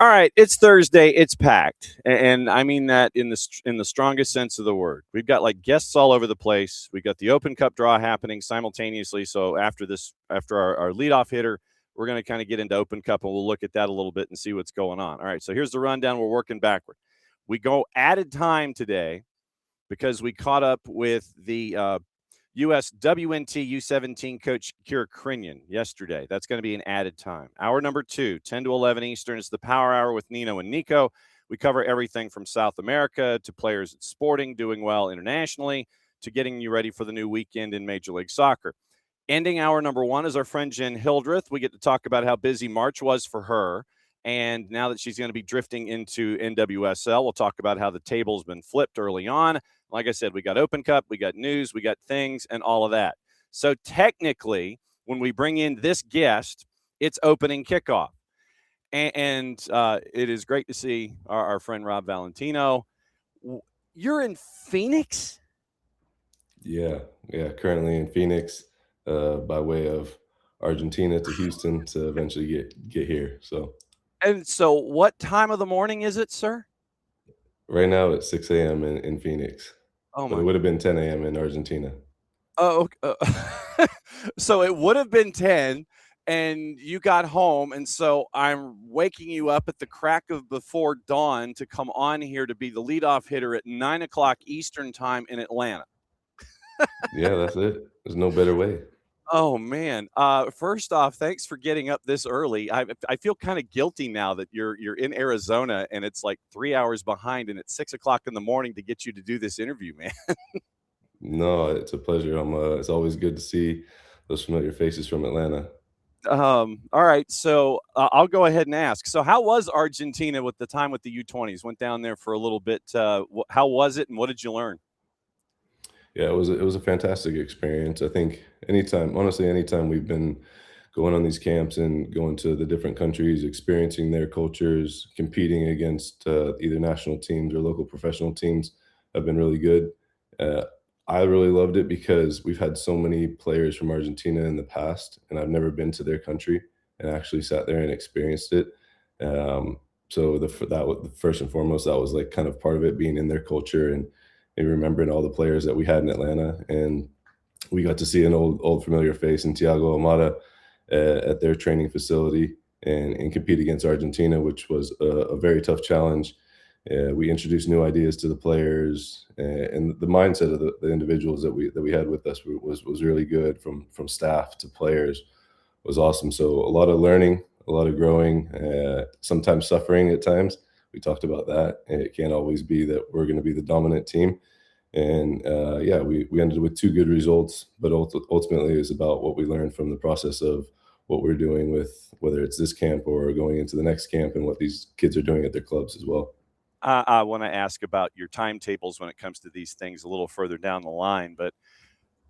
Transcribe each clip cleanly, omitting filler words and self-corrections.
All right, it's Thursday. It's packed, and I mean that in the strongest sense of the word. We've got like guests all over the place. We've got the Open Cup draw happening simultaneously. So after our leadoff hitter, we're going to kind of get into Open Cup, and we'll look at that a little bit and see what's going on. All right, so here's the rundown. We're working backward. We go added time today because we caught up with the USWNT U17 coach Ciara Crinion yesterday. That's going to be an added time. Hour number 2, 10 to 11 Eastern, is the Power Hour with Nino and Nico. We cover everything from South America to players at sporting, doing well internationally, to getting you ready for the new weekend in Major League Soccer. Ending hour number 1 is our friend Jenn Hildreth. We get to talk about how busy March was for her. And now that she's going to be drifting into NWSL, we'll talk about how the table's been flipped early on. Like I said, we got Open Cup, we got news, we got things, and all of that. So technically, when we bring in this guest, it's opening kickoff. And it is great to see our friend Rob Valentino. You're in Phoenix? Yeah, currently in Phoenix by way of Argentina to Houston to eventually get here. And so what time of the morning is it, sir? Right now it's 6 a.m. in Phoenix. Oh, but it would have been 10 a.m. in Argentina. Oh, so it would have been 10, and you got home, and so I'm waking you up at the crack of before dawn to come on here to be the leadoff hitter at 9 o'clock Eastern time in Atlanta. Yeah, that's it. There's no better way. Oh, man. First off, thanks for getting up this early. I feel kind of guilty now that you're in Arizona and it's like 3 hours behind, and it's 6 o'clock in the morning to get you to do this interview, man. No, it's a pleasure. It's always good to see those familiar faces from Atlanta. All right, so I'll go ahead and ask. So how was Argentina with the time with the U20s? Went down there for a little bit. How was it, and what did you learn? Yeah, it was a fantastic experience. I think anytime we've been going on these camps and going to the different countries, experiencing their cultures, competing against either national teams or local professional teams, have been really good. I really loved it because we've had so many players from Argentina in the past, and I've never been to their country and actually sat there and experienced it. So first and foremost, that was like kind of part of it, being in their culture and remembering all the players that we had in Atlanta. And we got to see an old familiar face in Thiago Almada at their training facility and compete against Argentina, which was a very tough challenge. We introduced new ideas to the players, and the mindset of the individuals that we had with us was really good, from staff to players. Was awesome. So a lot of learning, a lot of growing, sometimes suffering at times. We talked about that. It can't always be that we're going to be the dominant team. And we ended with 2 good results, but ultimately it's about what we learned from the process of what we're doing, with whether it's this camp or going into the next camp, and what these kids are doing at their clubs as well. I want to ask about your timetables when it comes to these things a little further down the line, but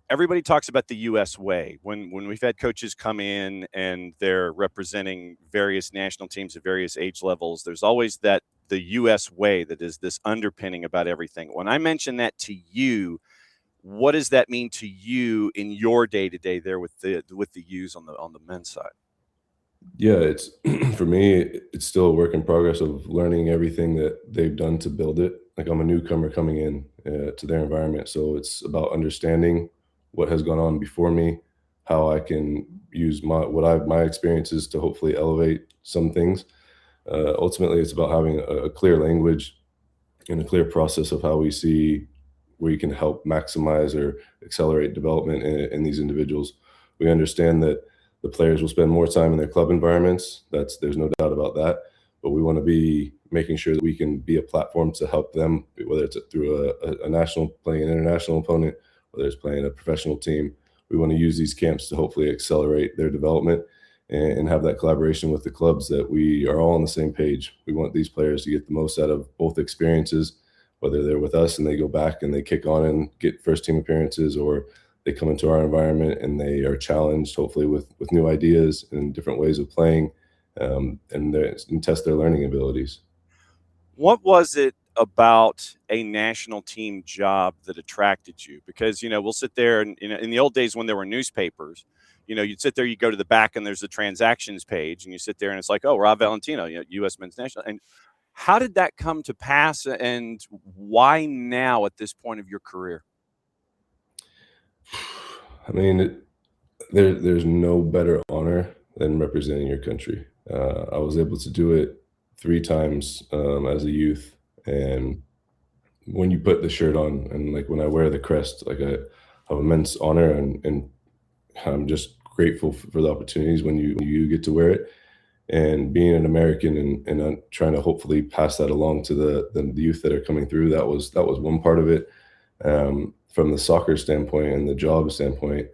everybody talks about the U.S. way. When we've had coaches come in and they're representing various national teams at various age levels, there's always the U.S. way that is this underpinning about everything. When I mention that to you, what does that mean to you in your day-to-day there with the U's on the men's side? Yeah, it's for me, it's still a work in progress of learning everything that they've done to build it. Like, I'm a newcomer coming in to their environment, so it's about understanding what has gone on before me, how I can use my experiences to hopefully elevate some things. Ultimately, it's about having a clear language and a clear process of how we see where you can help maximize or accelerate development in these individuals. We understand that the players will spend more time in their club environments. There's no doubt about that. But we want to be making sure that we can be a platform to help them, whether it's through a national, playing an international opponent, whether it's playing a professional team. We want to use these camps to hopefully accelerate their development and have that collaboration with the clubs, that we are all on the same page. We want these players to get the most out of both experiences, whether they're with us and they go back and they kick on and get first team appearances, or they come into our environment and they are challenged, hopefully with new ideas and different ways of playing, and test their learning abilities. What was it about a national team job that attracted you? Because, we'll sit there and in the old days when there were newspapers, you'd sit there, you go to the back and there's the transactions page, and you sit there and it's like, oh, Rob Valentino, U.S. men's national. And how did that come to pass, and why now at this point of your career? I mean, there's no better honor than representing your country. I was able to do it 3 times as a youth, and when you put the shirt on, and like when I wear the crest, like I have immense honor, and I'm just grateful for the opportunities when you get to wear it. And being an American, and trying to hopefully pass that along to the youth that are coming through, that was one part of it. From the soccer standpoint and the job standpoint,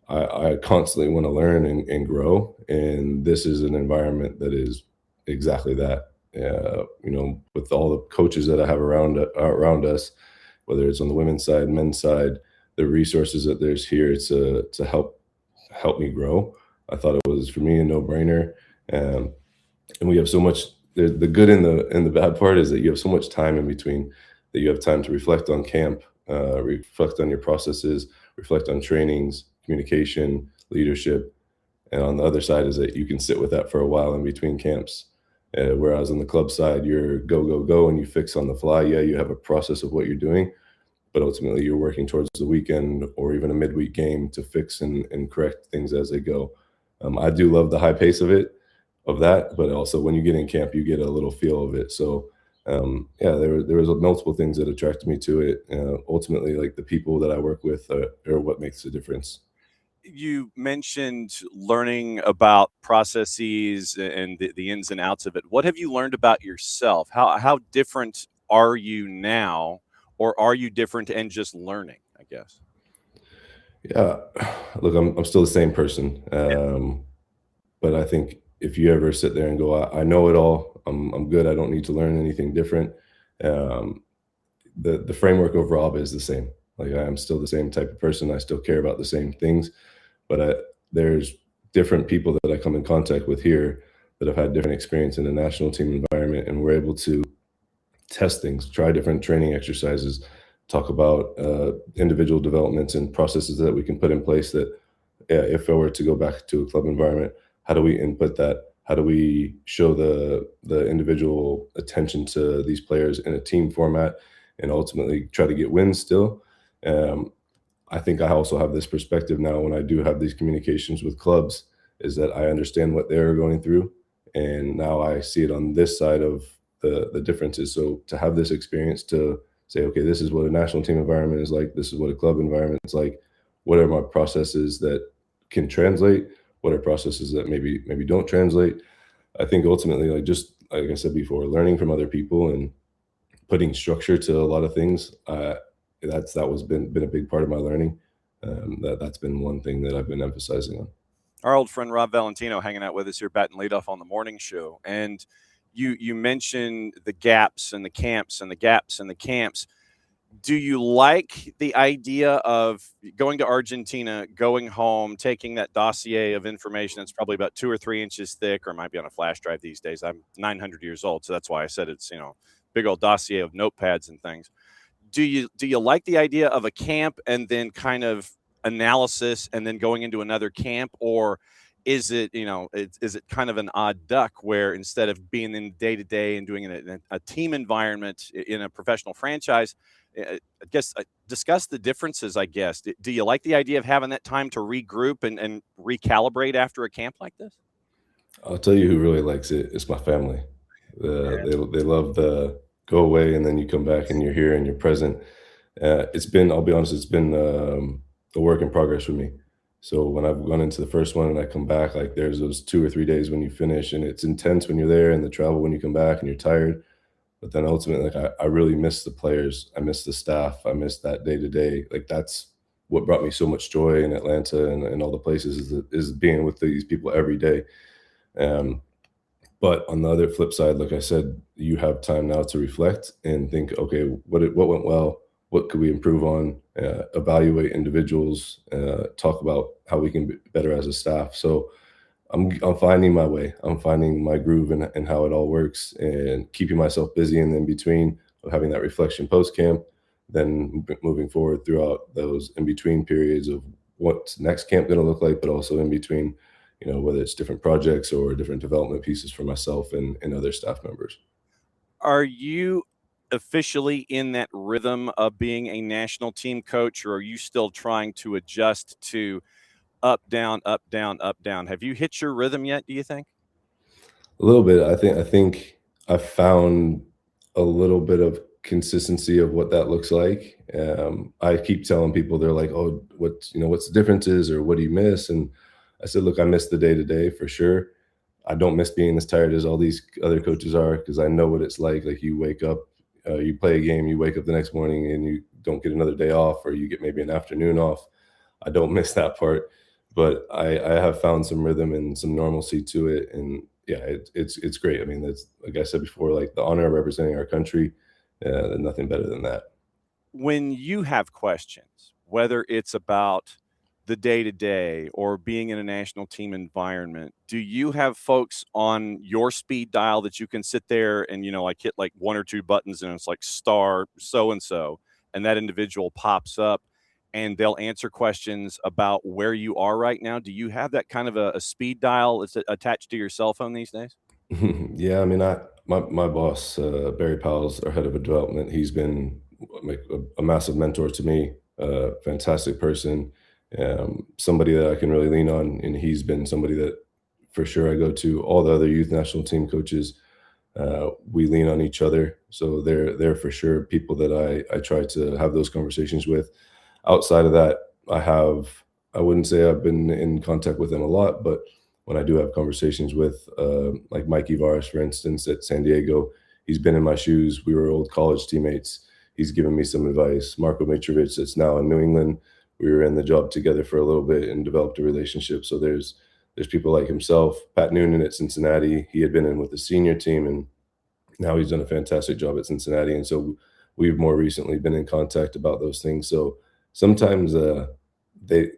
I constantly want to learn and grow, and this is an environment that is exactly that. With all the coaches that I have around us, whether it's on the women's side, men's side, the resources that there's here to help me grow, I thought it was, for me, a no-brainer. And we have so much. The good and the bad part is that you have so much time in between, that you have time to reflect on camp, reflect on your processes, reflect on trainings, communication, leadership. And on the other side is that you can sit with that for a while in between camps. Whereas on the club side, you're go, go, go, and you fix on the fly. Yeah, you have a process of what you're doing, but ultimately you're working towards the weekend or even a midweek game to fix and correct things as they go. I do love the high pace of that, but also when you get in camp, you get a little feel of it. So yeah, there was multiple things that attracted me to it. Ultimately, like, the people that I work with are what makes the difference. You mentioned learning about processes and the ins and outs of it. What have you learned about yourself? How different are you now, or are you different and just learning, I guess? Yeah, look, I'm still the same person, but I think if you ever sit there and go, I know it all, I'm good, I don't need to learn anything different. Um, the framework of Rob is the same. Like, I am still the same type of person. I still care about the same things, but there's different people that I come in contact with here that have had different experience in the national team environment, and we're able to test things, try different training exercises, talk about individual developments and processes that we can put in place that, yeah, if I were to go back to a club environment, how do we input that? How do we show the individual attention to these players in a team format, and ultimately try to get wins still? Um, I think I also have this perspective now when I do have these communications with clubs, is that I understand what they're going through, and now I see it on this side of the differences. So to have this experience to say, okay, this is what a national team environment is like, this is what a club environment is like. What are my processes that can translate? What are processes that maybe don't translate? I think ultimately, like, just like I said before, learning from other people and putting structure to a lot of things. That was been a big part of my learning. That's been one thing that I've been emphasizing on. Our old friend Rob Valentino hanging out with us here, batting leadoff on the morning show. And you mentioned the gaps and the camps and the gaps and the camps. Do you like the idea of going to Argentina, going home, taking that dossier of information that's probably about 2 or 3 inches thick, or it might be on a flash drive these days? I'm 900 years old, so that's why I said it's, big old dossier of notepads and things. Do you like the idea of a camp and then kind of analysis and then going into another camp, or is it is it kind of an odd duck where instead of being in day to day and doing it in a team environment in a professional franchise? I guess discuss the differences. I guess, do you like the idea of having that time to regroup and recalibrate after a camp like this? I'll tell you who really likes it. It's my family. They love the go away and then you come back and you're here and you're present. I'll be honest, it's been a work in progress for me. So when I've gone into the first one and I come back, like, there's those 2 or 3 days when you finish, and it's intense when you're there, and the travel when you come back and you're tired. But then ultimately, like, I really miss the players. I miss the staff. I miss that day to day. Like, that's what brought me so much joy in Atlanta and all the places, is being with these people every day. Um, but on the other flip side, like I said, you have time now to reflect and think, okay, what went well? What could we improve on? Evaluate individuals, talk about how we can be better as a staff. So I'm finding my way. I'm finding my groove and how it all works, and keeping myself busy and in between of having that reflection post camp, then moving forward throughout those in between periods of what's next camp going to look like, but also in between, whether it's different projects or different development pieces for myself and other staff members. Are you officially in that rhythm of being a national team coach, or are you still trying to adjust to up, down, up, down, up, down? Have you hit your rhythm yet, do you think? A little bit. I think I found a little bit of consistency of what that looks like. I keep telling people, they're like, "Oh, what's the differences, or what do you miss?" And I said, "Look, I miss the day to day for sure. I don't miss being as tired as all these other coaches are, because I know what it's like. Like, you wake up, you play a game, you wake up the next morning, and you don't get another day off, or you get maybe an afternoon off. I don't miss that part, but I have found some rhythm and some normalcy to it, and yeah, it's great. I mean, that's, like I said before, like the honor of representing our country. Nothing better than that. When you have questions, whether it's about the day to day or being in a national team environment, do you have folks on your speed dial that you can sit there and, like hit like one or two buttons and it's like star so and that individual pops up and they'll answer questions about where you are right now? Do you have that kind of a speed dial that's attached to your cell phone these days? Yeah, I mean, my boss, Barry Powell's our head of development. He's been like a massive mentor to me, fantastic person, somebody that I can really lean on, and he's been somebody that for sure I go to. All the other youth national team coaches, we lean on each other, so they're for sure people that I try to have those conversations with. Outside of that, I wouldn't say I've been in contact with them a lot, but when I do have conversations with, like Mike Ivaris, for instance, at San Diego, he's been in my shoes. We were old college teammates. He's given me some advice. Marko Mitrovic, that's now in New England. We were in the job together for a little bit and developed a relationship. So there's people like himself. Pat Noonan at Cincinnati. He had been in with the senior team, and now he's done a fantastic job at Cincinnati. And so we've more recently been in contact about those things. So sometimes I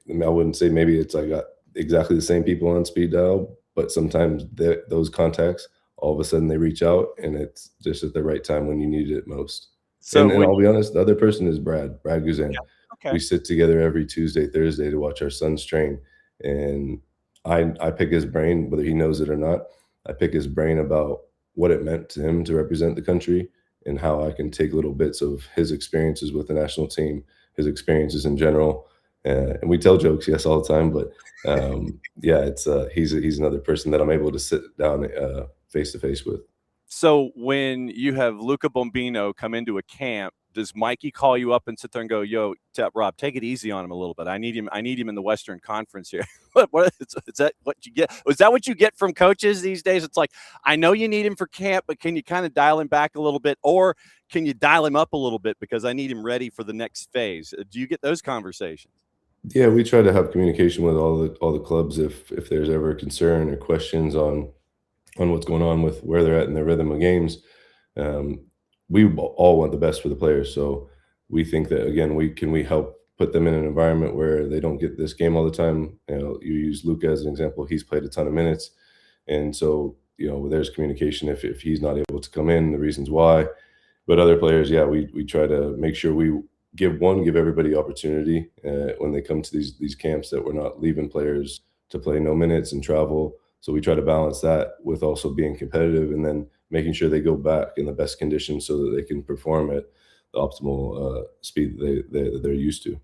wouldn't say maybe it's I got exactly the same people on speed dial, but sometimes those contacts, all of a sudden they reach out, and it's just at the right time when you need it most. So And when I'll be honest, the other person is Brad Guzan. yeah, okay. We sit together every Tuesday, Thursday to watch our sons train, and I pick his brain, whether he knows it or not. I pick his brain about what it meant to him to represent the country, and how I can take little bits of his experiences with the national team, his experiences in general, and we tell jokes, yes, all the time. But yeah, it's he's another person that I'm able to sit down face to face with. So when you have Luca Bombino come into a camp, does Mikey call you up and sit there and go, "Yo, Rob, take it easy on him a little bit. I need him. I need him in the Western Conference here." Is that what you get? Was that what you get from coaches these days? It's like, I know you need him for camp, but can you kind of dial him back a little bit, or can you dial him up a little bit because I need him ready for the next phase? Do you get those conversations? Yeah, we try to have communication with all the clubs if there's ever concern or questions on what's going on with where they're at in their rhythm of games. Um, we all want the best for the players, so we think that, again, we help put them in an environment where they don't get this game all the time. You use Luke as an example; he's played a ton of minutes, and so there's communication if he's not able to come in, the reasons why. But other players, yeah, we try to make sure we give everybody opportunity when they come to these camps, that we're not leaving players to play no minutes and travel. So we try to balance that with also being competitive, and then making sure they go back in the best conditions so that they can perform at the optimal speed that they're used to.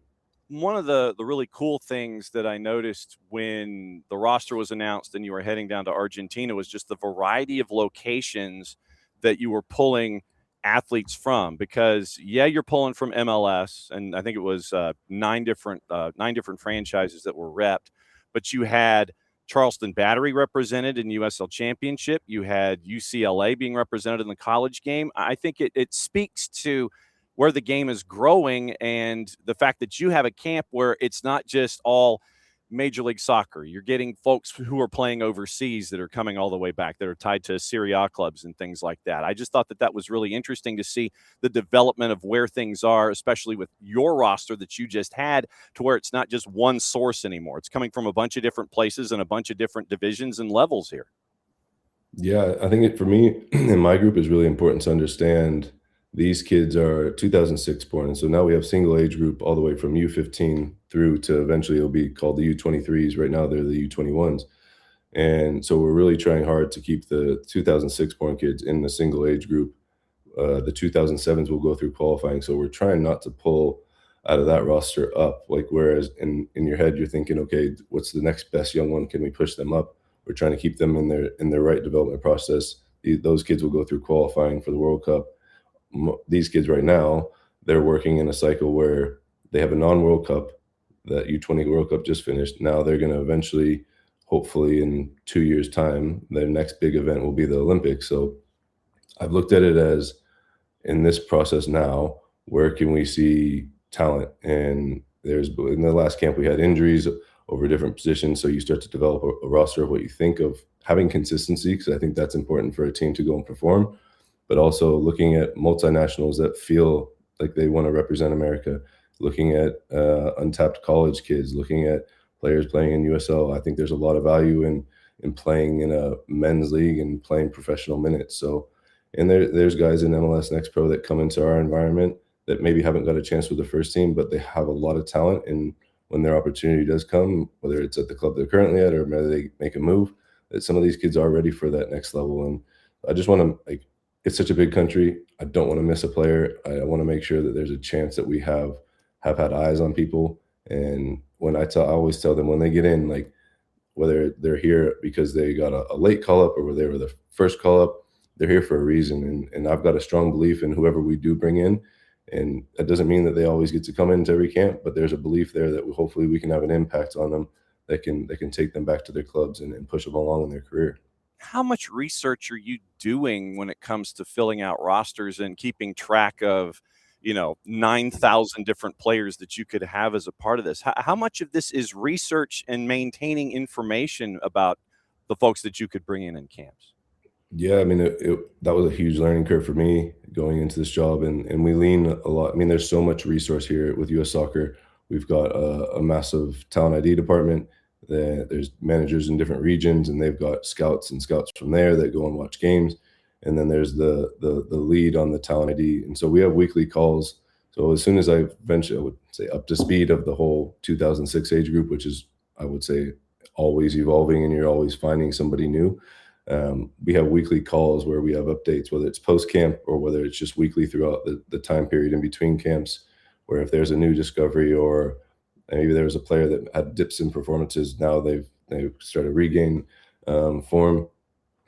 One of the really cool things that I noticed when the roster was announced and you were heading down to Argentina was just the variety of locations that you were pulling athletes from. Because you're pulling from MLS, and I think it was nine different franchises that were repped, but you had Charleston Battery represented in USL Championship. You had UCLA being represented in the college game. I think it speaks to where the game is growing, and the fact that you have a camp where it's not just all Major League Soccer. You're getting folks who are playing overseas that are coming all the way back, that are tied to Serie A clubs and things like that. I just thought that was really interesting to see the development of where things are, especially with your roster that you just had, to where it's not just one source anymore. It's coming from a bunch of different places and a bunch of different divisions and levels here. Yeah, I think for me in my group is really important to understand these kids are 2006 born, and so now we have single age group all the way from U15 through to eventually it'll be called the U23s. Right now they're the U21s, and so we're really trying hard to keep the 2006 born kids in the single age group. The 2007s will go through qualifying, so we're trying not to pull out of that roster up. Like whereas in your head you're thinking, okay, what's the next best young one? Can we push them up? We're trying to keep them in their right development process. Those kids will go through qualifying for the World Cup. These kids right now, they're working in a cycle where they have a non-World Cup. That U20 World Cup just finished. Now they're going to eventually, hopefully in 2 years' time, their next big event will be the Olympics. So I've looked at it as, in this process now, where can we see talent? And there's, in the last camp, we had injuries over different positions. So you start to develop a roster of what you think of having consistency, because I think that's important for a team to go and perform, but also looking at multinationals that feel like they want to represent America, looking at untapped college kids, looking at players playing in USL. I think there's a lot of value in playing in a men's league and playing professional minutes. So, and there's guys in MLS Next Pro that come into our environment that maybe haven't got a chance with the first team, but they have a lot of talent. And when their opportunity does come, whether it's at the club they're currently at or whether they make a move, that some of these kids are ready for that next level. And I just want to, like, it's such a big country. I don't want to miss a player. I want to make sure that there's a chance that we have had eyes on people. And when I always tell them when they get in, like whether they're here because they got a late call up or whether they were the first call up, they're here for a reason. And I've got a strong belief in whoever we do bring in. And that doesn't mean that they always get to come into every camp, but there's a belief there that hopefully we can have an impact on them that can take them back to their clubs and push them along in their career. How much research are you doing when it comes to filling out rosters and keeping track of, 9,000 different players that you could have as a part of this? How much of this is research and maintaining information about the folks that you could bring in camps? Yeah, I mean, that was a huge learning curve for me going into this job, and we lean a lot. I mean, there's so much resource here with U.S. Soccer. We've got a massive talent ID department. There's managers in different regions, and they've got scouts from there that go and watch games. And then there's the lead on the talent ID, and so we have weekly calls. So as soon as I eventually, I would say, up to speed of the whole 2006 age group, which is, I would say, always evolving, and you're always finding somebody new. We have weekly calls where we have updates, whether it's post camp or whether it's just weekly throughout the time period in between camps, where if there's a new discovery or maybe there was a player that had dips in performances, now they've started to regain form.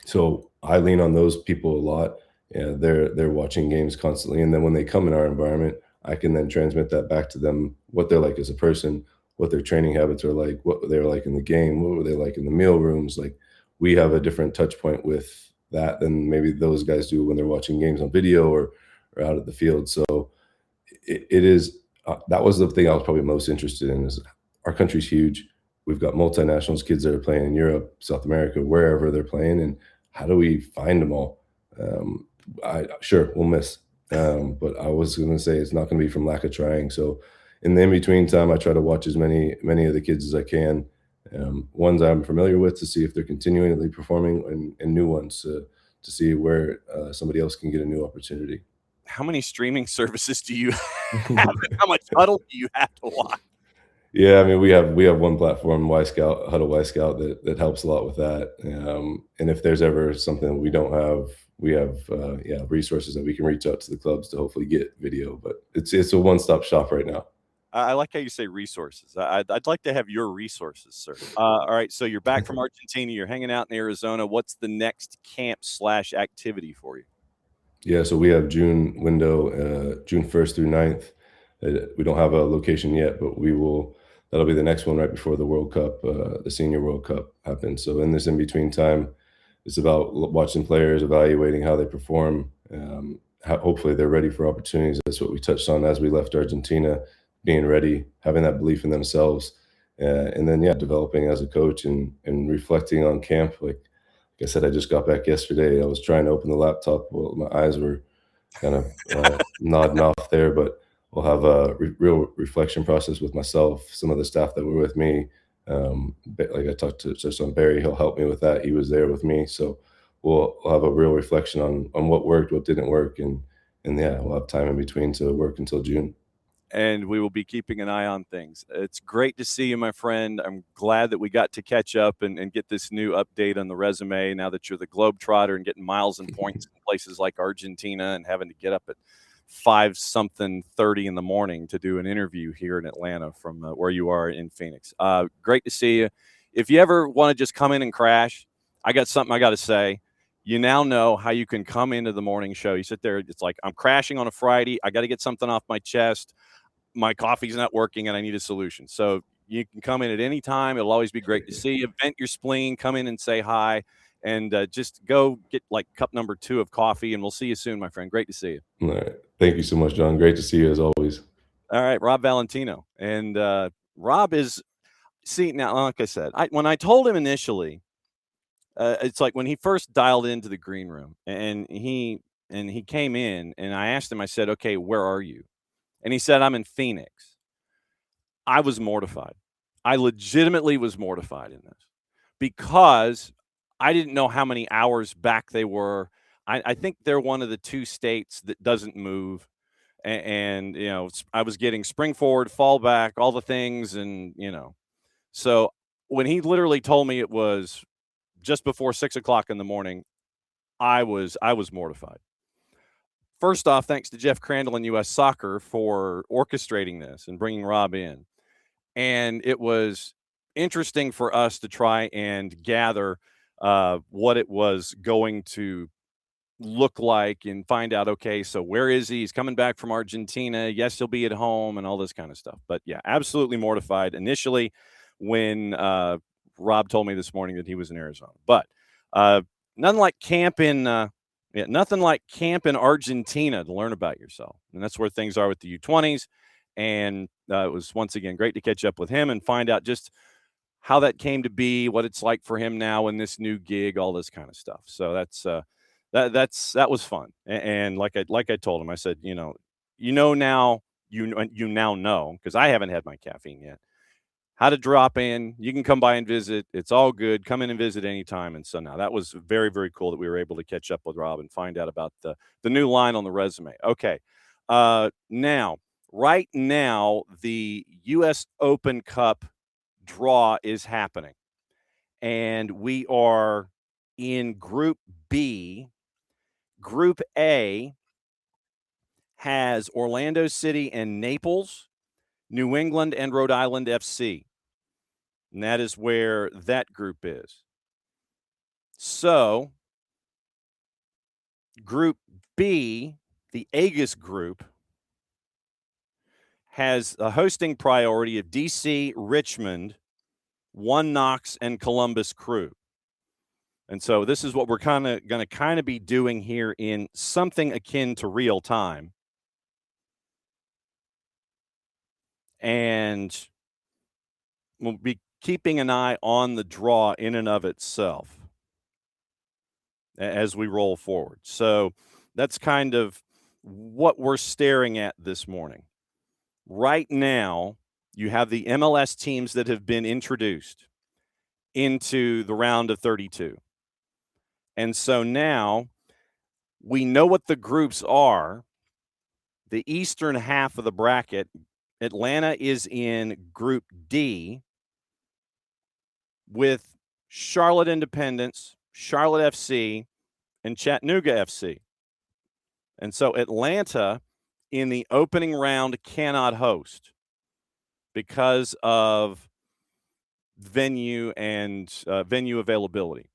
So I lean on those people a lot. Yeah, they're watching games constantly, and then when they come in our environment, I can then transmit that back to them, what they're like as a person, what their training habits are like, what they're like in the game, what were they like in the meal rooms. Like, we have a different touch point with that than maybe those guys do when they're watching games on video or out at the field. So it is, that was the thing I was probably most interested in, is our country's huge. We've got multinationals, kids that are playing in Europe, South America, wherever they're playing, and how do we find them all? Sure, we'll miss. But I was going to say it's not going to be from lack of trying. So in the in-between time, I try to watch as many of the kids as I can. Ones I'm familiar with to see if they're continually performing, and new ones to see where somebody else can get a new opportunity. How many streaming services do you have? How much huddle do you have to watch? Yeah, I mean, we have one platform, Y-Scout, Huddle Y-Scout, that helps a lot with that. And if there's ever something we don't have, we have resources that we can reach out to the clubs to hopefully get video. But it's a one-stop shop right now. I like how you say resources. I'd like to have your resources, sir. All right, so you're back from Argentina. You're hanging out in Arizona. What's the next camp/activity for you? Yeah, so we have June window, June 1st through 9th. We don't have a location yet, but we will. That'll be the next one right before the World Cup, the Senior World Cup happens. So in this in-between time, it's about watching players, evaluating how they perform. Hopefully they're ready for opportunities. That's what we touched on as we left Argentina. Being ready, having that belief in themselves, and then developing as a coach and reflecting on camp. Like I said, I just got back yesterday. I was trying to open the laptop. Well, my eyes were kind of nodding off there, but we'll have a real reflection process with myself, some of the staff that were with me. Like I talked to just on Barry, he'll help me with that. He was there with me, so we'll have a real reflection on what worked, what didn't work, and yeah, we'll have time in between to work until June. And we will be keeping an eye on things. It's great to see you, my friend. I'm glad that we got to catch up and get this new update on the resume now that you're the Globetrotter and getting miles and points in places like Argentina and having to get up at 5-something 30 in the morning to do an interview here in Atlanta from where you are in Phoenix. Great to see you. If you ever want to just come in and crash, I got something I got to say. You now know how you can come into the morning show. You sit there, it's like, I'm crashing on a Friday. I got to get something off my chest. My coffee's not working and I need a solution. So you can come in at any time. It'll always be great to see you. Vent your spleen, come in and say hi, and just go get like cup number 2 of coffee, and we'll see you soon, my friend. Great to see you. All right. Thank you so much, John. Great to see you as always. All right, Rob Valentino. And Rob is, see, now, like I said, when I told him initially, it's like when he first dialed into the green room and he came in and I asked him, I said, okay, where are you? And he said, I'm in Phoenix. I was mortified. I legitimately was mortified in this because I didn't know how many hours back they were. I think they're one of the 2 states that doesn't move. And you know, I was getting spring forward, fall back, all the things. And, you know, so when he literally told me it was just before 6:00 in the morning, I was mortified. First off, thanks to Jeff Crandall and US Soccer for orchestrating this and bringing Rob in. And it was interesting for us to try and gather what it was going to look like and find out, okay, so where is he? He's coming back from Argentina. Yes, he'll be at home and all this kind of stuff. But yeah, absolutely mortified initially when Rob told me this morning that he was in Arizona. But nothing like camp in Argentina to learn about yourself. And that's where things are with the U20s. And it was, once again, great to catch up with him and find out just how that came to be, what it's like for him now in this new gig, all this kind of stuff. So that was fun. And like I told him, I said, you now know, because I haven't had my caffeine yet, how to drop in. You can come by and visit. It's all good. Come in and visit anytime. And so now that was very, very cool that we were able to catch up with Rob and find out about the new line on the resume. Okay. Right now, the U.S. Open Cup draw is happening. And we are in Group B. Group A has Orlando City and Naples, New England and Rhode Island FC. And that is where that group is. So, Group B, the Aegis group, has a hosting priority of DC, Richmond, One Knox, and Columbus Crew. And so this is what we're going to be doing here in something akin to real time. And we'll be keeping an eye on the draw in and of itself as we roll forward. So that's kind of what we're staring at this morning. Right now, you have the MLS teams that have been introduced into the round of 32. And so now we know what the groups are. The eastern half of the bracket, Atlanta is in Group D with Charlotte Independence, Charlotte FC, and Chattanooga FC. And so Atlanta in the opening round cannot host because of venue and venue availability.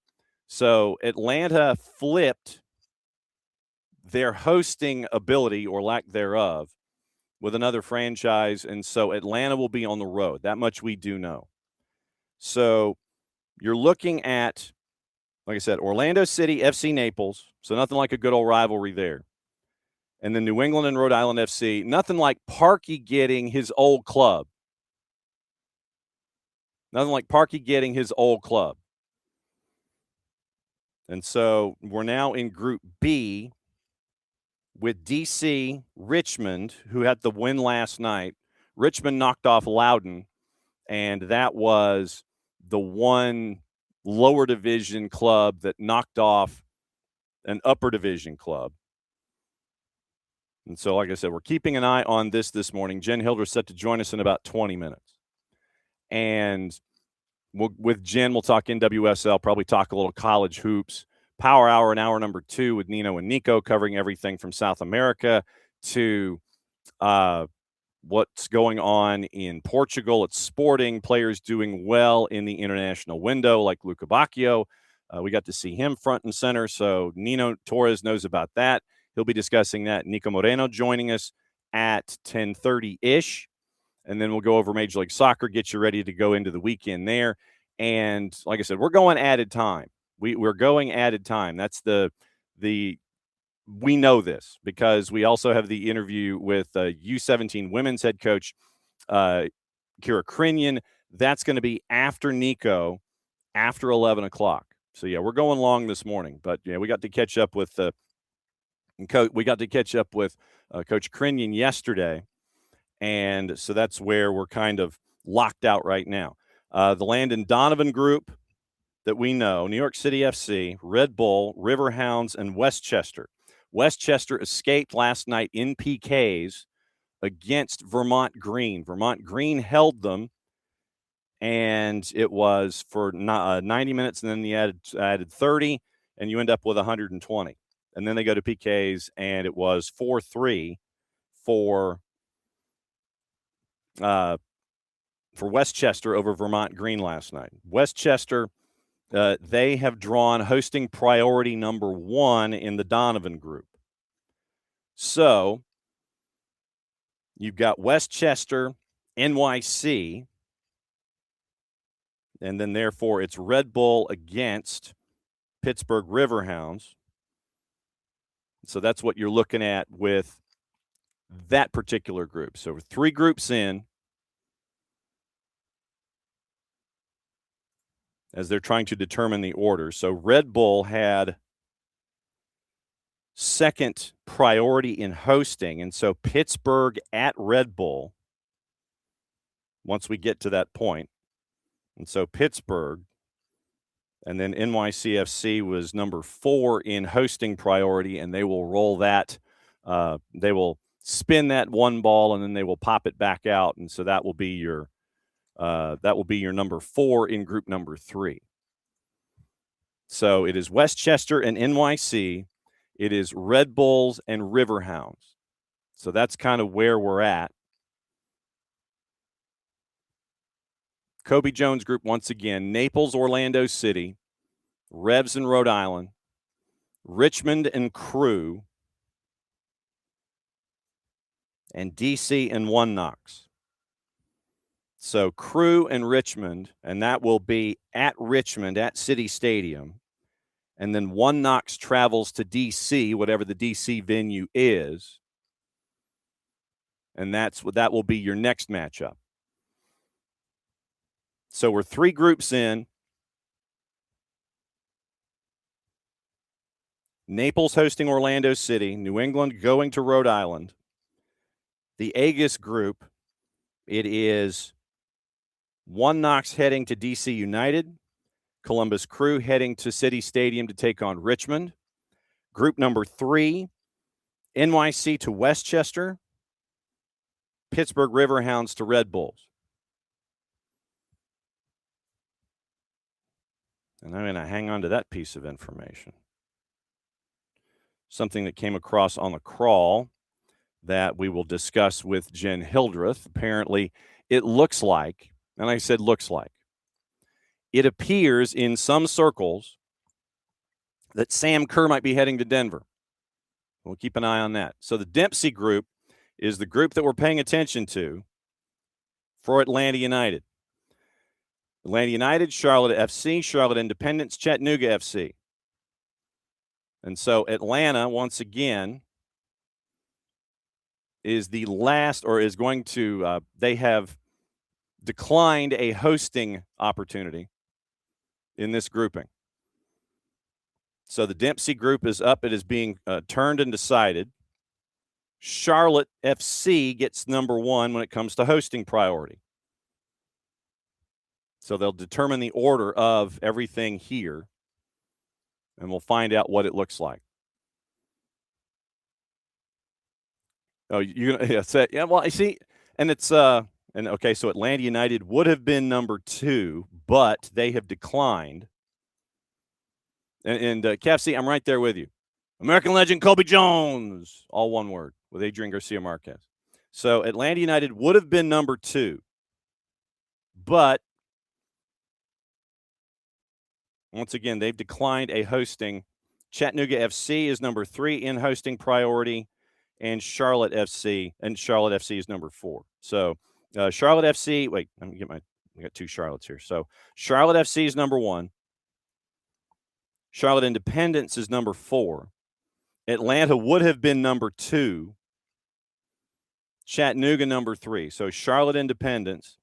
So Atlanta flipped their hosting ability or lack thereof with another franchise, and so Atlanta will be on the road. That much we do know. So you're looking at, like I said, Orlando City, FC Naples, so nothing like a good old rivalry there. And then New England and Rhode Island FC, nothing like Parky getting his old club. Nothing like Parky getting his old club. And so we're now in Group B with DC, Richmond, who had the win last night. Richmond knocked off Loudoun, and that was the one lower division club that knocked off an upper division club. And so, like I said, we're keeping an eye on this morning. Jenn Hildreth set to join us in about 20 minutes. And with Jenn, we'll talk NWSL, probably talk a little college hoops. Power Hour and hour number 2 with Nino and Niko, covering everything from South America to what's going on in Portugal. It's sporting, players doing well in the international window, like Luca Bacchio. We got to see him front and center, so Nino Torres knows about that. He'll be discussing that. Niko Moreno joining us at 10:30-ish. And then we'll go over Major League Soccer, get you ready to go into the weekend there. And like I said, we're going added time. We're going added time. That's we know this because we also have the interview with U17 women's head coach Ciara Crinion. That's going to be after Niko, after 11 o'clock. So, yeah, we're going long this morning. But, yeah, we got to catch up with Coach Crinion yesterday. And so that's where we're kind of locked out right now. The Landon Donovan group that we know, New York City FC, Red Bull, Riverhounds, and Westchester. Westchester escaped last night in PKs against Vermont Green. Vermont Green held them, and it was for 90 minutes, and then they added 30, and you end up with 120. And then they go to PKs, and it was 4-3 for Westchester over Vermont Green last night. Westchester, they have drawn hosting priority number 1 in the Donovan group. So you've got Westchester, NYC, and then therefore it's Red Bull against Pittsburgh Riverhounds. So that's what you're looking at with that particular group. So 3 groups in, as they're trying to determine the order. So Red Bull had second priority in hosting, and so Pittsburgh at Red Bull, once we get to that point. And so Pittsburgh, and then NYCFC was number 4 in hosting priority, and they will roll that. They will spin that one ball, and then they will pop it back out, and so that will be your number 4 in group number 3. So it is Westchester and NYC. It is Red Bulls and Riverhounds. So that's kind of where we're at. Kobe Jones group once again: Naples, Orlando City, Revs and Rhode Island, Richmond and Crew, and DC and One Knox. So Crew and Richmond, and that will be at Richmond at City Stadium. And then One Knox travels to DC, whatever the DC venue is. And that will be your next matchup. So we're 3 groups in. Naples hosting Orlando City, New England going to Rhode Island. The Aegis group, it is One Knox heading to DC United, Columbus Crew heading to City Stadium to take on Richmond. Group number 3, NYC to Westchester, Pittsburgh Riverhounds to Red Bulls. And I'm going to hang on to that piece of information. Something that came across on the crawl that we will discuss with Jenn Hildreth. Apparently, it looks like, and I said looks like, it appears in some circles that Sam Kerr might be heading to Denver. We'll keep an eye on that. So the Dempsey group is the group that we're paying attention to for Atlanta United. Atlanta United, Charlotte FC, Charlotte Independence, Chattanooga FC. And so Atlanta, once again, is the last, or is going to, they have declined a hosting opportunity in this grouping. So the Dempsey group is up. It is being turned and decided. Charlotte FC gets number 1 when it comes to hosting priority. So they'll determine the order of everything here, and we'll find out what it looks like. Oh, you're gonna yeah. Well, I see, and it's and okay. So Atlanta United would have been number 2, but they have declined. And KFC, I'm right there with you. American legend Kobe Jones, all one word, with Adrian Garcia Marquez. So Atlanta United would have been number 2, but once again, they've declined a hosting. Chattanooga FC is number 3 in hosting priority, and Charlotte FC is number 4. So Charlotte FC, wait, let me get I got 2 Charlottes here. So Charlotte FC is number 1. Charlotte Independence is number 4. Atlanta would have been number 2. Chattanooga number 3. So Charlotte Independence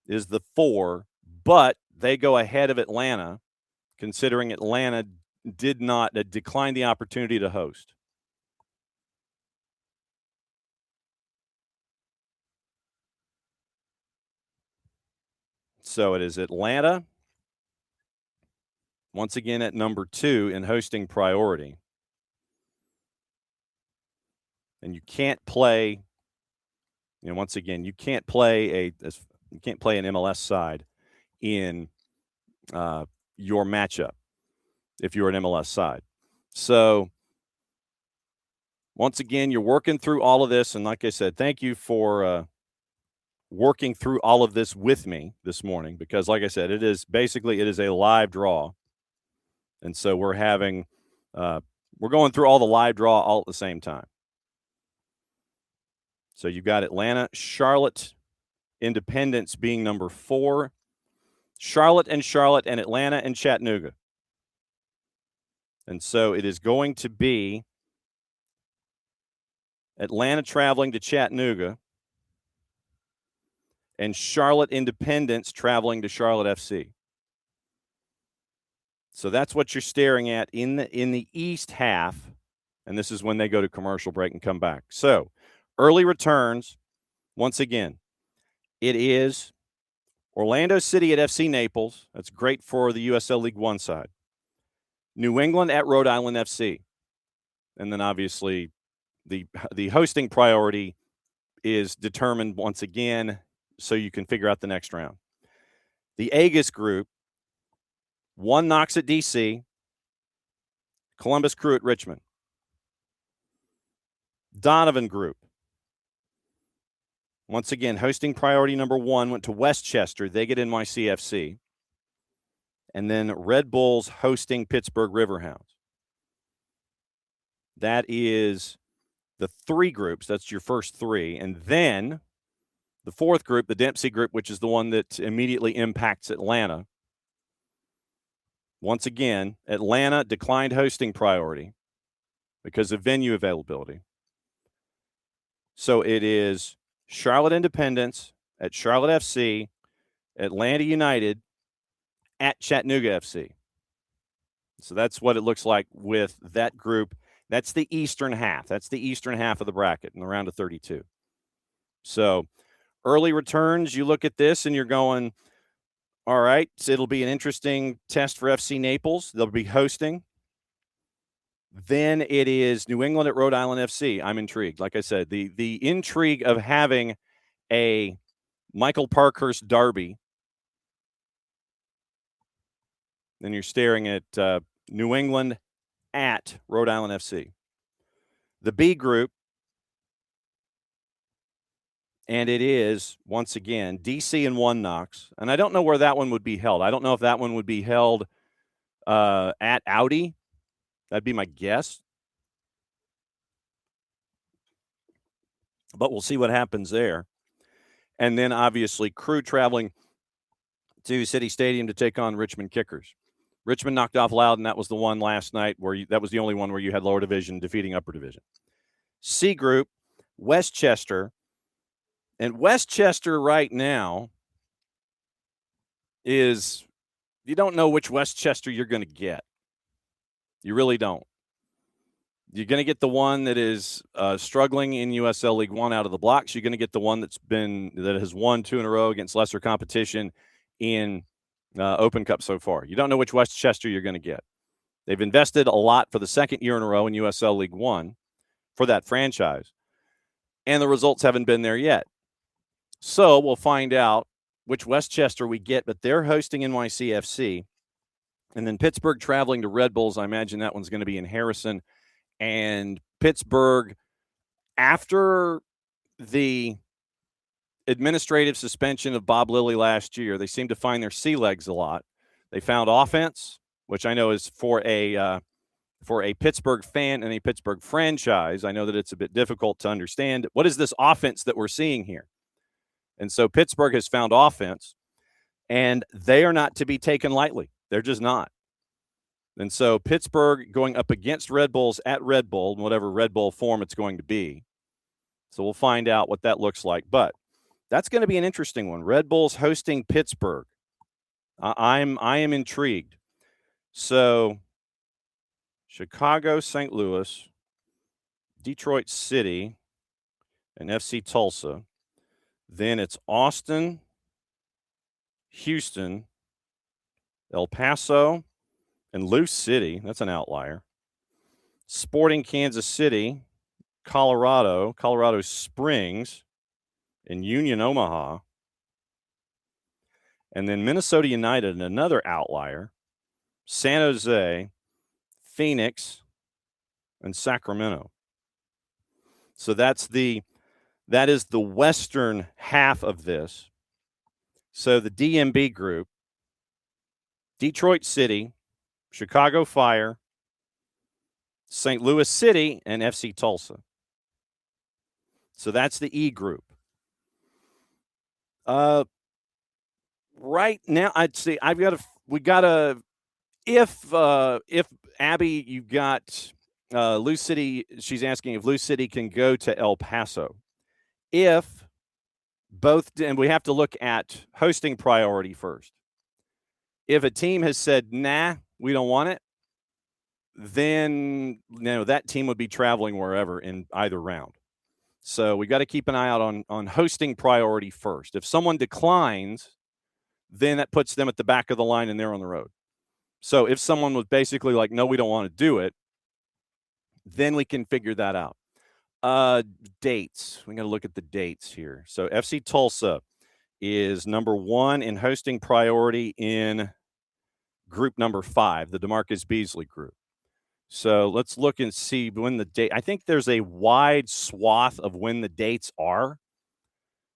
is the 4, but they go ahead of Atlanta, considering Atlanta did not decline the opportunity to host. So it is Atlanta, once again at number 2 in hosting priority. And you can't play, once again, you can't play an MLS side in your matchup if you're an MLS side. So once again, you're working through all of this. And like I said, thank you for working through all of this with me this morning, because like I said, it is a live draw. And so we're going through all the live draw all at the same time. So you've got Atlanta, Charlotte, Independence being number 4, Charlotte, and Atlanta and Chattanooga. And so it is going to be Atlanta traveling to Chattanooga and Charlotte Independence traveling to Charlotte FC. So that's what you're staring at in the East half, and this is when they go to commercial break and come back. So early returns, once again, it is Orlando City at FC Naples. That's great for the USL League One side. New England at Rhode Island FC. And then obviously the hosting priority is determined once again so you can figure out the next round. The Aegis group, 1 Knox at DC, Columbus Crew at Richmond. Donovan group, once again, hosting priority number 1 went to Westchester. They get NYCFC. And then Red Bulls hosting Pittsburgh Riverhounds. That is the 3 groups. That's your first 3. And then the 4th group, the Dempsey group, which is the one that immediately impacts Atlanta. Once again, Atlanta declined hosting priority because of venue availability. So it is Charlotte Independence at Charlotte FC, Atlanta United at Chattanooga FC. So that's what it looks like with that group. That's the eastern half. That's the eastern half of the bracket in the round of 32. So early returns, you look at this and you're going, all right, so it'll be an interesting test for FC Naples. They'll be hosting. Then it is New England at Rhode Island FC. I'm intrigued. Like I said, the intrigue of having a Michael Parkhurst derby. Then you're staring at New England at Rhode Island FC. The B group, and it is, once again, DC and 1 Knox. And I don't know where that one would be held. I don't know if that one would be held at Audi. That'd be my guess. But we'll see what happens there. And then, obviously, Crew traveling to City Stadium to take on Richmond Kickers. Richmond knocked off Loudoun. That was the one last night that was the only one where you had lower division defeating upper division. C group, Westchester. And Westchester right now is, you don't know which Westchester you're going to get. You really don't. You're going to get the one that is struggling in USL League One out of the blocks. You're going to get the one that has won 2 in a row against lesser competition in Open Cup so far. You don't know which Westchester you're going to get. They've invested a lot for the second year in a row in USL League One for that franchise. and the results haven't been there yet. So we'll find out which Westchester we get, but they're hosting NYCFC. And then Pittsburgh traveling to Red Bulls. I imagine that one's going to be in Harrison. And Pittsburgh, after the administrative suspension of Bob Lilly last year, they seem to find their sea legs a lot. They found offense, which I know is for a Pittsburgh fan and a Pittsburgh franchise. I know that it's a bit difficult to understand. What is this offense that we're seeing here? And so Pittsburgh has found offense, and they are not to be taken lightly. They're just not. And so Pittsburgh going up against Red Bulls at Red Bull, in whatever Red Bull form it's going to be. So we'll find out what that looks like. But that's going to be an interesting one. Red Bulls hosting Pittsburgh. I am intrigued. So Chicago, St. Louis, Detroit City, and FC Tulsa. Then it's Austin, Houston, El Paso, and Lou City. That's an outlier. Sporting Kansas City, Colorado Springs, and Union Omaha. And then Minnesota United, another outlier. San Jose, Phoenix, and Sacramento. So that is the western half of this. So the DMB group, Detroit City, Chicago Fire, St. Louis City, and FC Tulsa. So that's the E group. Right now, I'd say if Abby, you've got Lou City, she's asking if Lou City can go to El Paso. If both, and we have to look at hosting priority first. If a team has said, nah, we don't want it, then that team would be traveling wherever in either round. So we got to keep an eye out on hosting priority first. If someone declines, then that puts them at the back of the line and they're on the road. So if someone was basically like, no, we don't want to do it, then we can figure that out. Dates. We got to look at the dates here. So FC Tulsa is number 1 in hosting priority in group number 5, the DeMarcus Beasley group. So let's look and see when the date. I think there's a wide swath of when the dates are.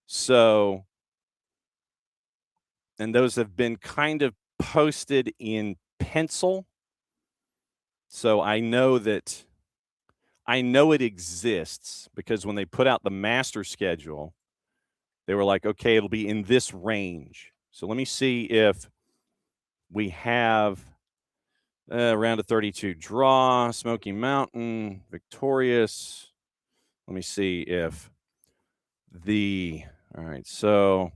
So, and those have been kind of posted in pencil. So I know it exists because when they put out the master schedule, they were like, okay, it'll be in this range. So let me see if we have round of 32 draw, Smoky Mountain, Victorious. Let me see if all right, so,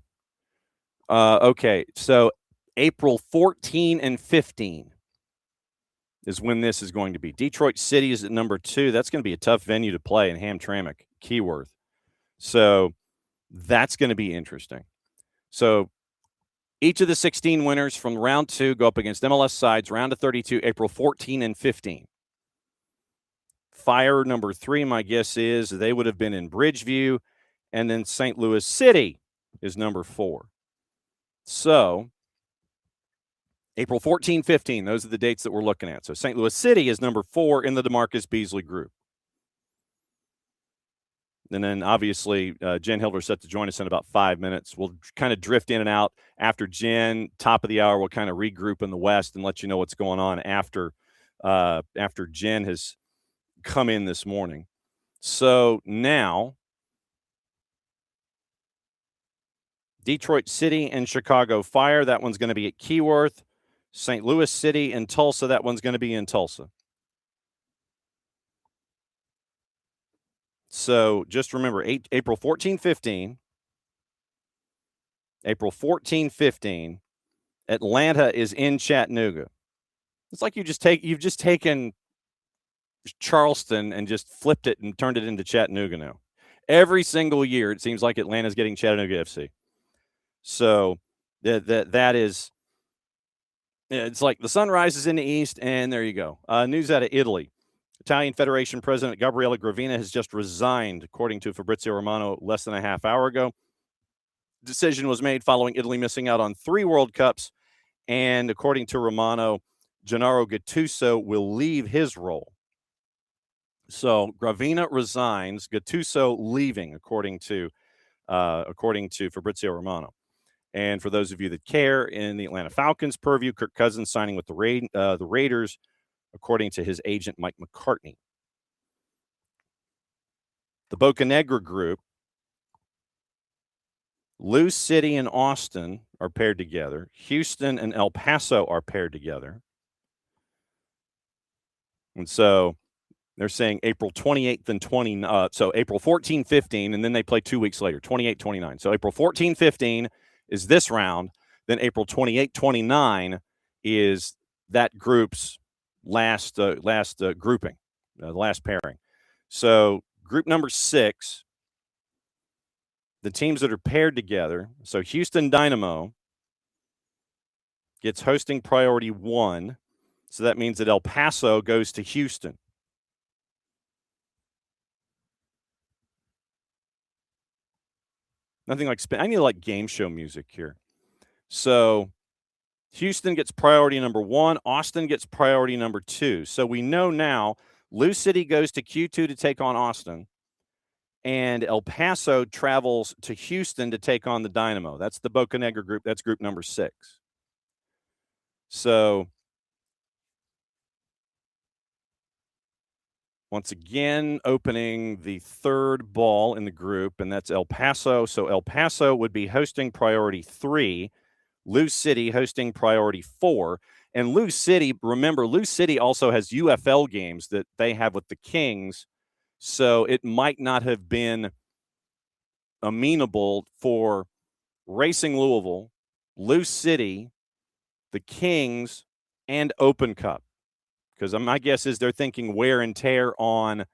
okay, so April 14 and 15 is when this is going to be. Detroit City is at number 2. That's going to be a tough venue to play in Hamtramck, Keyworth. So that's going to be interesting. So each of the 16 winners from round 2 go up against MLS sides, round of 32, April 14 and 15. Fire number 3, my guess is they would have been in Bridgeview, and then St. Louis City is number 4. So April 14, 15, those are the dates that we're looking at. So St. Louis City is number 4 in the DeMarcus Beasley group. And then, obviously, Jenn Hildreth set to join us in about 5 minutes. We'll kind of drift in and out after Jenn. Top of the hour, we'll kind of regroup in the West and let you know what's going on after Jenn has come in this morning. So now, Detroit City and Chicago Fire, that one's going to be at Keyworth. St. Louis City and Tulsa, that one's going to be in Tulsa. So just remember, April 14, 15. April 14, 15. Atlanta is in Chattanooga. It's like you've just taken Charleston and just flipped it and turned it into Chattanooga now. Every single year, it seems like Atlanta's getting Chattanooga FC. So that is, it's like the sun rises in the east, and there you go. News out of Italy. Italian Federation President Gabriele Gravina has just resigned, according to Fabrizio Romano less than a half hour ago. Decision was made following Italy missing out on 3 World Cups, and according to Romano, Gennaro Gattuso will leave his role. So Gravina resigns, Gattuso leaving, according to Fabrizio Romano. And for those of you that care, in the Atlanta Falcons purview, Kirk Cousins signing with the Raiders, according to his agent Mike McCartney. The Boca Negra group, Lou City and Austin are paired together. Houston and El Paso are paired together. And so they're saying April 28th and 29th. So April 14, 15, and then they play 2 weeks later, 28, 29. So April 14, 15 is this round. Then April 28, 29 is that group's last grouping, the last pairing. So group number 6, the teams that are paired together. So Houston Dynamo gets hosting priority 1. So that means that El Paso goes to Houston. Nothing like I need like game show music here. So Houston gets priority number 1. Austin gets priority number 2. So we know now Lou City goes to Q2 to take on Austin, and El Paso travels to Houston to take on the Dynamo. That's the Boca Negra group. That's group number 6. So once again, opening the 3rd ball in the group, and that's El Paso. So El Paso would be hosting priority 3, Lou City hosting priority 4. And Lou City, remember, Lou City also has UFL games that they have with the Kings, so it might not have been amenable for Racing Louisville, Lou City, the Kings, and Open Cup. Because my guess is they're thinking wear and tear on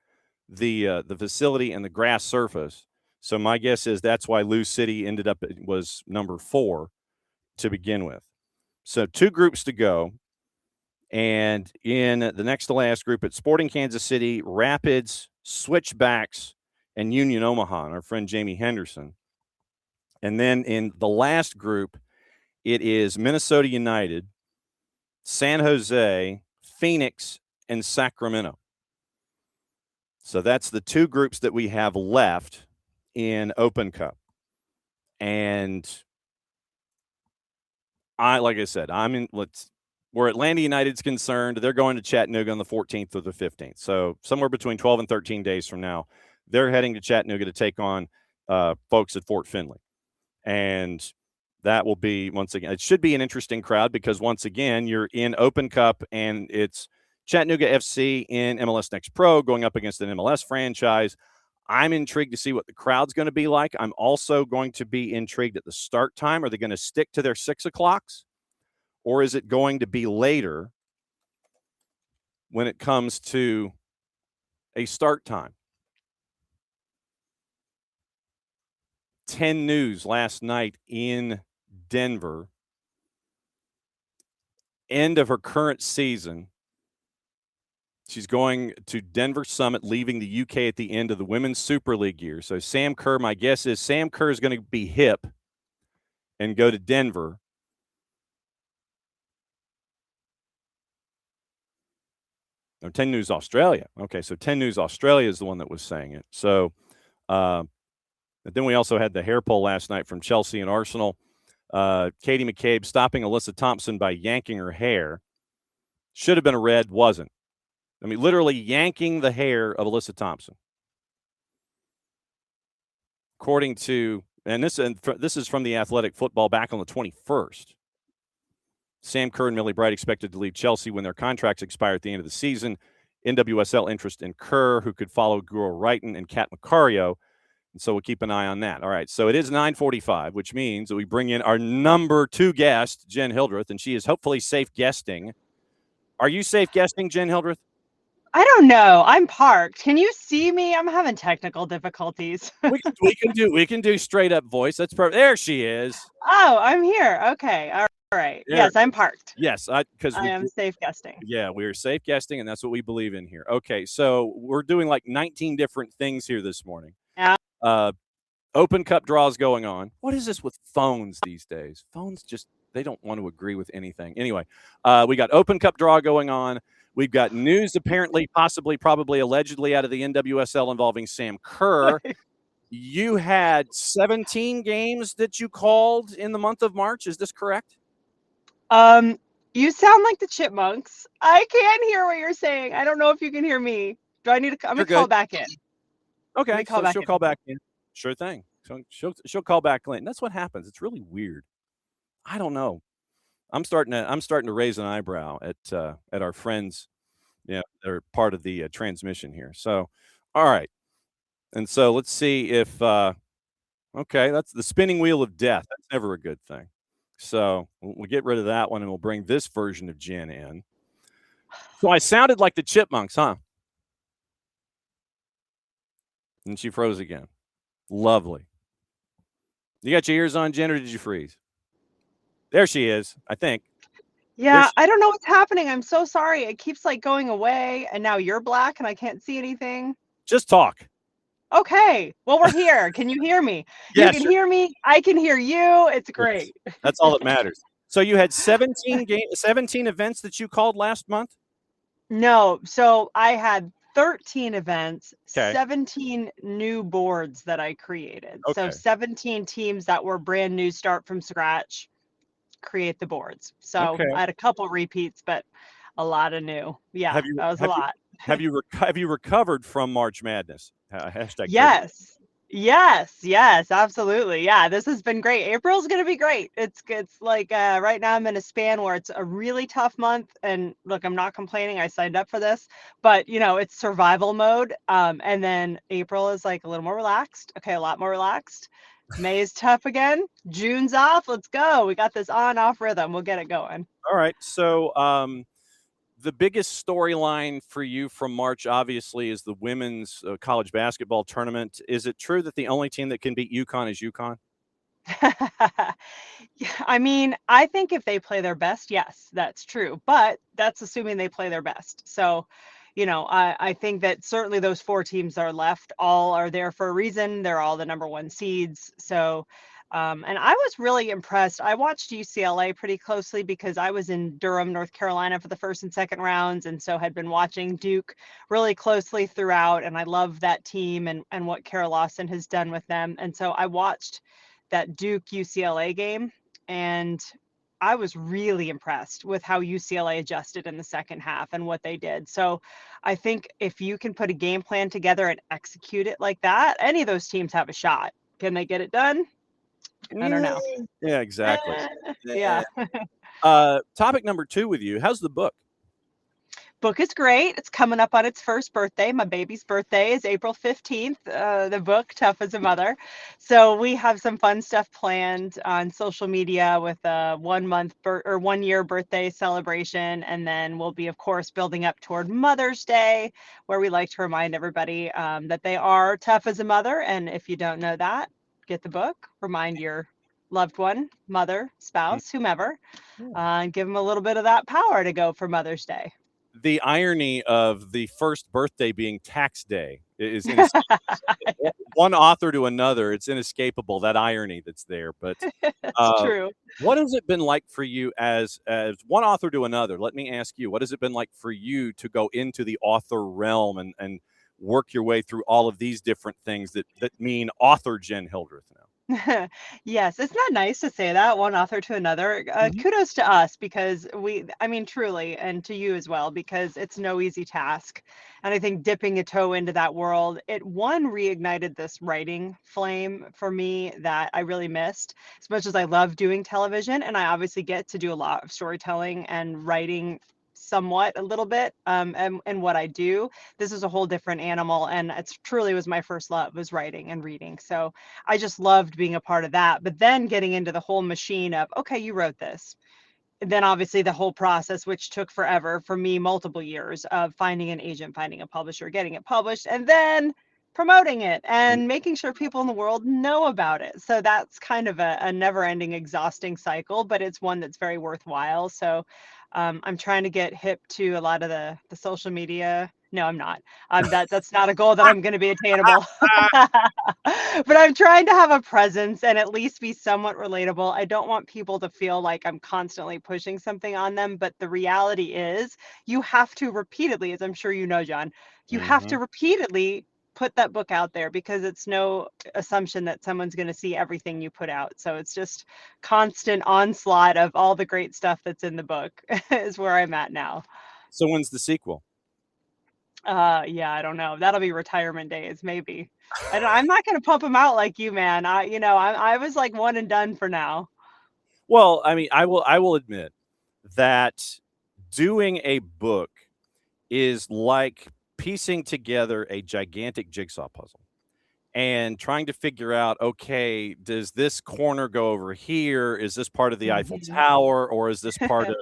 the facility and the grass surface. So my guess is that's why Lou City was number 4 to begin with. So 2 groups to go. And in the next to last group, it's Sporting Kansas City, Rapids, Switchbacks, and Union Omaha, and our friend Jamie Henderson. And then in the last group, it is Minnesota United, San Jose, Phoenix, and Sacramento. So that's the 2 groups that we have left in Open Cup. And like I said, where Atlanta United's concerned, they're going to Chattanooga on the 14th or the 15th. So somewhere between 12 and 13 days from now, they're heading to Chattanooga to take on folks at Fort Finley. And that will be, once again, it should be an interesting crowd because, once again, you're in Open Cup and it's Chattanooga FC in MLS Next Pro going up against an MLS franchise. I'm intrigued to see what the crowd's going to be like. I'm also going to be intrigued at the start time. Are they going to stick to their 6 o'clocks? Or is it going to be later when it comes to a start time? 10 News last night in Denver. End of her current season. She's going to Denver Summit, leaving the UK at the end of the Women's Super League year. So Sam Kerr, my guess is Sam Kerr is going to be hip and go to Denver. No, 10 News Australia. Okay, so 10 News Australia is the one that was saying it. So but then we also had the hair pull last night from Chelsea and Arsenal. Katie McCabe stopping Alyssa Thompson by yanking her hair. Should have been a red, wasn't. I mean, literally yanking the hair of Alyssa Thompson. According to, and this is from the Athletic Football back on the 21st. Sam Kerr and Millie Bright expected to leave Chelsea when their contracts expire at the end of the season. NWSL interest in Kerr, who could follow Guro Wrighton and Kat Macario. And so we'll keep an eye on that. All right, so it is 9:45, which means that we bring in our number 2 guest, Jenn Hildreth, and she is hopefully safe guesting. Are you safe guesting, Jenn Hildreth? I don't know. I'm parked. Can you see me? I'm having technical difficulties. we can do straight up voice. That's perfect. There she is. Oh, I'm here. Okay. All right. right. Yeah. Yes, I'm parked. Yes, because I am safe guesting. Yeah, we're safe guesting, and that's what we believe in here. Okay, so we're doing like 19 different things here this morning. Yeah. Open Cup draws going on. What is this with phones these days? Phones just, they don't want to agree with anything. Anyway, we got Open Cup draw going on. We've got news apparently, possibly, probably, allegedly out of the NWSL involving Sam Kerr. You had 17 games that you called in the month of March. Is this correct? You sound like the chipmunks. I can't hear what you're saying. I don't know if you can hear me. Do I need to? I'm gonna call back in. Okay, so she'll call back in. Sure thing. So she'll call back in. That's what happens. It's really weird. I don't know. I'm starting to raise an eyebrow at our friends, that are part of the transmission here. So, all right, and so let's see if okay, that's the spinning wheel of death. That's never a good thing. So we'll get rid of that one, and we'll bring this version of Jenn in. So I sounded like the chipmunks, huh? And she froze again. Lovely. You got your ears on, Jenn, or did you freeze? There she is, I think. Yeah, I don't know what's happening. I'm so sorry. It keeps like going away, and now you're black, and I can't see anything. Just talk. Okay. Well, we're here. Can you hear me? You can hear me. I can hear you. It's great. Yes. That's all that matters. So you had 17 events that you called last month? No. So I had 13 events, 17 new boards that I created. So 17 teams that were brand new, start from scratch, create the boards. So I had a couple repeats, but a lot of new. Yeah, that was a lot. Have you recovered from March Madness? Hashtag Yes, absolutely. Yeah, this has been great. April's gonna be great. It's like right now I'm in a span where it's a really tough month, and look, I'm not complaining. I signed up for this, but it's survival mode. And then April is like a little more relaxed. Okay, a lot more relaxed. May is tough again. June's off. Let's go. We got this on-off rhythm. We'll get it going. All right. So the biggest storyline for you from March, obviously, is the women's college basketball tournament. Is it true that the only team that can beat UConn is UConn? I mean, I think if they play their best, yes, that's true. But that's assuming they play their best. So, I think that certainly those 4 teams that are left all are there for a reason. They're all the #1 seeds. So, and I was really impressed. I watched UCLA pretty closely because I was in Durham, North Carolina for the first and second rounds, and so had been watching Duke really closely throughout. And I love that team and what Kara Lawson has done with them. And so I watched that Duke UCLA game, and I was really impressed with how UCLA adjusted in the second half and what they did. So I think if you can put a game plan together and execute it like that, any of those teams have a shot. Can they get it done? I don't know. Yeah, exactly. Yeah. Topic number 2 with you. How's the book? Book is great. It's coming up on its first birthday. My baby's birthday is April 15th. The book, Tough as a Mother. So we have some fun stuff planned on social media with a 1 year birthday celebration. And then we'll be, of course, building up toward Mother's Day, where we like to remind everybody that they are tough as a mother. And if you don't know that, get the book, remind your loved one, mother, spouse, whomever, and give them a little bit of that power to go for Mother's Day. The irony of the first birthday being tax day is one author to another. It's inescapable, that irony that's there. But that's true. What has it been like for you as one author to another? Let me ask you, what has it been like for you to go into the author realm and work your way through all of these different things that mean author Jenn Hildreth now? Yes, it's not nice to say that, one author to another. Kudos to us because I mean, truly, and to you as well, because it's no easy task. And I think dipping a toe into that world, it reignited this writing flame for me that I really missed. As much as I love doing television, and I obviously get to do a lot of storytelling and writing somewhat a little bit and what I do, this is a whole different animal, and it's truly was my first love, was writing and reading. So I just loved being a part of that. But then getting into the whole machine of, okay, you wrote this, and then obviously the whole process, which took forever for me, multiple years of finding an agent, finding a publisher, getting it published, and then promoting it and making sure people in the world know about it. So that's kind of a never-ending, exhausting cycle, but it's one that's very worthwhile. So I'm trying to get hip to a lot of the social media. No, I'm not. That's not a goal that I'm going to be attainable. But I'm trying to have a presence and at least be somewhat relatable. I don't want people to feel like I'm constantly pushing something on them, but the reality is you have to repeatedly, as I'm sure you know, John, you have to repeatedly put that book out there because it's no assumption that someone's going to see everything you put out. So it's just constant onslaught of all the great stuff that's in the book is where I'm at now. So when's the sequel? Yeah, I don't know. That'll be retirement days, maybe. I'm not going to pump them out like you, man. I was like one and done for now. Well, I mean, I will admit that doing a book is like piecing together a gigantic jigsaw puzzle and trying to figure out, okay, does this corner go over here? Is this part of the Eiffel Tower, or is this part of,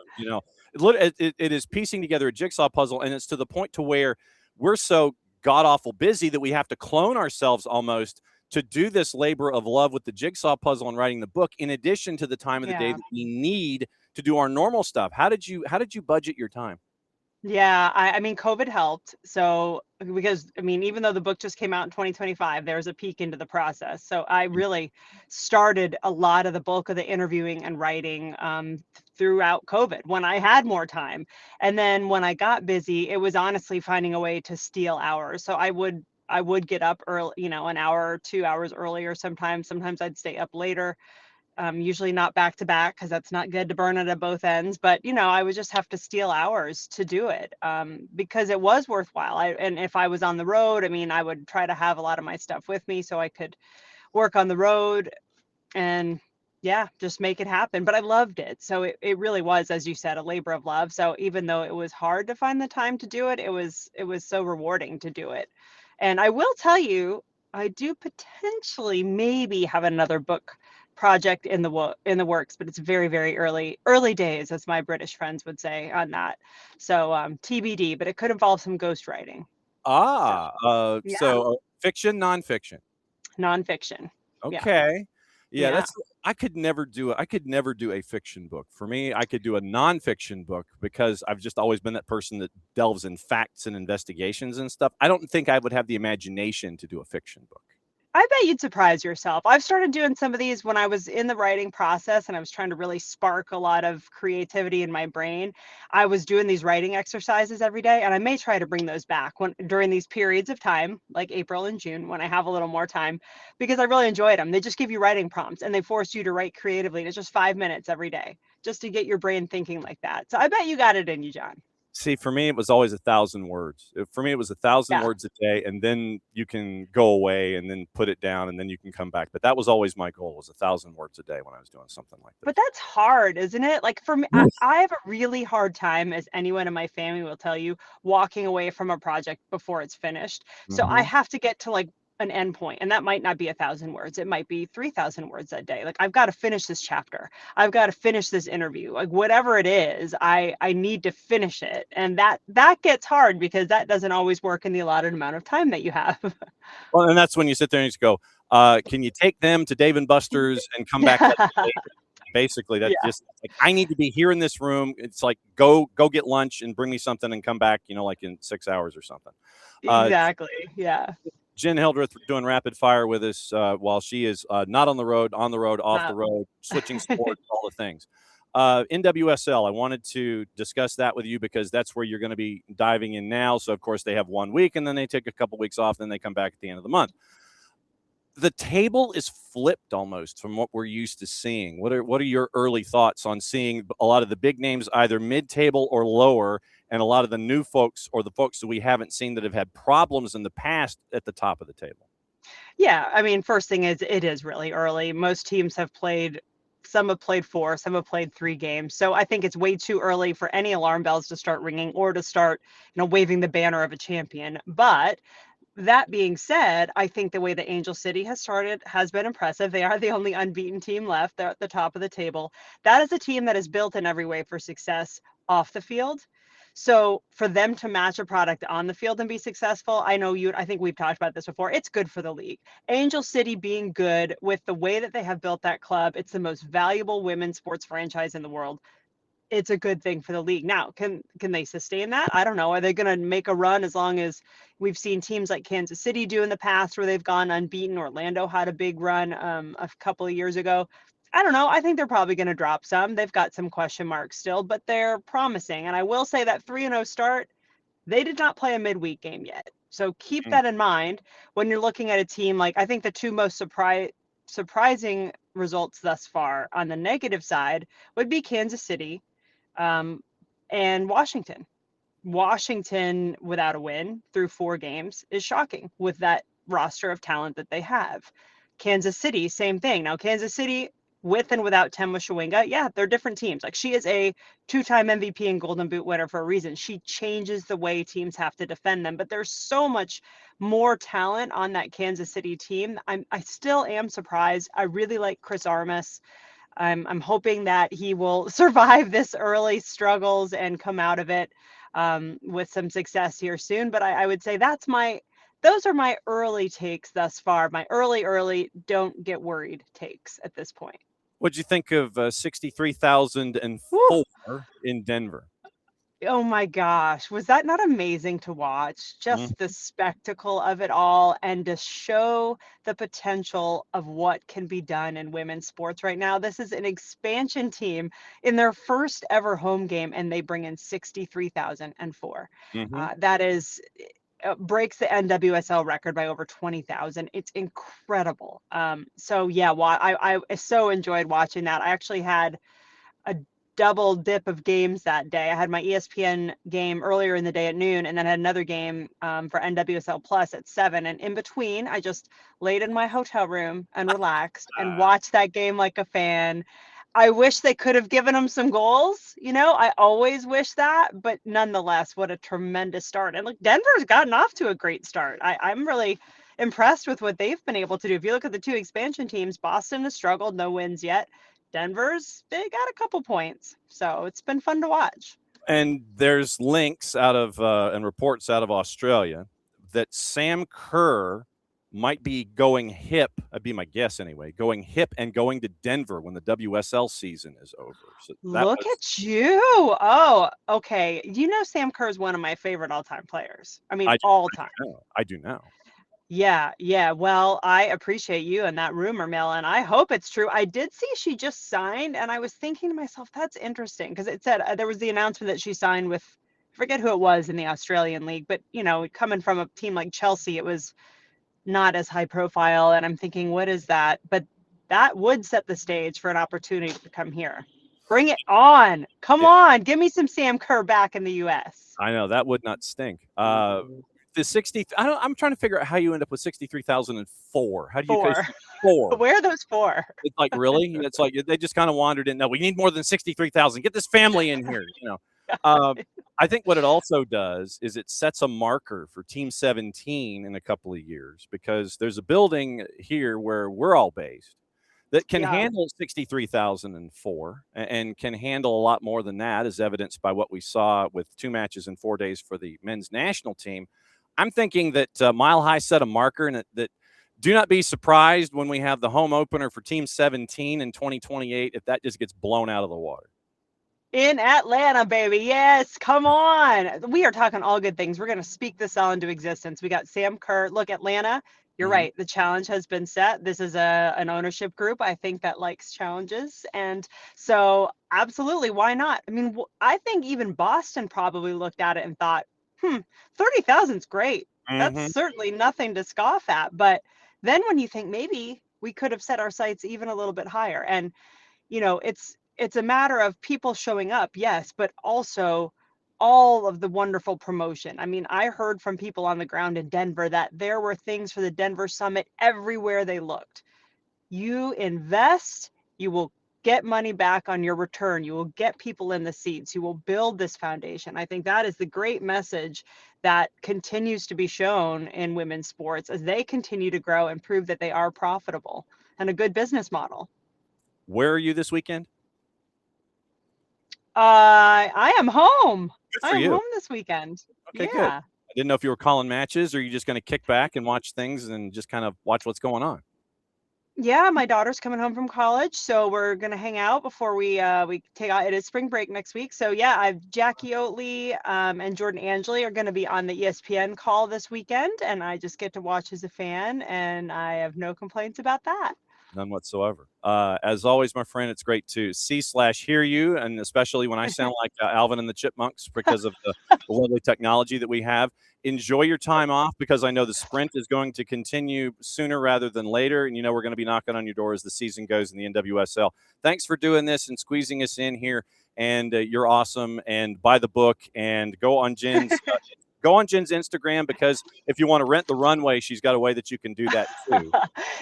it is piecing together a jigsaw puzzle, and it's to the point to where we're so god-awful busy that we have to clone ourselves almost to do this labor of love with the jigsaw puzzle and writing the book, in addition to the time of the day that we need to do our normal stuff. How did you budget your time? Yeah, I mean, COVID helped. So, because I mean, even though the book just came out in 2025, there was a peek into the process. So I really started a lot of the bulk of the interviewing and writing throughout COVID when I had more time. And then when I got busy, it was honestly finding a way to steal hours. So I would get up early, an hour or 2 hours earlier sometimes. Sometimes I'd stay up later. Usually not back to back because that's not good to burn it at both ends. But, I would just have to steal hours to do it because it was worthwhile. And if I was on the road, I mean, I would try to have a lot of my stuff with me so I could work on the road and just make it happen. But I loved it. So it really was, as you said, a labor of love. So even though it was hard to find the time to do it, it was so rewarding to do it. And I will tell you, I do potentially maybe have another book project in the works, but it's very, very early days, as my British friends would say on that. So TBD, but it could involve some ghostwriting. So fiction, nonfiction? Nonfiction. Okay. Yeah, I could never do a fiction book. For me, I could do a nonfiction book because I've just always been that person that delves in facts and investigations and stuff. I don't think I would have the imagination to do a fiction book. I bet you'd surprise yourself. I've started doing some of these when I was in the writing process and I was trying to really spark a lot of creativity in my brain. I was doing these writing exercises every day, and I may try to bring those back during these periods of time, like April and June, when I have a little more time, because I really enjoyed them. They just give you writing prompts and they force you to write creatively. It's just 5 minutes every day just to get your brain thinking like that. So I bet you got it in you, John. See, for me, it was always 1,000 words. For me, it was 1,000 words a day, and then you can go away and then put it down, and then you can come back. But that was always my goal, was 1,000 words a day when I was doing something like that. But that's hard, isn't it? Like for me, I have a really hard time, as anyone in my family will tell you, walking away from a project before it's finished. So I have to get to like an end point, and that might not be 1,000 words. It might be 3,000 words that day. Like I've got to finish this chapter. I've got to finish this interview. Like whatever it is, I need to finish it. And that gets hard because that doesn't always work in the allotted amount of time that you have. Well, and that's when you sit there and you just go, can you take them to Dave and Buster's and come back? Basically, that's just like, I need to be here in this room. It's like, go get lunch and bring me something and come back, like in 6 hours or something. Exactly. Yeah. Jenn Hildreth doing rapid fire with us while she is not on the road, off the road, switching sports, all the things. NWSL, I wanted to discuss that with you because that's where you're going to be diving in now. So, of course, they have 1 week and then they take a couple weeks off. Then they come back at the end of the month. The table is flipped almost from what we're used to seeing. What are your early thoughts on seeing a lot of the big names either mid-table or lower, and a lot of the new folks or the folks that we haven't seen that have had problems in the past at the top of the table? Yeah, I mean, first thing is it is really early. Most teams have played, some have played 4, some have played 3 games. So I think it's way too early for any alarm bells to start ringing or to start, waving the banner of a champion. But that being said, I think the way that Angel City has started has been impressive. They are the only unbeaten team left. They're at the top of the table. That is a team that is built in every way for success off the field. So for them to match a product on the field and be successful, I think we've talked about this before. It's good for the league. Angel City being good with the way that they have built that club. It's the most valuable women's sports franchise in the world. It's a good thing for the league. Now, can they sustain that? I don't know. Are they going to make a run as long as we've seen teams like Kansas City do in the past where they've gone unbeaten? Orlando had a big run a couple of years ago. I don't know. I think they're probably going to drop some. They've got some question marks still, but they're promising. And I will say that 3-0 start, they did not play a midweek game yet. So keep that in mind when you're looking at a team. Like, I think the two most surprising results thus far on the negative side would be Kansas City and Washington. Washington without a win through 4 games is shocking with that roster of talent that they have. Kansas City, same thing. Now, Kansas City with and without Temwa Shawinga, yeah, they're different teams. Like, she is a 2-time MVP and Golden Boot winner for a reason. She changes the way teams have to defend them, but there's so much more talent on that Kansas City team. I still am surprised. I really like Chris Armas. I'm hoping that he will survive this early struggles and come out of it with some success here soon. But I would say those are my early takes thus far. My early don't get worried takes at this point. What'd you think of 63,004 in Denver? Oh my gosh, was that not amazing to watch? Just the spectacle of it all, and to show the potential of what can be done in women's sports right now. This is an expansion team in their first ever home game, and they bring in 63,004. That is breaks the NWSL record by over 20,000. It's incredible. So yeah, I so enjoyed watching that. I actually had a double dip of games that day. I had my ESPN game earlier in the day at noon, and then had another game for NWSL Plus at 7. And in between, I just laid in my hotel room and relaxed and watched that game like a fan. I wish they could have given them some goals. I always wish that, but nonetheless, what a tremendous start. And look, Denver's gotten off to a great start. I'm really impressed with what they've been able to do. If you look at the 2 expansion teams, Boston has struggled, no wins yet. They got a couple points. So it's been fun to watch. And there's links out of and reports out of Australia that Sam Kerr might be going hip. That'd be my guess anyway. Going hip and going to Denver when the WSL season is over. So look at you. Oh, okay. Sam Kerr is one of my favorite all-time players. All time. I do now. Yeah. Well, I appreciate you and that rumor mill, and I hope it's true. I did see she just signed, and I was thinking to myself, that's interesting, because it said there was the announcement that she signed with, I forget who it was in the Australian League, but coming from a team like Chelsea, it was not as high profile, and I'm thinking, what is that? But that would set the stage for an opportunity to come here. Bring it on. Come on. Give me some Sam Kerr back in the U.S. I know that would not stink. The 60. I'm trying to figure out how you end up with 63,004. How do you guys 4? Where are those 4? It's like, really? It's like they just kind of wandered in. No, we need more than 63,000. Get this family in here. I think what it also does is it sets a marker for Team 17 in a couple of years, because there's a building here where we're all based that can handle 63,004 and can handle a lot more than that, as evidenced by what we saw with 2 matches in 4 days for the men's national team. I'm thinking that Mile High set a marker, and that do not be surprised when we have the home opener for Team 17 in 2028 if that just gets blown out of the water. In Atlanta, baby. Yes, come on. We are talking all good things. We're going to speak this all into existence. We got Sam Kerr. Look, Atlanta, you're right. The challenge has been set. This is an ownership group, I think, that likes challenges. And so absolutely, why not? I think even Boston probably looked at it and thought, 30,000 is great. That's certainly nothing to scoff at. But then when you think maybe we could have set our sights even a little bit higher, and it's a matter of people showing up, yes, but also all of the wonderful promotion. I heard from people on the ground in Denver that there were things for the Denver Summit everywhere they looked. You invest, you will get money back on your return. You will get people in the seats. You will build this foundation. I think that is the great message that continues to be shown in women's sports as they continue to grow and prove that they are profitable and a good business model. Where are you this weekend? I am home. Good I for am you. home this weekend. Okay, good. Yeah. I didn't know if you were calling matches or you just going to kick back and watch things and just kind of watch what's going on. Yeah, my daughter's coming home from college, so we're gonna hang out before we take out. It is spring break next week, so yeah, I've Jackie Oatley and Jordan Angeli are gonna be on the ESPN call this weekend, and I just get to watch as a fan, and I have no complaints about that. None whatsoever. As always, my friend, it's great to see/hear you, and especially when I sound like Alvin and the Chipmunks because of the lovely technology that we have. Enjoy your time off because I know the sprint is going to continue sooner rather than later, and we're going to be knocking on your door as the season goes in the NWSL. Thanks for doing this and squeezing us in here, and you're awesome. And buy the book and go on Jenn's. Go on Jenn's Instagram because if you want to rent the runway, she's got a way that you can do that too.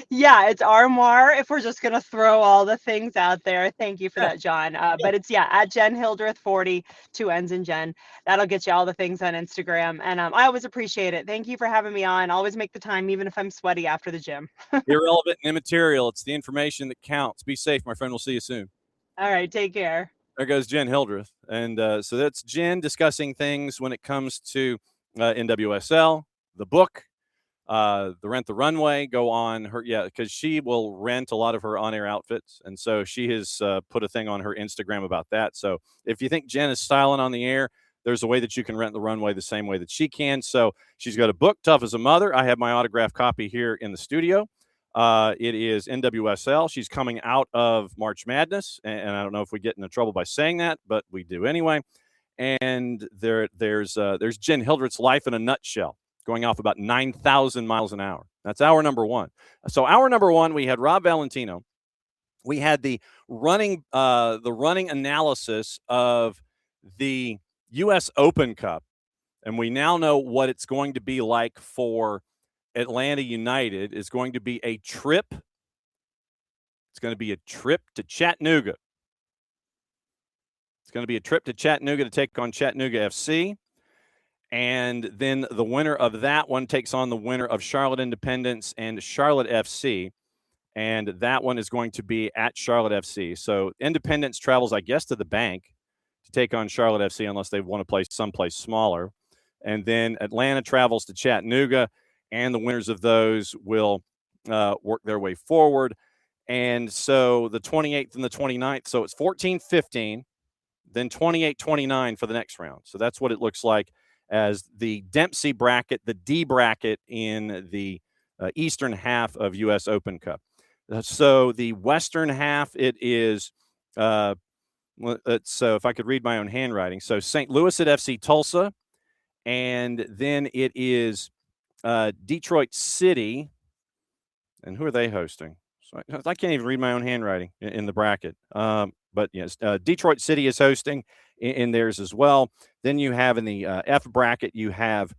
Yeah, it's Armoire if we're just gonna throw all the things out there. Thank you for that, John. But it's at Jenn Hildreth 40, 2 N's in Jen. That'll get you all the things on Instagram. And I always appreciate it. Thank you for having me on. Always make the time, even if I'm sweaty after the gym. Irrelevant and immaterial. It's the information that counts. Be safe, my friend. We'll see you soon. All right, take care. There goes Jenn Hildreth. And so that's Jenn discussing things when it comes to NWSL, the book, the Rent the Runway, go on her. Yeah, because she will rent a lot of her on-air outfits. And so she has put a thing on her Instagram about that. So if you think Jenn is styling on the air, there's a way that you can rent the runway the same way that she can. So she's got a book, Tough as a Mother. I have my autographed copy here in the studio. It is NWSL. She's coming out of March Madness, and I don't know if we get into trouble by saying that, but we do anyway. And there's Jenn Hildreth's life in a nutshell, going off about 9,000 miles an hour. That's hour number one. So hour number one, we had Rob Valentino. We had the running analysis of the U.S. Open Cup, and we now know what it's going to be like for Atlanta United. Is going to be a trip. It's going to be a trip to Chattanooga. It's going to be a trip to Chattanooga to take on Chattanooga FC. And then the winner of that one takes on the winner of Charlotte Independence and Charlotte FC. And that one is going to be at Charlotte FC. So Independence travels, I guess, to the bank to take on Charlotte FC unless they want to play someplace smaller. And then Atlanta travels to Chattanooga, and the winners of those will work their way forward. And so the 28th and the 29th, so it's 14-15, then 28-29 for the next round. So that's what it looks like as the Dempsey bracket, the D bracket in the eastern half of U.S. Open Cup. So the western half, it is, so if I could read my own handwriting. So St. Louis at FC Tulsa, and then it is Detroit City. And who are they hosting? So I can't even read my own handwriting in the bracket. But yes, Detroit City is hosting in theirs as well. Then you have in the F bracket, you have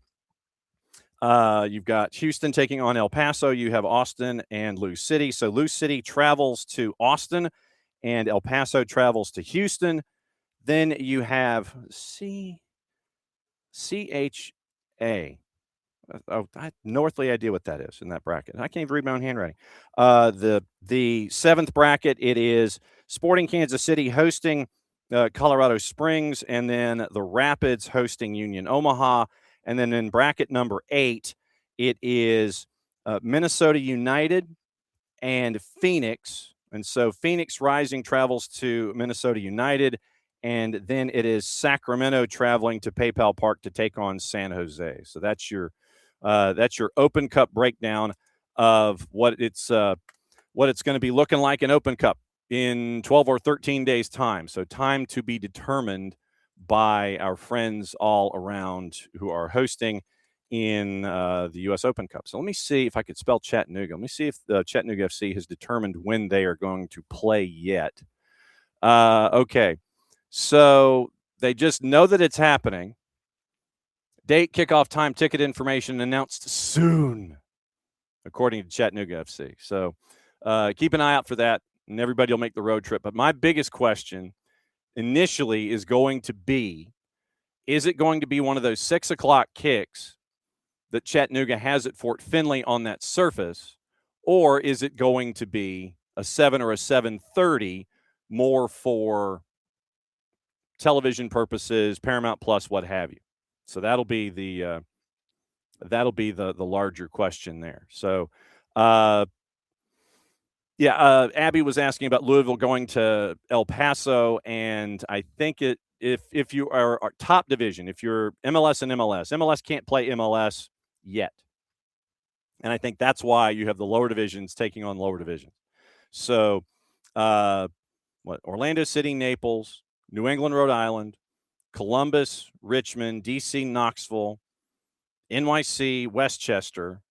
you've got Houston taking on El Paso. You have Austin and Lou City. So Lou City travels to Austin, and El Paso travels to Houston. Then you have CHA. Oh, I have no earthly idea what that is in that bracket. I can't even read my own handwriting. The seventh bracket, it is Sporting Kansas City hosting Colorado Springs, and then the Rapids hosting Union Omaha. And then in bracket number 8, it is Minnesota United and Phoenix. And so Phoenix Rising travels to Minnesota United, and then it is Sacramento traveling to PayPal Park to take on San Jose. So that's your Open Cup breakdown of what it's going to be looking like in Open Cup in 12 or 13 days' time. So time to be determined by our friends all around who are hosting in the U.S. Open Cup. So let me see if I could spell Chattanooga. Let me see if the Chattanooga FC has determined when they are going to play yet. Okay. So they just know that it's happening. Date, kickoff time, ticket information announced soon, according to Chattanooga FC. So keep an eye out for that, and everybody will make the road trip. But my biggest question initially is going to be, is it going to be one of those 6 o'clock kicks that Chattanooga has at Fort Finley on that surface, or is it going to be a 7 or a 7:30 more for television purposes, Paramount Plus, what have you. So that'll be the larger question there. So, Abby was asking about Louisville going to El Paso, and I think if you are top division, if you're MLS and MLS can't play MLS yet, and I think that's why you have the lower divisions taking on lower divisions. So, Orlando City, Naples, New England, Rhode Island, Columbus, Richmond, DC, Knoxville, NYC, Westchester,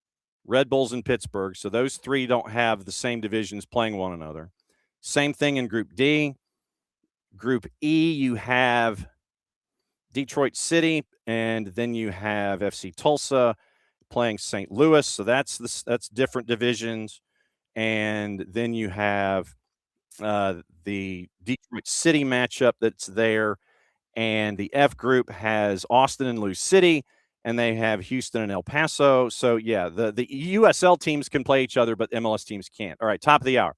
Red Bulls, and Pittsburgh. So those three don't have the same divisions playing one another. Same thing in Group D. Group E, you have Detroit City, and then you have FC Tulsa playing St. Louis. So that's different divisions. And then you have the Detroit City matchup that's there. And the F group has Austin and Lou City, and they have Houston and El Paso. So, yeah, the USL teams can play each other, but MLS teams can't. All right, top of the hour.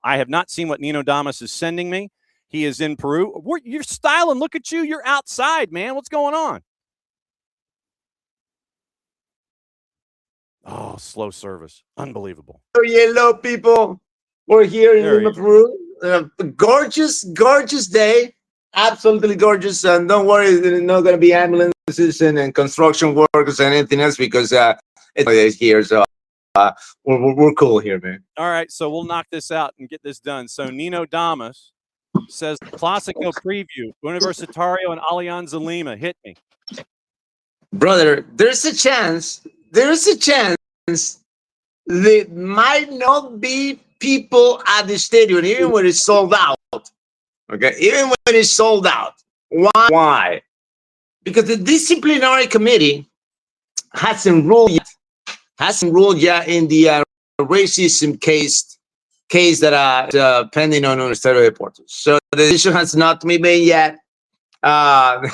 I have not seen what Nino Damas is sending me. He is in Peru. You're styling. Look at you. You're outside, man. What's going on? Oh, slow service. Unbelievable. Hello, people. We're here in Lima, Peru. Gorgeous, gorgeous day. Absolutely gorgeous. And don't worry, there's not going to be ambulances and construction workers and anything else because it's here. So we're cool here, man. All right. So we'll knock this out and get this done. So Nino Damas says, Classico preview, Universitario and Alianza Lima. Hit me. Brother, there's a chance there might not be people at the stadium, even when it's sold out. Okay, even when it's sold out. Why? Because the disciplinary committee hasn't ruled yet in the racism case that is pending on Universitario Deportes. So the decision has not been made yet. But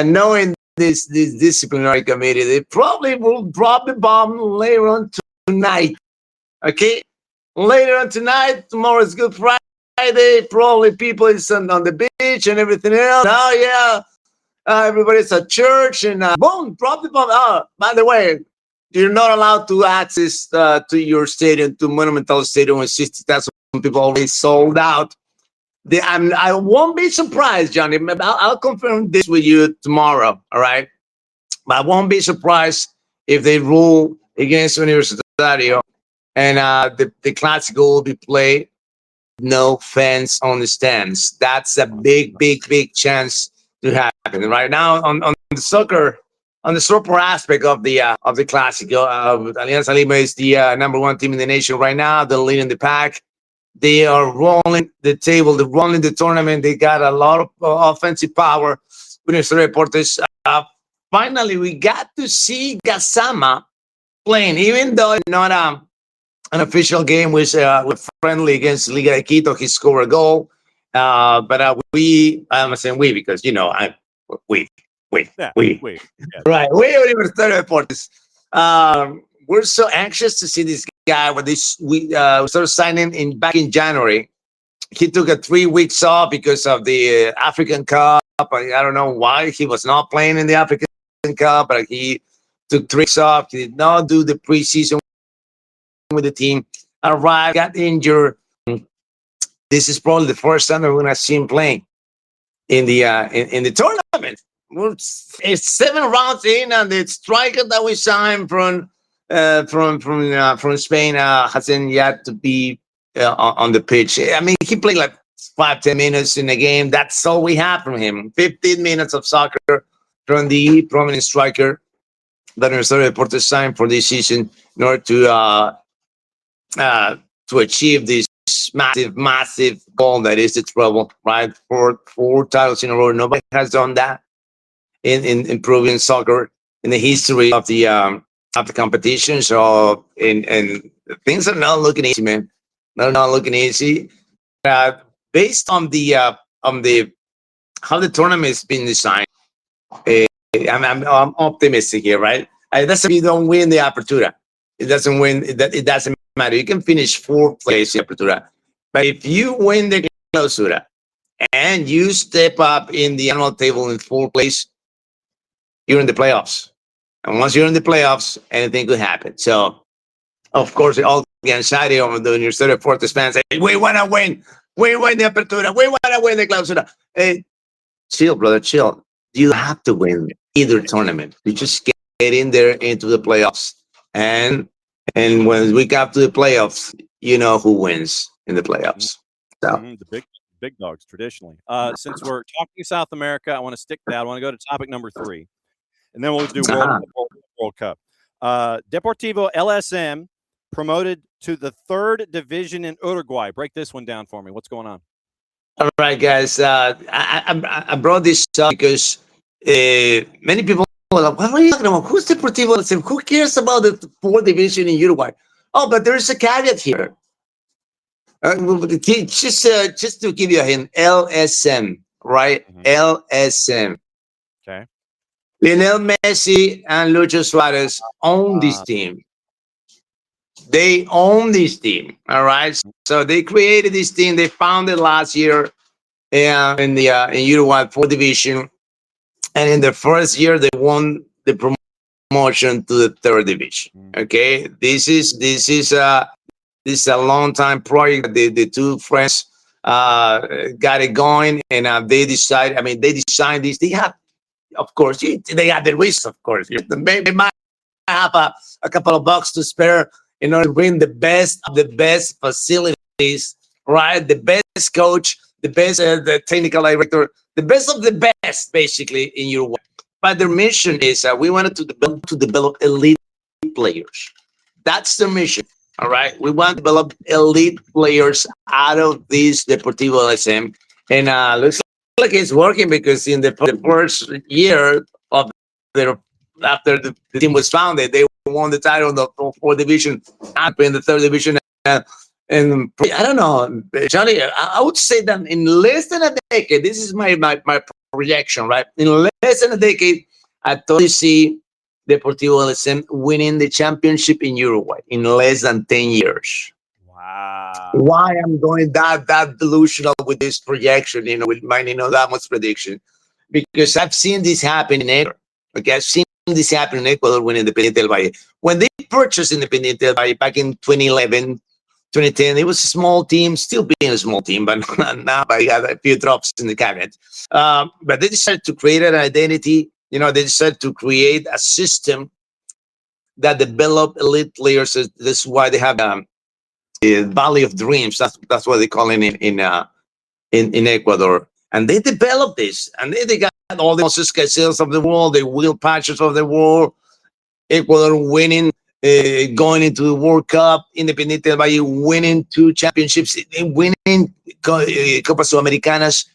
knowing this disciplinary committee, they probably will drop the bomb later on tonight. Okay, later on tonight. Tomorrow is Good Friday. Probably people is on the beach and everything else. Oh yeah, everybody's at church and boom, drop the bomb. Oh, by the way, you're not allowed to access to your stadium, to Monumental Stadium, with 60,000 people already sold out. I won't be surprised, Johnny. I'll confirm this with you tomorrow. All right, but I won't be surprised if they rule against Universitario and the Clásico will be played. No fans on the stands. That's a big chance to happen. Right now, on the soccer aspect of the Clásico, Alianza Lima is the #1 team in the nation right now. They're leading the pack. They are rolling the table. They're rolling the tournament. They got a lot of offensive power. Universitario Deportes. Finally, we got to see Gasama playing, even though it's not an official game was friendly against Liga de Quito. He scored a goal, but I'm saying we because we. Yeah. Right, we Universitario Deportes. We're so anxious to see this guy. When we started signing back in January, he took a 3 weeks off because of the African Cup. I don't know why he was not playing in the African Cup, but he took 3 weeks off. He did not do the preseason with the team. Arrived, got injured. This is probably the first time we're gonna see him playing in the tournament. It's 7 rounds in, and the striker that we signed from Spain hasn't yet to be on the pitch. I mean, he played like 5-10 minutes in a game. That's all we have from him. 15 minutes of soccer from the prominent striker that Universitario Deportes signed for this season in order to achieve this massive goal that is the treble, right? Four titles in a row. Nobody has done that in Peruvian soccer in the history of the competition. So, and things are not looking easy, man. They're not looking easy. Based on the how the tournament has been designed, I'm optimistic here, right? It doesn't mean you don't win the Apertura. It doesn't win. It doesn't matter. You can finish 4th place in Apertura, but if you win the Clausura, and you step up in the annual table in fourth place, you're in the playoffs. And once you're in the playoffs, anything could happen. So, of course, all the anxiety of the Universidad Fortes fans say, we want to win. We win the Apertura. We want to win the Clausura. Hey, chill, brother, chill. You have to win either tournament. You just get in there into the playoffs. And when we got to the playoffs, you know who wins in the playoffs. So. The big dogs traditionally. Since we're talking South America, I want to stick to that. I want to go to topic number 3, and then we'll do World Cup. Deportivo LSM promoted to the 3rd division in Uruguay. Break this one down for me. What's going on? All right, guys. I brought this up because many people are like, what are you talking about? Who's Deportivo LSM? Who cares about the 4th division in Uruguay? Oh, but there's a caveat here. Just to give you a hint, LSM, right? LSM. Okay. Lionel Messi and Lucho Suarez own this team. They own this team, all right? So they created this team. They founded last year in Uruguay 4th division, and in the first year they won the promotion to the 3rd division. Okay, this is a long time project. The two friends got it going, and they decide. I mean, they designed this. They have, of course, they have the reasons. Of course, they might have a couple of bucks to spare in order to bring the best of the best facilities, right? The best coach, the best the technical director, the best of the best, basically, in Uruguay. But their mission is we wanted to develop elite players. That's their mission. All right, we want to develop elite players out of this Deportivo LSM, and looks like it's working because in the first year of after the team was founded, they won the title in the 4th division, in the 3rd division, and I don't know, Johnny. I would say that in less than a decade, this is my projection, right? In less than a decade, I totally see Deportivo LSM winning the championship in Uruguay in less than 10 years. Wow. Why I'm going that delusional with this projection, with my Nino Damo's prediction? Because I've seen this happen in Ecuador. Okay, I've seen this happen in Ecuador when Independiente del Valle. When they purchased Independiente del Valle back in 2011, 2010, it was a small team, still being a small team, but now I got a few drops in the cabinet. But they decided to create an identity. They decided to create a system that developed elite players. This is why they have the Valley of Dreams. That's what they call it in Ecuador. And they developed this, and they got all the Moses Caicedos of the world, the Will Patches of the world. Ecuador winning, going into the World Cup. Independiente del Valle winning 2 championships, winning Copa Sudamericanas.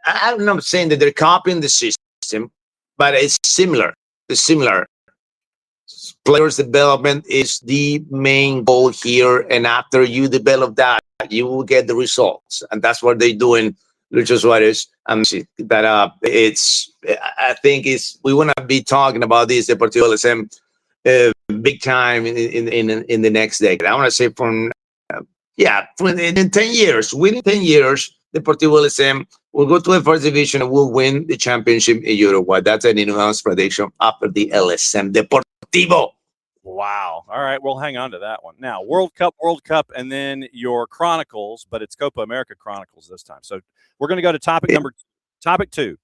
I'm not saying that they're copying the system, but it's similar. It's similar. Players development is the main goal here, and after you develop that, you will get the results, and that's what they're doing. Lucho Suarez, that I think we want to be talking about this Deportivo LSM big time in the next decade. I want to say in 10 years, within 10 years, Deportivo LSM will go to the 1st division and will win the championship in Uruguay. That's an in-house prediction after the LSM Deportivo. Wow. All right, we'll hang on to that one. Now, World Cup, and then your Chronicles, but it's Copa America Chronicles this time. So we're going to go to topic 2.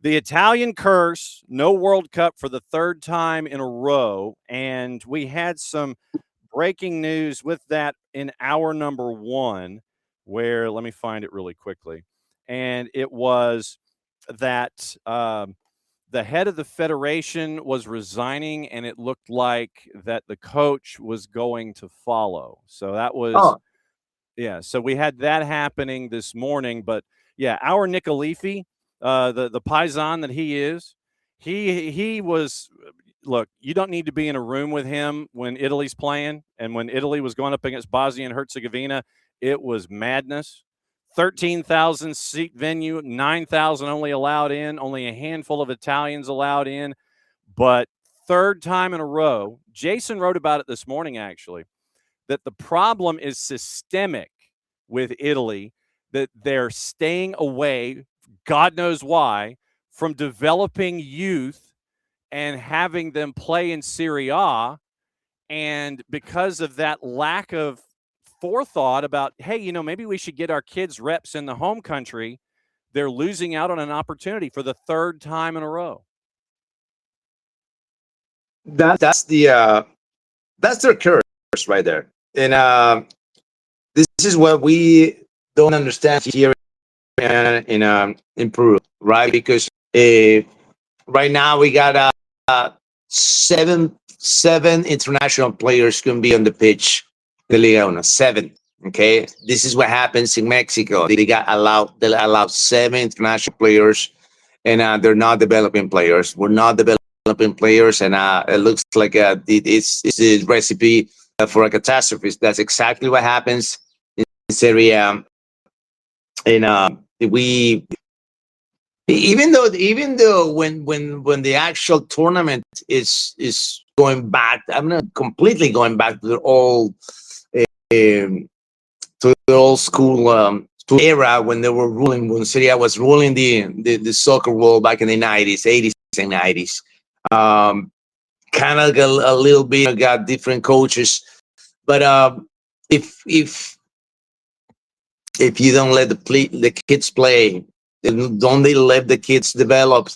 The Italian curse, no World Cup for the 3rd time in a row, and we had some breaking news with that in hour number 1, where, let me find it really quickly, and it was that the head of the federation was resigning, and it looked like that the coach was going to follow. So that was, so we had that happening this morning. But yeah, our Nicolifi, the Paisan that he is, he was, look, you don't need to be in a room with him when Italy's playing. And when Italy was going up against Bosnia and Herzegovina, it was madness. 13,000 seat venue, 9,000 only allowed in, only a handful of Italians allowed in. But 3rd time in a row, Jason wrote about it this morning, actually, that the problem is systemic with Italy. that they're staying away, God knows why, from developing youth and having them play in Serie A. And because of that lack of forethought about, hey, you know, maybe we should get our kids reps in the home country, they're losing out on an opportunity for the third time in a row. That's their curse right there. And this is what we don't understand here in Peru, right? Because right now we got seven international players can be on the pitch. The Liga Uno, 7. Okay, this is what happens in Mexico. They allowed 7 international players, and they're not developing players. We're not developing players, and it looks like it's a recipe for a catastrophe. That's exactly what happens in Serie A. And we even though when the actual tournament is going back, I'm not completely going back to the old school era when they were ruling, when Serie A was ruling the soccer world back in the 90s, 80s and 90s. Kind of a little bit got different coaches, but if you don't let the kids play, don't they let the kids develop?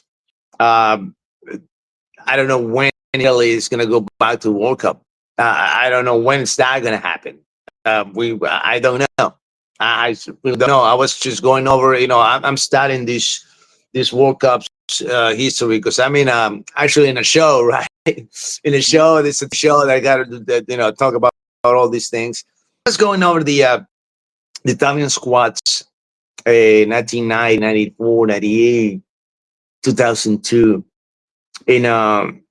I don't know when Italy is going to go back to World Cup. I don't know when it's that going to happen. I don't know. I really don't know. I was just going over. I'm studying this World Cup history because I'm actually in a show, right? In a show, this is a show that I got to talk about all these things. I was going over the Italian squads, 1990, 94, 98, 2002, and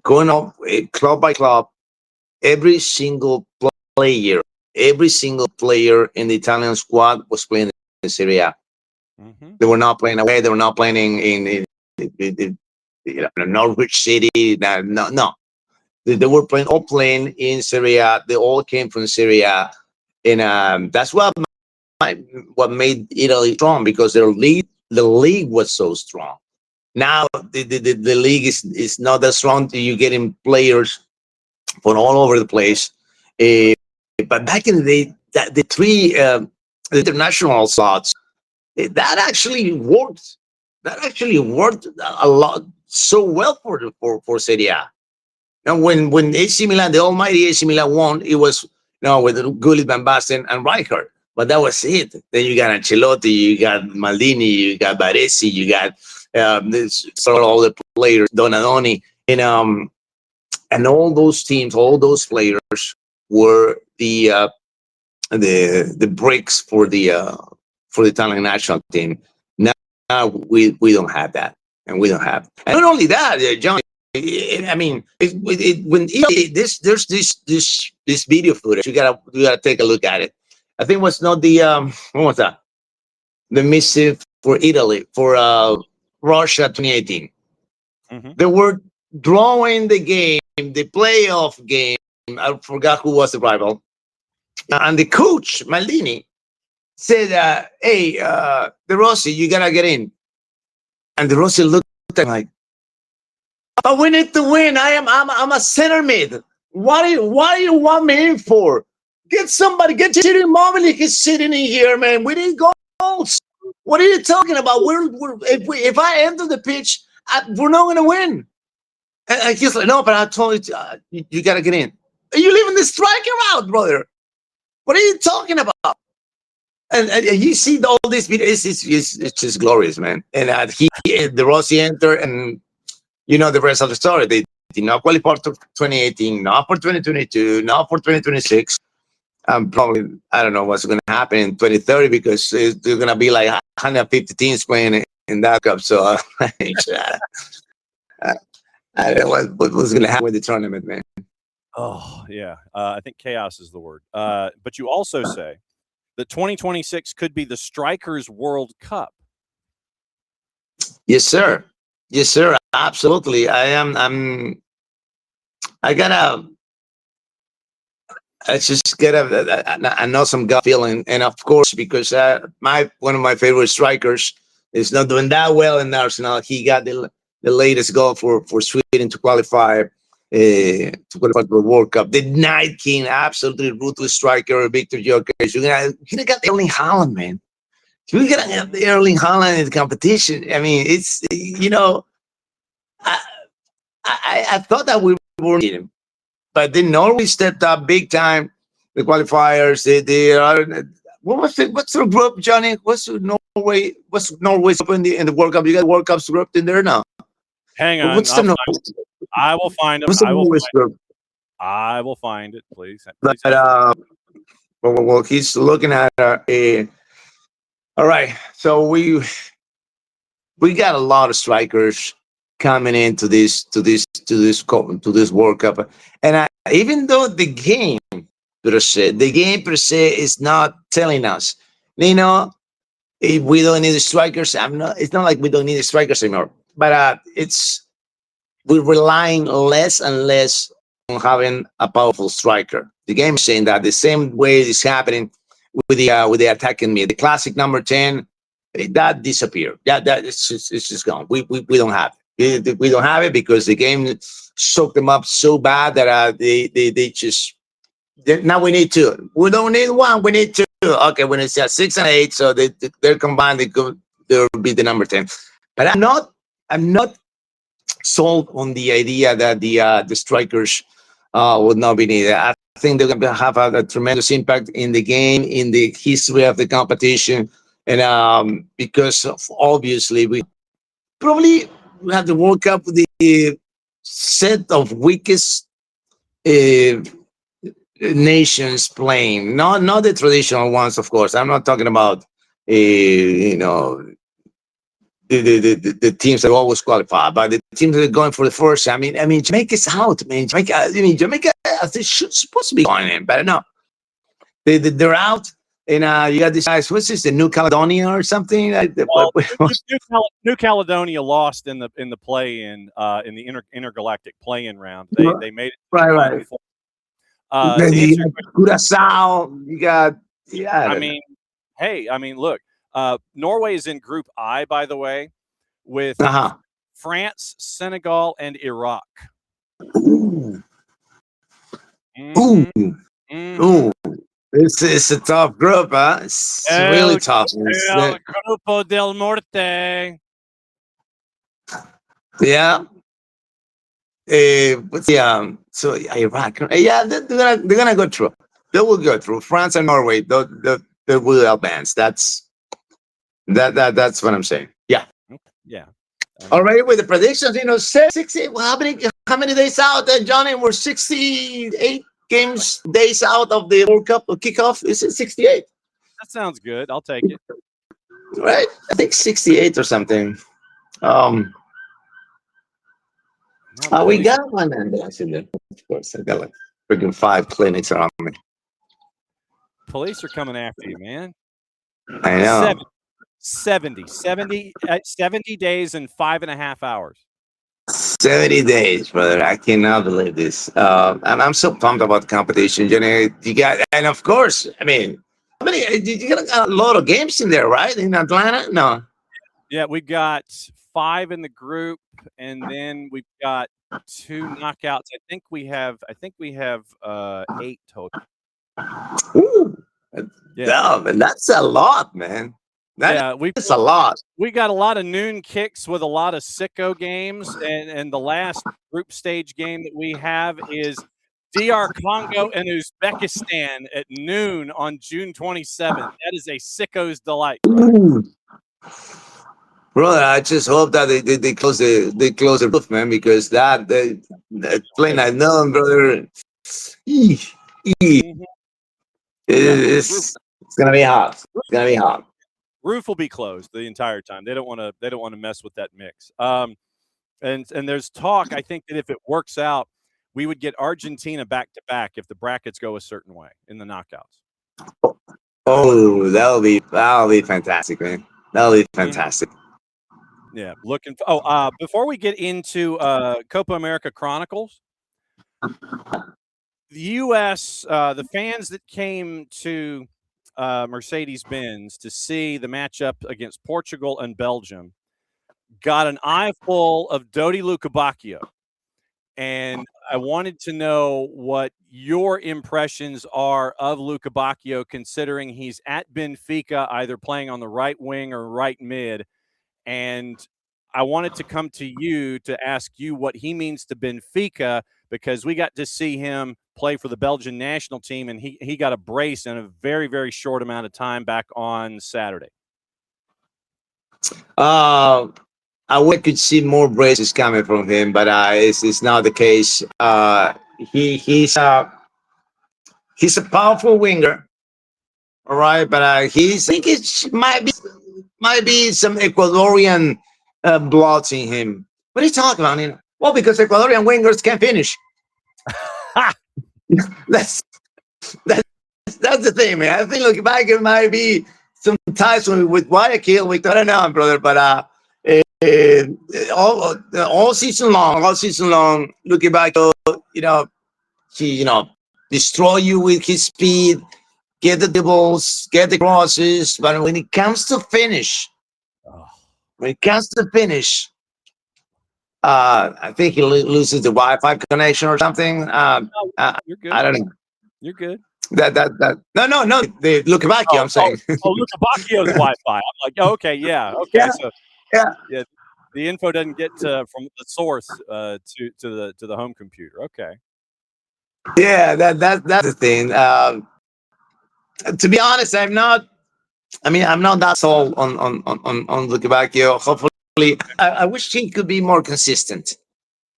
going off club by club, every single player in the Italian squad was playing in Serie A. Mm-hmm. They were not playing away. They were not playing in Norwich City. No. They were all playing in Serie A. They all came from Serie A, and that's what made Italy strong, because the league was so strong. Now the league is not that strong. You're getting players from all over the place. But back in the day, the 3 international slots, that actually worked. That actually worked a lot, so well for Serie A. And when AC Milan, the almighty AC Milan won, it was with Gullit, Van Basten, and Rijkaard. But that was it. Then you got Ancelotti, you got Maldini, you got Baresi, you got all the players, Donadoni, and all those teams, all those players were the bricks for the Italian national team. Now we don't have that, and we don't have. And not only that, John. I mean, when there's this video footage, you gotta take a look at it. I think it was not the what was that? The missive for Italy for Russia 2018. Mm-hmm. They were drawing the game, the playoff game. I forgot who was the rival, and the coach Maldini said, "Hey, De Rossi, you gotta get in." And De Rossi looked at him like, "But we need to win. I'm a center mid. What do you want me in for? Get Ciro Immobile. He's sitting in here, man. We need goals. What are you talking about? If I enter the pitch, we're not gonna win." And he's like, "No, but I told you, you gotta get in. You're leaving the striker out, brother. What are you talking about?" And you see all this video. It's just glorious, man. And De Rossi entered, and you know the rest of the story. They did not qualify for 2018, not for 2022, not for 2026. Probably, I don't know what's going to happen in 2030, because there's going to be like 150 teams playing in that cup. So I don't know what's going to happen with the tournament, man. Oh, yeah. I think chaos is the word. But you also say that 2026 could be the Strikers World Cup. Yes, sir. Yes, sir. Absolutely. I gotta. let's just get an awesome gut feeling. And of course, because one of my favorite strikers is not doing that well in Arsenal, he got the latest goal for Sweden to qualify for the World Cup. The Night King, absolutely ruthless striker, Victor Gyökeres. You're gonna get Erling Haaland, man. You're gonna have the Erling Haaland in the competition. I mean, it's I thought that we were him, but then Norway stepped up big time. The qualifiers, they are. What's the group, Johnny? What's Norway's group in the World Cup? You got World Cup's group in there now. Hang on. I will find it. I will find it, please. Well, he's looking at all right. So we got a lot of strikers coming into this World Cup, and even though the game per se is not telling us, Nino, if we don't need the strikers. It's not like we don't need the strikers anymore, but we're relying less and less on having a powerful striker. The game is saying that the same way is happening with the attacking mid. The classic number 10 that disappeared. It's just gone. We don't have it. We don't have it because the game soaked them up so bad that they just. Now we need two. We don't need one. We need two. Okay, when it's 6 and 8, so they're combined. They'll be the number 10. But I'm not sold on the idea that the strikers would not be needed. I think they're going to have a tremendous impact in the game, in the history of the competition, and because obviously we probably have the World Cup with the set of weakest nations playing, not the traditional ones, of course. I'm not talking about the teams that always qualify, but the teams that are going for the first. I mean, Jamaica's out, man. Jamaica they supposed to be going in, but no, they're out. And you got these guys. What's this? The New Caledonia or something? New Caledonia lost in the play-in in the intergalactic play-in round. They made it right. Curacao, you got look, Norway is in Group I, by the way, with France, Senegal, and Iraq. Ooh. Ooh. It's a tough group, huh? It's really tough. El Grupo del Norte. Yeah. So Iraq, they're gonna go through. They will go through. France and Norway, they will advance. That's what I'm saying. Yeah. Already with the predictions, 60. Well, how many days out, Johnny? We're 68 days out of the World Cup kickoff. Is it 68? That sounds good. I'll take it. Right, I think 68 or something. We got one ambulance in there. Of course, I got like freaking 5 clinics around me. Police are coming after you, man. I know. 70 days and 5.5 hours. 70 days, brother. I cannot believe this. And I'm so pumped about the competition. And of course, you got a lot of games in there, right? In Atlanta? No. Yeah, we got 5 in the group, and then we've got 2 knockouts. I think we have 8 total. Ooh, yeah, man, that's a lot, man. That's a lot. We got a lot of noon kicks with a lot of sicko games, and the last group stage game that we have is DR Congo and Uzbekistan at noon on June 27th. That is a sicko's delight. Brother, I just hope that they close the roof, man, because that playing at noon, brother. It's gonna be hot. It's gonna be hot. Roof will be closed the entire time. They don't want to mess with that mix. And there's talk. I think that if it works out, we would get Argentina back to back if the brackets go a certain way in the knockouts. Oh, that'll be fantastic, man. That'll be fantastic. Yeah, before we get into Copa America Chronicles, the U.S., the fans that came to Mercedes-Benz to see the matchup against Portugal and Belgium got an eyeful of Dodi Lukebakio. And I wanted to know what your impressions are of Lukebakio, considering he's at Benfica, either playing on the right wing or right mid. And I wanted to come to you to ask you what he means to Benfica, because we got to see him play for the Belgian national team, and he got a brace in a very, very short amount of time back on Saturday. I wish could see more braces coming from him, but it's not the case. He's a powerful winger, all right. But I think it might be some Ecuadorian blood in him. What are you talking about? Well, because Ecuadorian wingers can finish. that's the thing, man. I think Lukebakio might be some ties with Guayaquil. I don't know, brother, but all season long, Lukebakio, he destroy you with his speed, get the dribbles, get the crosses, but when it comes to finish, I think he loses the Wi-Fi connection or something. You're good. I don't know. You're good. No. The Lukebakio, I'm saying. Lukebakio's Wi-Fi. I'm like, okay, yeah, okay. Yeah. So yeah, the info doesn't get from the source to the home computer. Okay. Yeah, that's the thing. To be honest, I'm not that sold on Lukebakio. Hopefully, I wish he could be more consistent.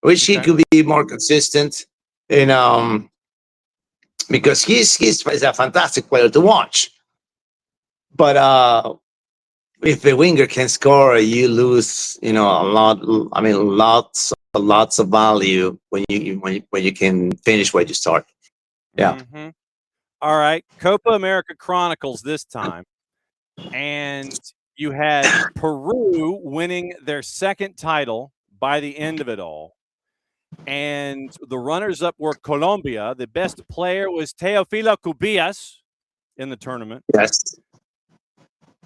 Because he's a fantastic player to watch. But if the winger can score, you lose, a lot. I mean, lots of value when you can finish where you start. Yeah. Mm-hmm. All right, Copa America Chronicles this time, and you had Peru winning their second title by the end of it all, and the runners-up were Colombia. The best player was Teofilo Cubillas in the tournament. Yes.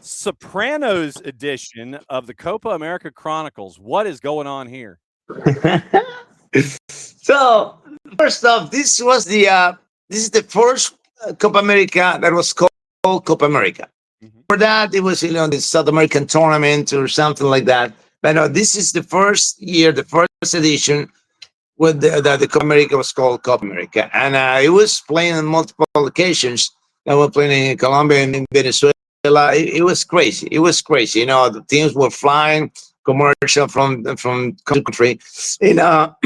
Sopranos edition of the Copa America Chronicles. What is going on here? So first off, this is the first Copa America that was called Copa America. Mm-hmm. For that, it was the South American tournament or something like that. But no, this is the first year, the first edition when the Copa America was called Copa America, and it was playing on multiple occasions. They were playing in Colombia and in Venezuela. It was crazy. The teams were flying commercial from country in that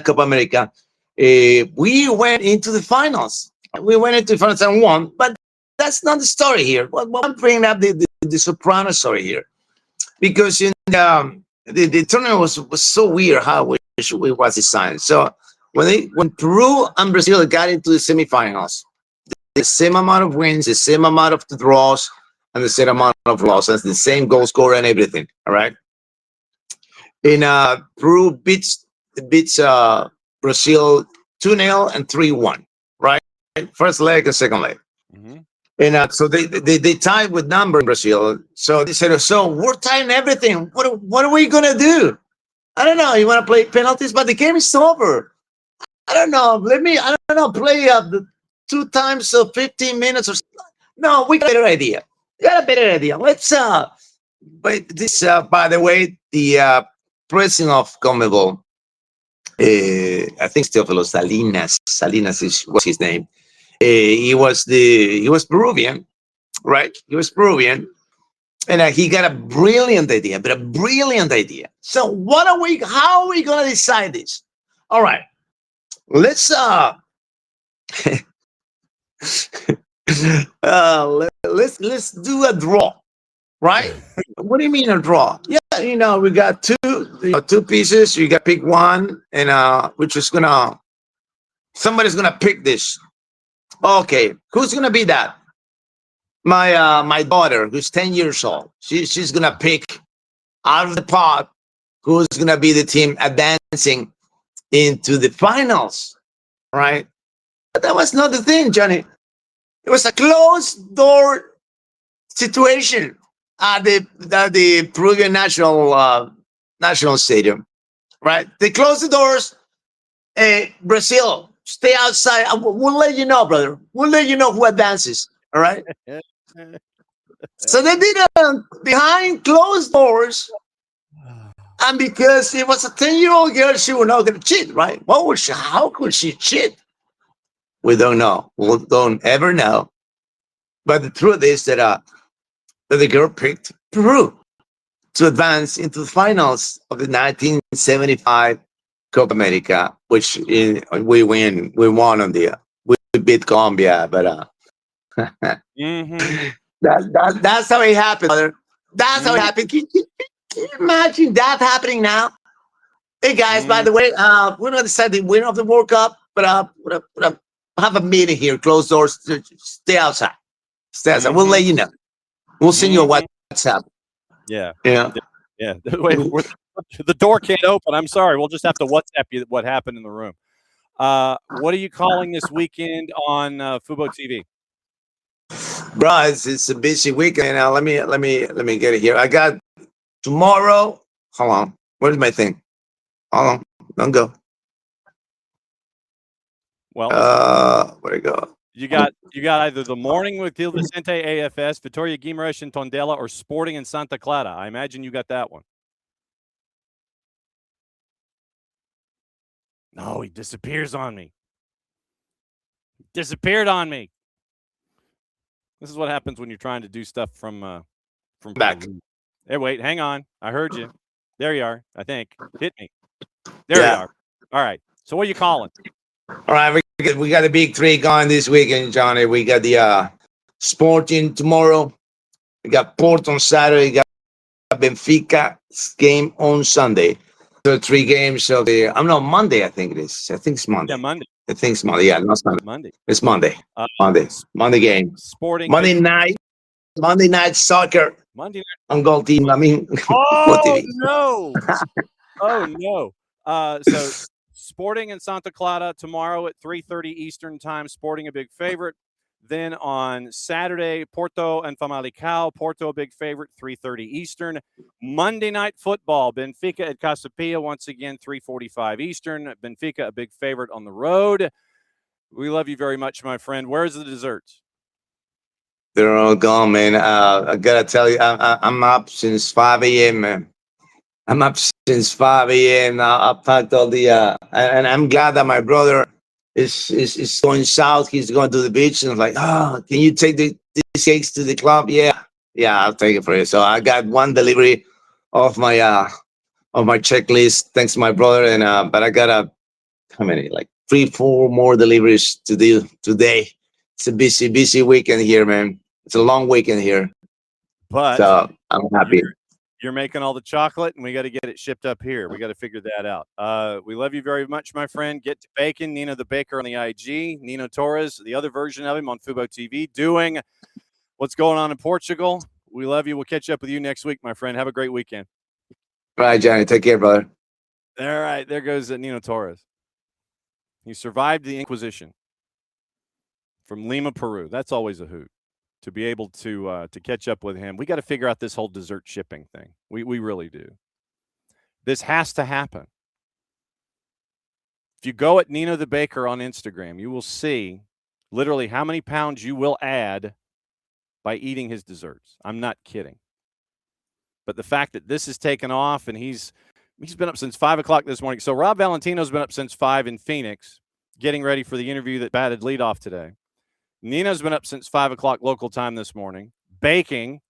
Copa America. We went into the finals. And won. But that's not the story here. I'm bringing up the Soprano story here, because in the tournament was so weird how it was designed. So when Peru and Brazil got into the semifinals, the same amount of wins, the same amount of draws, and the same amount of losses, the same goal scorer and everything. All right. In Peru beats Brazil 2-0 and 3-1. Right, first leg and second leg. Mm-hmm. And so they tied with number in Brazil. So they said, "So we're tying everything. What are we gonna do? I don't know. You want to play penalties, but the game is over. I don't know. Play the 2 times 15 minutes or something. No, we got a better idea. Let's but this by the way, the president of CONMEBOL, I think Teofilo Salinas was his name. He was Peruvian, right? He was Peruvian, and he got a brilliant idea. So how are we going to decide this? All right, let's let's do a draw, right? What do you mean a draw? Yeah, we got two pieces. You got to pick one, and somebody's gonna pick this. Okay, who's gonna be that? My daughter, who's 10 years old. She's gonna pick out of the pot who's gonna be the team advancing into the finals. right? But that was not the thing, Johnny. It was a closed door situation at the Peruvian national stadium, right? They closed the doors. Brazil, stay outside. We'll let you know, brother. We'll let you know who advances. All right. So they did it behind closed doors, and because it was a 10-year-old girl, she was not going to cheat, right? What would she? How could she cheat? We don't know. We don't ever know. But the truth is that the girl picked Peru to advance into the finals of the 1975 Copa America, which we won on we beat Colombia, but that's how it happened, brother. That's how it happened. Can you imagine that happening now? Hey guys, by the way, we're not deciding the winner of the World Cup, but have a meeting here, closed doors. Stay outside. Stay outside. We'll let you know. We'll send you a WhatsApp. Yeah. Yeah. Yeah. Wait, the door can't open. I'm sorry. We'll just have to WhatsApp you what happened in the room. What are you calling this weekend on FuboTV? Bro, it's a busy weekend. Now let me get it here. I got tomorrow. Hold on. Where's my thing? Hold on. Don't go. Well, where'd it go? You got either the morning with Gil Vicente AFS, Vitoria Guimaraes and Tondela, or Sporting in Santa Clara. I imagine you got that one. No, he disappears on me. Disappeared on me. This is what happens when you're trying to do stuff from back. Hey, wait, hang on. I heard you. There you are. I think hit me. There you are. All right. So what are you calling? All right, we got a big three going this weekend, Johnny. We got the Sporting tomorrow. We got Porto on Saturday. We got Benfica's game on Sunday. So 3 games of the. I'm not Monday. I think it is. I think it's Monday. Yeah, Monday. I think it's Monday. Yeah, not Sunday. Monday. It's Monday. Monday game. Sporting. Monday night soccer. Monday night on Gold Team. I mean, oh no! Oh no! So Sporting in Santa Clara tomorrow at 3:30 Eastern time. Sporting a big favorite. Then on Saturday, Porto and Famalicão. Porto a big favorite, 3:30 Eastern. Monday night football, Benfica at Casapia once again, 3:45 Eastern. Benfica a big favorite on the road. We love you very much, my friend. Where's the desserts? They're all gone, man. I gotta tell you, I'm up since 5 a.m., man. I'm up since 5 a.m. I packed all the and I'm glad that my brother is going south. He's going to the beach, and I'm like, oh, can you take these cakes to the club? Yeah, I'll take it for you. So I got one delivery of my checklist, thanks to my brother, and but I got how many? Like 3-4 more deliveries to do today. It's a busy weekend here, man. It's a long weekend here, but so I'm happy. You're making all the chocolate, and we got to get it shipped up here. We got to figure that out. We love you very much, my friend. Get to Bacon, Nino the Baker on the IG, Nino Torres, the other version of him on FuboTV, doing what's going on in Portugal. We love you. We'll catch up with you next week, my friend. Have a great weekend. All right, Johnny. Take care, brother. All right. There goes Nino Torres. He survived the Inquisition from Lima, Peru. That's always a hoot. To be able to catch up with him. We got to figure out this whole dessert shipping thing. We really do. This has to happen. If you go at Nino the Baker on Instagram, you will see literally how many pounds you will add by eating his desserts. I'm not kidding. But the fact that this is taken off, and he's been up since 5 o'clock this morning. So Rob Valentino's been up since 5 in Phoenix, getting ready for the interview that batted leadoff today. Nino's been up since 5 o'clock local time this morning, baking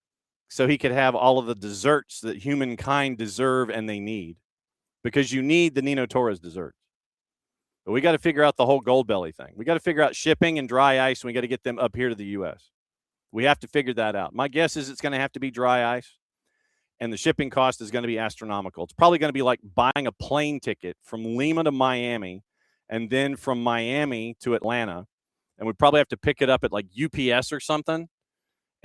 so he could have all of the desserts that humankind deserve and they need, because you need the Nino Torres dessert. But we got to figure out the whole gold belly thing. We got to figure out shipping and dry ice, and we got to get them up here to the U.S. We have to figure that out. My guess is it's going to have to be dry ice, and the shipping cost is going to be astronomical. It's probably going to be like buying a plane ticket from Lima to Miami and then from Miami to Atlanta. And we probably have to pick it up at like UPS or something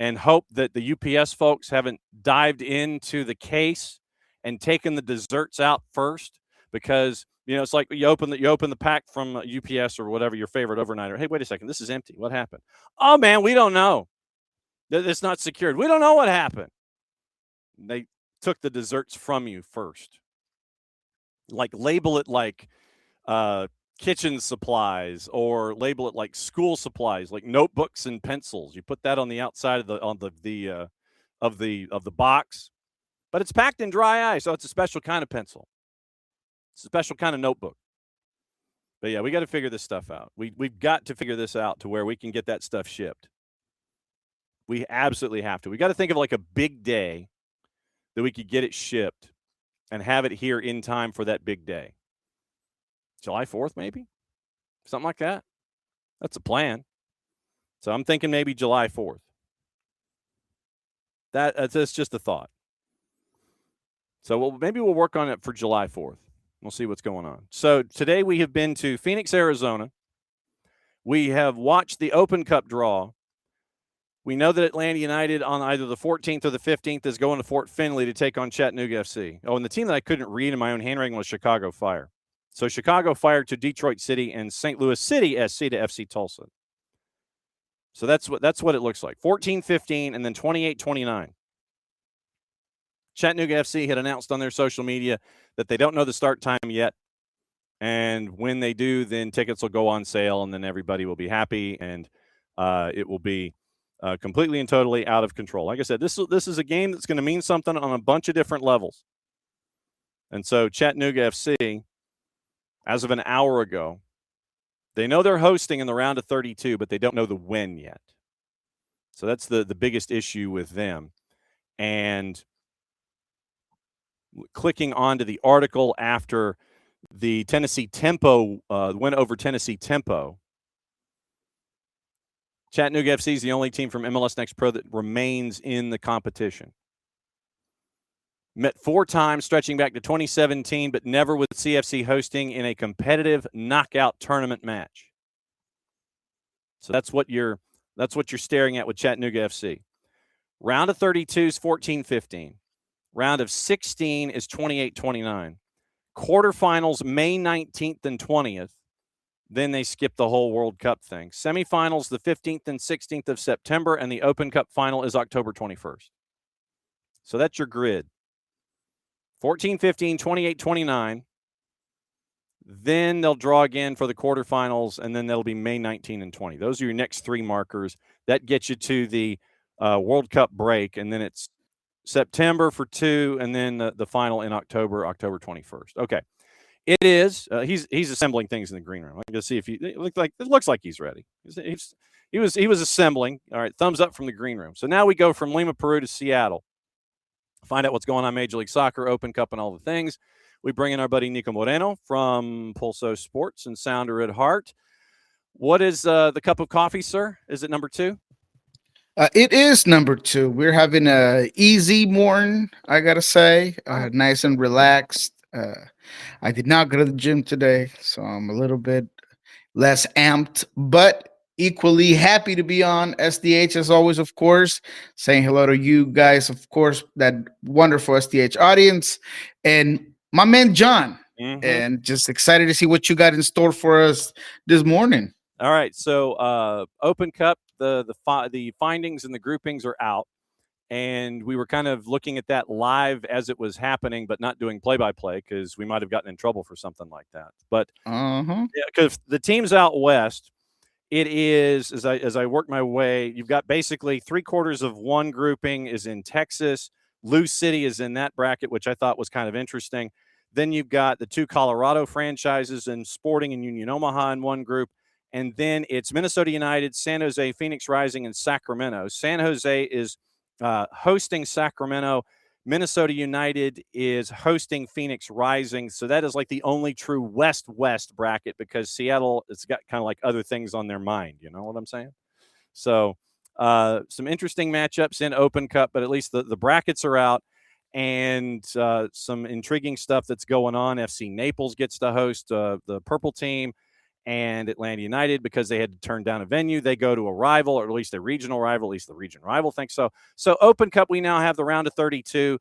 and hope that the UPS folks haven't dived into the case and taken the desserts out first, because You know, it's like you open the pack from UPS or whatever, your favorite overnighter. Hey, wait a second, this is empty. What happened? Oh man, we don't know. It's not secured. We don't know what happened. They took the desserts from you first. Like label it like kitchen supplies, or label it like school supplies, like notebooks and pencils. You put that on the outside of the box, but it's packed in dry ice, so it's a special kind of pencil. It's a special kind of notebook. But yeah, we got to figure this stuff out. We've got to figure this out to where we can get that stuff shipped. We absolutely have to. We got to think of like a big day that we could get it shipped and have it here in time for that big day. July 4th, maybe? Something like that. That's a plan. So I'm thinking maybe July 4th. That's just a thought. So maybe we'll work on it for July 4th. We'll see what's going on. So today we have been to Phoenix, Arizona. We have watched the Open Cup draw. We know that Atlanta United on either the 14th or the 15th is going to Fort Finley to take on Chattanooga FC. Oh, and the team that I couldn't read in my own handwriting was Chicago Fire. So Chicago Fire to Detroit City and St. Louis City SC to FC Tulsa. So that's what it looks like. 14-15 and then 28-29. Chattanooga FC had announced on their social media that they don't know the start time yet. And when they do, then tickets will go on sale and then everybody will be happy, and it will be completely and totally out of control. Like I said, this is a game that's going to mean something on a bunch of different levels. And so Chattanooga FC, as of an hour ago, they know they're hosting in the round of 32, but they don't know the when yet. So that's the biggest issue with them. And clicking onto the article after the Tennessee Tempo went over Tennessee Tempo, Chattanooga FC is the only team from MLS Next Pro that remains in the competition. Met 4 times, stretching back to 2017, but never with CFC hosting in a competitive knockout tournament match. So that's what you're staring at with Chattanooga FC. Round of 32 is 14-15. Round of 16 is 28-29. Quarterfinals May 19th and 20th. Then they skip the whole World Cup thing. Semifinals the 15th and 16th of September, and the Open Cup final is October 21st. So that's your grid. 14-15, 28-29. Then they'll draw again for the quarterfinals, and then that'll be May 19 and 20. Those are your next 3 markers. That gets you to the World Cup break, and then it's September for 2, and then the final in October 21st. Okay. It is. He's assembling things in the green room. I'm going to see if it looks like he's ready. He was assembling. All right, thumbs up from the green room. So now we go from Lima, Peru to Seattle. Find out what's going on Major League Soccer, Open Cup, and all the things. We bring in our buddy Niko Moreno from Pulso Sports and Sounder at Heart. What is the cup of coffee, sir? Is it number 2? It is number 2. We're having a easy morning, I gotta say, nice and relaxed. I did not go to the gym today, so I'm a little bit less amped, but equally happy to be on SDH as always, of course. Saying hello to you guys, of course, that wonderful SDH audience, and my man John. Mm-hmm. And just excited to see what you got in store for us this morning. All right, so Open Cup, the findings and the groupings are out. And we were kind of looking at that live as it was happening, but not doing play-by-play because we might have gotten in trouble for something like that. But because the teams out west, it is, as I work my way, you've got basically 3/4 of one grouping is in Texas. Lou City is in that bracket, which I thought was kind of interesting. Then you've got the 2 Colorado franchises and Sporting and Union Omaha in one group. And then it's Minnesota United, San Jose, Phoenix Rising, and Sacramento. San Jose is hosting Sacramento. Minnesota United is hosting Phoenix Rising. So that is like the only true West-West bracket because Seattle has got kind of like other things on their mind. You know what I'm saying? So some interesting matchups in Open Cup, but at least the brackets are out, and some intriguing stuff that's going on. FC Naples gets to host the Purple Team, and Atlanta United, because they had to turn down a venue, they go to a rival, or at least a regional rival. At least the region rival thinks so. So Open Cup, we now have the round of 32.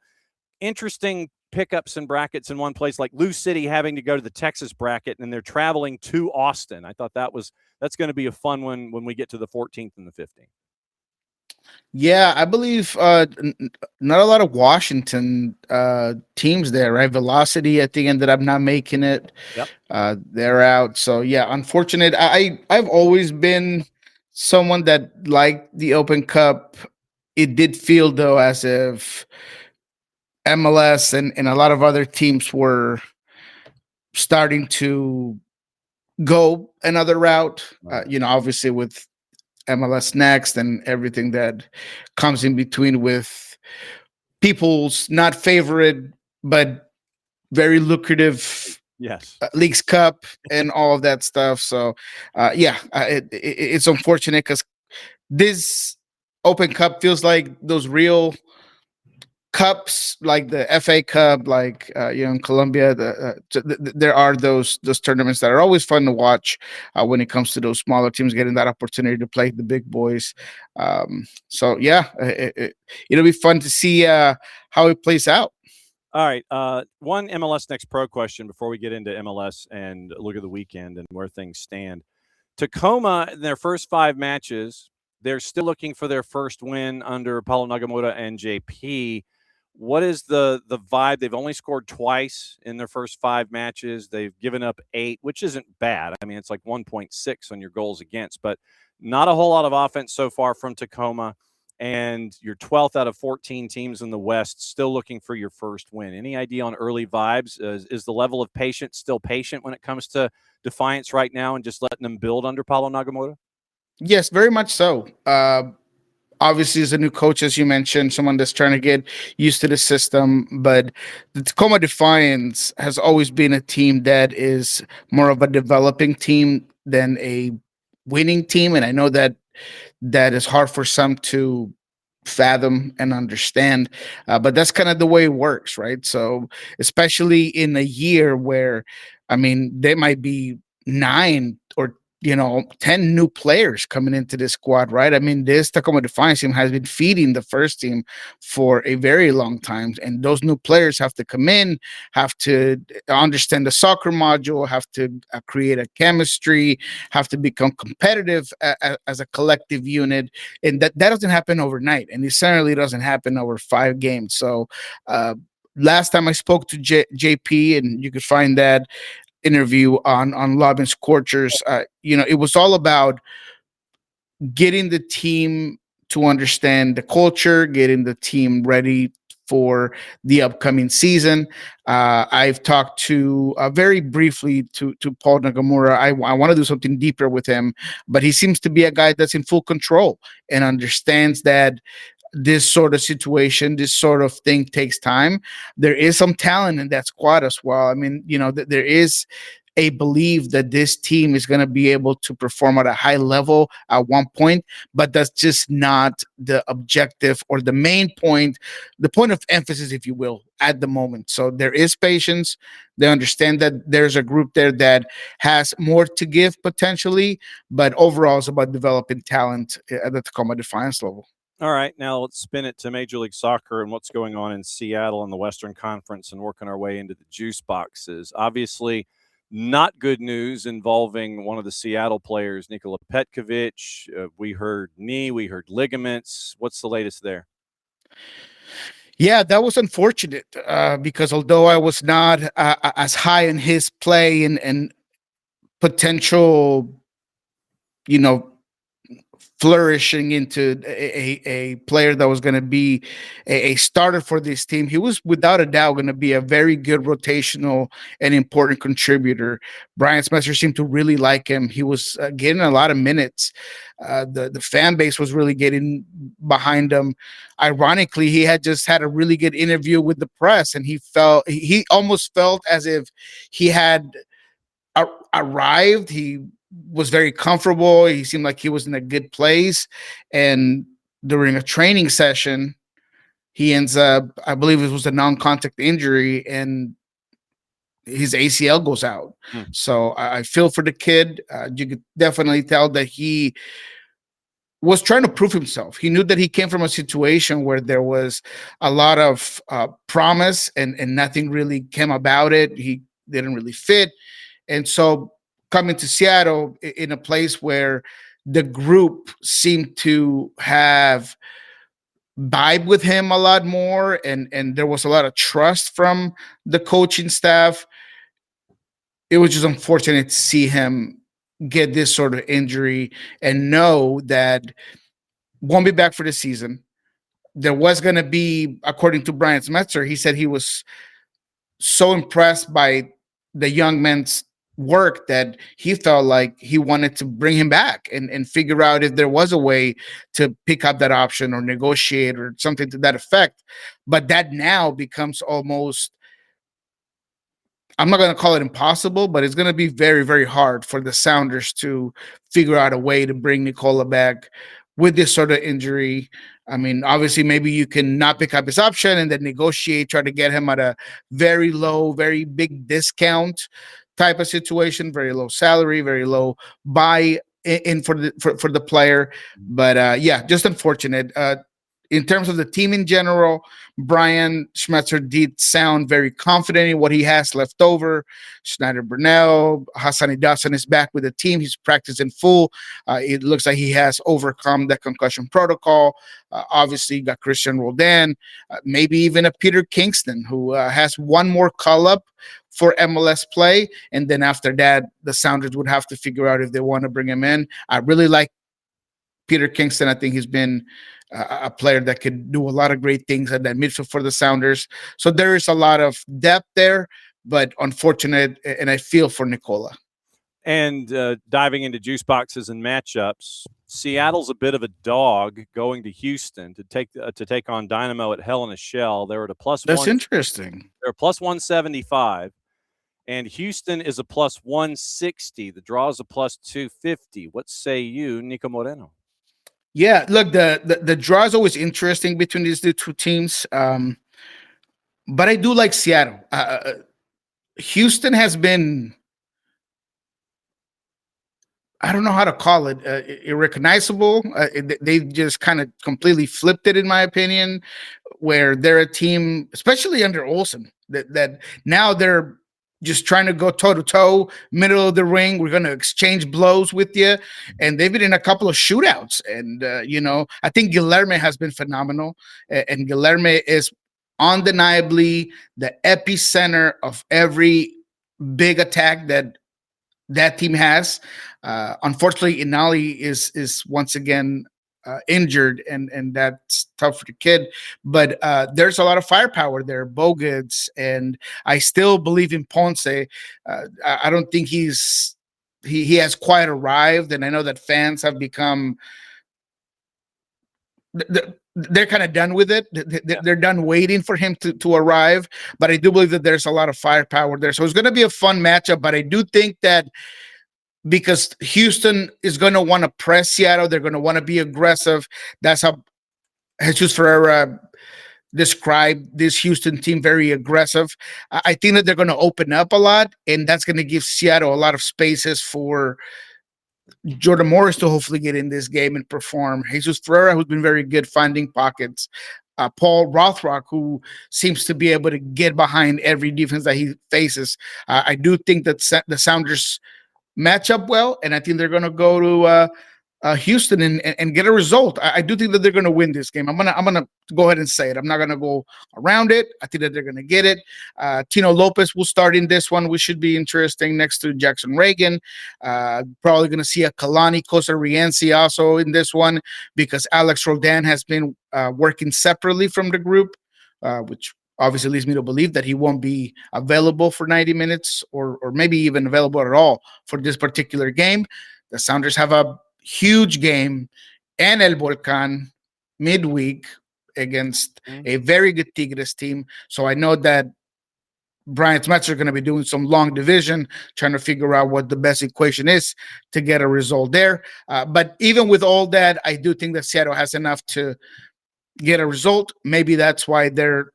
Interesting pickups and brackets in one place, like Lou City having to go to the Texas bracket, and they're traveling to Austin. I thought that's going to be a fun one when we get to the 14th and the 15th. Yeah, I believe not a lot of Washington teams there, right? Velocity, I think, ended up not making it. Yep. They're out. So yeah, unfortunate. I've always been someone that liked the Open Cup. It did feel though as if MLS and a lot of other teams were starting to go another route. Obviously with MLS Next and everything that comes in between with people's not favorite but very lucrative Yes. Leagues Cup and all of that stuff. So it's unfortunate because this Open Cup feels like those real cups, like the FA Cup, like in Colombia. There are those tournaments that are always fun to watch when it comes to those smaller teams getting that opportunity to play the big boys. It'll be fun to see how it plays out. All right. One MLS Next Pro question before we get into MLS and look at the weekend and where things stand. Tacoma, in their first 5 matches, they're still looking for their first win under Paulo Nagamura and JP. What is the vibe? They've only scored twice in their first 5 matches. They've given up 8, which isn't bad. I mean, it's like 1.6 on your goals against, but not a whole lot of offense so far from Tacoma. And you're 12th out of 14 teams in the West, still looking for your first win. Any idea on early vibes? Is the level of patience still patient when it comes to Defiance right now and just letting them build under Paulo Nagamura? Yes, very much so. Obviously, as a new coach, as you mentioned, someone that's trying to get used to the system. But the Tacoma Defiance has always been a team that is more of a developing team than a winning team. And I know that is hard for some to fathom and understand. But that's kind of the way it works, right? So, especially in a year where, I mean, there might be 9 or 10 new players coming into this squad, right? I mean, this Tacoma Defiance team has been feeding the first team for a very long time. And those new players have to come in, have to understand the soccer module, have to create a chemistry, have to become competitive as a collective unit. And that doesn't happen overnight. And it certainly doesn't happen over 5 games. So last time I spoke to JP, and you could find that interview on Lobin Scorchers, it was all about getting the team to understand the culture, getting the team ready for the upcoming season. I've talked to very briefly to Paul Nagamura. I want to do something deeper with him, but he seems to be a guy that's in full control and understands that this sort of situation, this sort of thing takes time. There is some talent in that squad as well. I mean, there is a belief that this team is going to be able to perform at a high level at one point, but that's just not the objective or the main point, the point of emphasis, if you will, at the moment. So there is patience. They understand that there's a group there that has more to give potentially, but overall it's about developing talent at the Tacoma Defiance level. All right, now let's spin it to Major League Soccer and what's going on in Seattle in the Western Conference and working our way into the juice boxes. Obviously, not good news involving one of the Seattle players, Nikola Petkovic. We heard knee, we heard ligaments. What's the latest there? Yeah, that was unfortunate because although I was not as high in his play and potential, flourishing into a player that was going to be a starter for this team, he was without a doubt going to be a very good rotational and important contributor. Brian Smesser seemed to really like him. He was getting a lot of minutes. The fan base was really getting behind him. Ironically, he had just had a really good interview with the press, and he almost felt as if he had arrived. He was very comfortable. He seemed like he was in a good place. And during a training session, he ends up, I believe it was a non-contact injury, and his ACL goes out. So I feel for the kid. You could definitely tell that he was trying to prove himself. He knew that he came from a situation where there was a lot of promise and nothing really came about it. He didn't really fit. And so coming to Seattle in a place where the group seemed to have vibe with him a lot more, and there was a lot of trust from the coaching staff, it was just unfortunate to see him get this sort of injury and know that won't be back for the season. There was going to be, according to Brian Smetzer, he said he was so impressed by the young man's work that he felt like he wanted to bring him back and figure out if there was a way to pick up that option or negotiate or something to that effect. But that now becomes almost, I'm not going to call it impossible, but it's going to be very, very hard for the Sounders to figure out a way to bring Nikola back with this sort of injury. I mean, obviously, maybe you can not pick up his option and then negotiate, try to get him at a very low, very big discount type of situation, very low salary, very low buy in for the player. But yeah, just unfortunate. In terms of the team in general, Brian Schmetzer did sound very confident in what he has left over. Schneider Burnell, Hassani Dawson is back with the team. He's practiced in full. It looks like he has overcome the concussion protocol. Obviously, you got Christian Roldan, maybe even a Peter Kingston, who has one more call-up for MLS play. And then after that, the Sounders would have to figure out if they want to bring him in. I really like Peter Kingston. I think he's been a player that could do a lot of great things at that midfield for the Sounders. So there is a lot of depth there, but unfortunate, and I feel for Nikola. And diving into juice boxes and matchups, Seattle's a bit of a dog going to Houston to take on Dynamo at Hell in a Shell. They're at a plus. That's interesting. They're a plus 175, and Houston is a plus 160. The draw is a plus 250. What say you, Niko Moreno? Yeah, look, the draw is always interesting between these two teams, but I do like Seattle. Houston has been, I don't know how to call it, irrecognizable. They just kind of completely flipped it, in my opinion, where they're a team, especially under Olsen, that now they're just trying to go toe-to-toe, middle of the ring. We're going to exchange blows with you. And they've been in a couple of shootouts. And, I think Guilherme has been phenomenal. And Guilherme is undeniably the epicenter of every big attack that team has. Unfortunately, Inali is once again injured, and that's tough for the kid. But there's a lot of firepower there, Bogut's, and I still believe in Ponce. I don't think he has quite arrived, and I know that fans have become they're kind of done with it. They're done waiting for him to arrive. But I do believe that there's a lot of firepower there, so it's going to be a fun matchup. But I do think that, because Houston is going to want to press Seattle, they're going to want to be aggressive. That's how Jesus Ferreira described this Houston team, very aggressive. I think that they're going to open up a lot, and that's going to give Seattle a lot of spaces for Jordan Morris to hopefully get in this game and perform. Jesus Ferreira, who's been very good finding pockets. Paul Rothrock, who seems to be able to get behind every defense that he faces. I do think that the Sounders match up well, and I think they're going to go to Houston and get a result. I do think that they're going to win this game. I'm gonna go ahead and say it. I'm not going to go around it. I think that they're going to get it. Tino Lopez will start in this one, which should be interesting next to Jackson Reagan. Probably going to see a Kalani Kosariensi also in this one, because Alex Roldan has been working separately from the group, which obviously leads me to believe that he won't be available for 90 minutes or maybe even available at all for this particular game. The Sounders have a huge game in El Volcan midweek against a very good Tigres team. So I know that Brian Smetzer is going to be doing some long division, trying to figure out what the best equation is to get a result there. But even with all that, I do think that Seattle has enough to get a result. Maybe that's why they're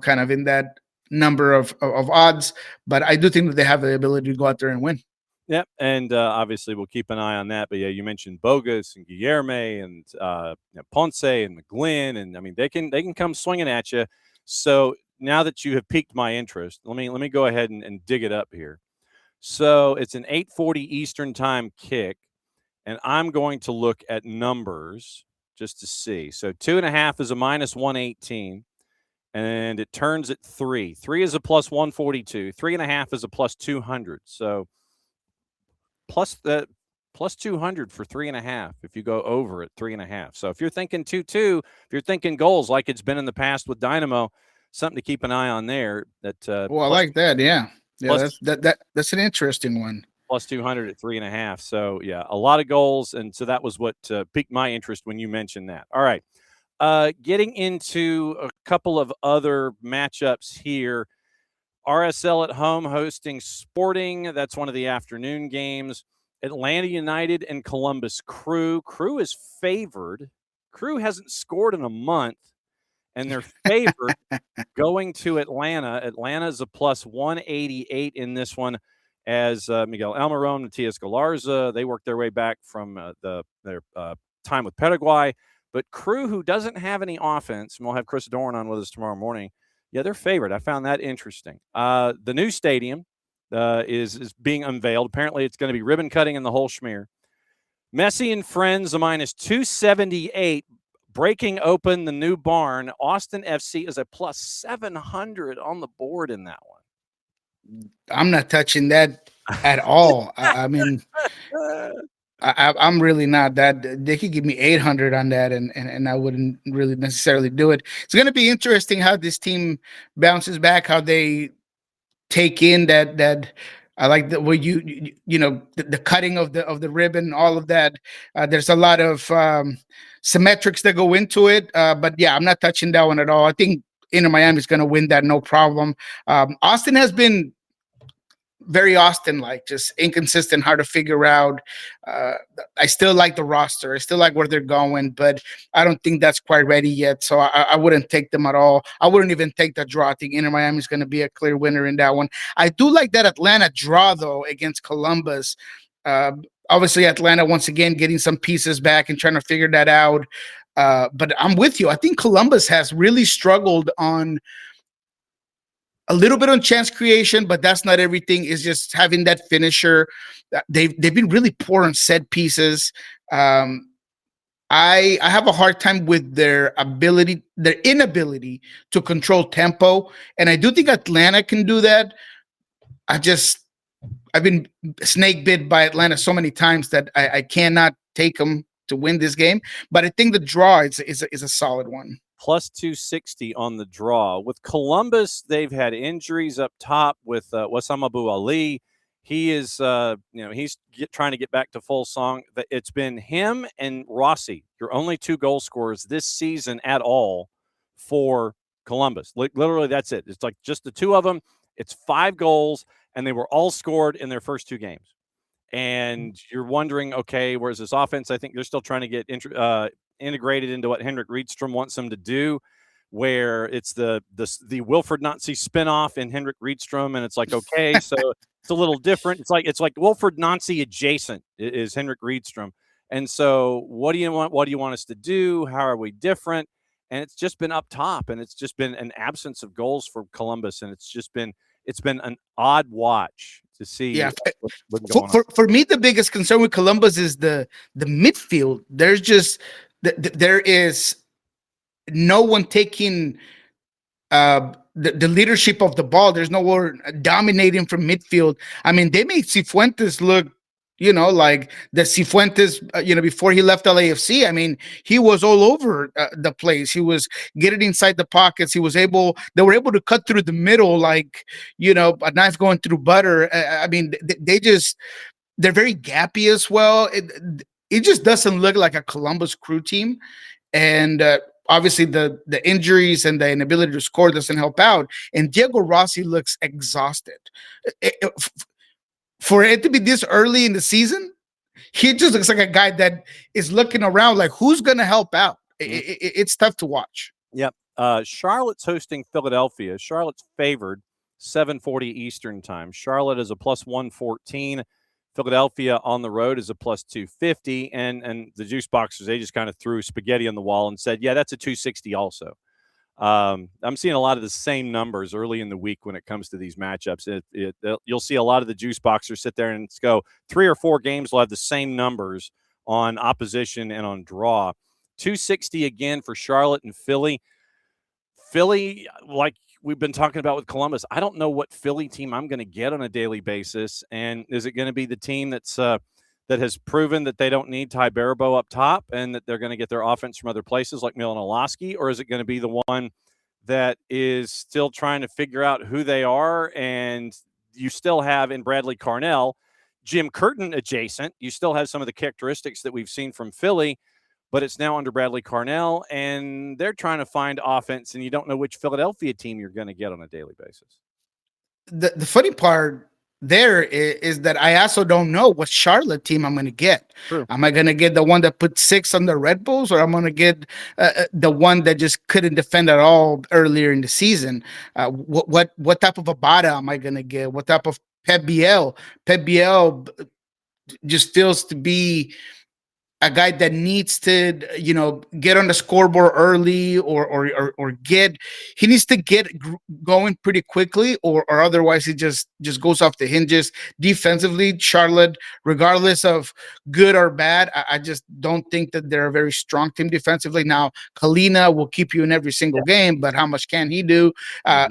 kind of in that number of odds, but I do think that they have the ability to go out there and win. Yep, and obviously we'll keep an eye on that. But yeah, you mentioned Bogus and Guilherme and Ponce and McGlynn, and I mean they can come swinging at you. So now that you have piqued my interest, let me go ahead and dig it up here. So it's an 8:40 Eastern time kick, and I'm going to look at numbers just to see. So 2.5 is a -118, and it turns at 3. 3 is a +142. 3.5 is a +200. So plus 200 for 3.5 if you go over at 3.5. So if you're thinking 2-2, if you're thinking goals like it's been in the past with Dynamo, something to keep an eye on there. That well, I like that. Yeah, plus, that's an interesting one. Plus 200 at 3.5. So yeah, a lot of goals, and so that was what piqued my interest when you mentioned that. All right, getting into a couple of other matchups here. RSL at home hosting Sporting. That's one of the afternoon games. Atlanta United and Columbus Crew. Crew is favored. Crew hasn't scored in a month, and they're favored going to Atlanta. Atlanta is a +188 in this one, as Miguel Almiron, Matias Galarza, they worked their way back from their time with Paraguay. But Crew, who doesn't have any offense, and we'll have Chris Dorn on with us tomorrow morning, yeah, they're favored. I found that interesting. The new stadium is being unveiled. Apparently, it's going to be ribbon cutting and the whole schmear. Messi and Friends, a -278, breaking open the new barn. Austin FC is a +700 on the board in that one. I'm not touching that at all. I mean, I'm really not that. They could give me 800 on that, and I wouldn't really necessarily do it. It's going to be interesting how this team bounces back, how they take in that. I like the way you know the cutting of the ribbon, all of that. There's a lot of symmetrics that go into it, but yeah, I'm not touching that one at all. I think Inter Miami is going to win that, no problem. Austin has been very Austin-like, just inconsistent, hard to figure out. I still like the roster. I still like where they're going, but I don't think that's quite ready yet. So I wouldn't take them at all. I wouldn't even take the draw. I think Inter Miami is going to be a clear winner in that one. I do like that Atlanta draw, though, against Columbus. Obviously, Atlanta, once again, getting some pieces back and trying to figure that out. But I'm with you. I think Columbus has really struggled on a little bit on chance creation, but that's not everything. Is just having that finisher. They've been really poor on set pieces. I have a hard time with their inability to control tempo, and I do think Atlanta can do that. I've been snake bit by Atlanta so many times that I cannot take them to win this game. But I think the draw is a solid one. +260 on the draw. With Columbus, they've had injuries up top with Wassam Abu Ali. He is, he's trying to get back to full song. It's been him and Rossi, your only 2 goal scorers this season at all for Columbus. Literally, that's it. It's like just the 2 of them. It's 5 goals, and they were all scored in their first 2 games. And you're wondering, okay, where's this offense? I think they're still trying to get integrated into what Henrik Rydstrom wants them to do, where it's the Wilfred Nancy spinoff in Henrik Rydstrom, and it's like, okay, so it's a little different. It's like Wilfred Nancy adjacent is Henrik Rydstrom, and so what do you want? What do you want us to do? How are we different? And it's just been up top, and it's just been an absence of goals for Columbus, and it's been an odd watch to see. Yeah, what's going on. For me, the biggest concern with Columbus is the midfield. There's just there is no one taking the leadership of the ball. There's no one dominating from midfield. I mean, they made Cifuentes look, like the Cifuentes, before he left LAFC. I mean, he was all over the place. He was getting inside the pockets. They were able to cut through the middle like, a knife going through butter. I mean, they're very gappy as well. It just doesn't look like a Columbus Crew team. And obviously the injuries and the inability to score doesn't help out. And Diego Rossi looks exhausted. For it to be this early in the season, he just looks like a guy that is looking around like, who's going to help out? It's tough to watch. Yep. Charlotte's hosting Philadelphia. Charlotte's favored 7:40 Eastern time. Charlotte is a +114. Philadelphia on the road is a plus 250, and the juice boxers, they just kind of threw spaghetti on the wall and said, yeah, that's a 260 also. I'm seeing a lot of the same numbers early in the week when it comes to these matchups. You'll see a lot of the juice boxers sit there and go 3 or 4 games will have the same numbers on opposition and on draw. 260 again for Charlotte and Philly. Philly, like we've been talking about with Columbus, I don't know what Philly team I'm going to get on a daily basis. And is it going to be the team that has proven that they don't need Ty Barabo up top and that they're going to get their offense from other places like Milan Olaski? Or is it going to be the one that is still trying to figure out who they are? And you still have in Bradley Carnell, Jim Curtin adjacent. You still have some of the characteristics that we've seen from Philly, but it's now under Bradley Carnell, and they're trying to find offense, and you don't know which Philadelphia team you're going to get on a daily basis. The funny part there is that I also don't know what Charlotte team I'm going to get. True. Am I going to get the one that put 6 on the Red Bulls, or I'm going to get the one that just couldn't defend at all earlier in the season? What type of a Bada am I going to get? What type of Pep Biel? Pep Biel just feels to be a guy that needs to, get on the scoreboard early or he needs to get going pretty quickly, or otherwise he just goes off the hinges. Defensively, Charlotte, regardless of good or bad, I just don't think that they're a very strong team defensively. Now, Kalina will keep you in every single game, but how much can he do?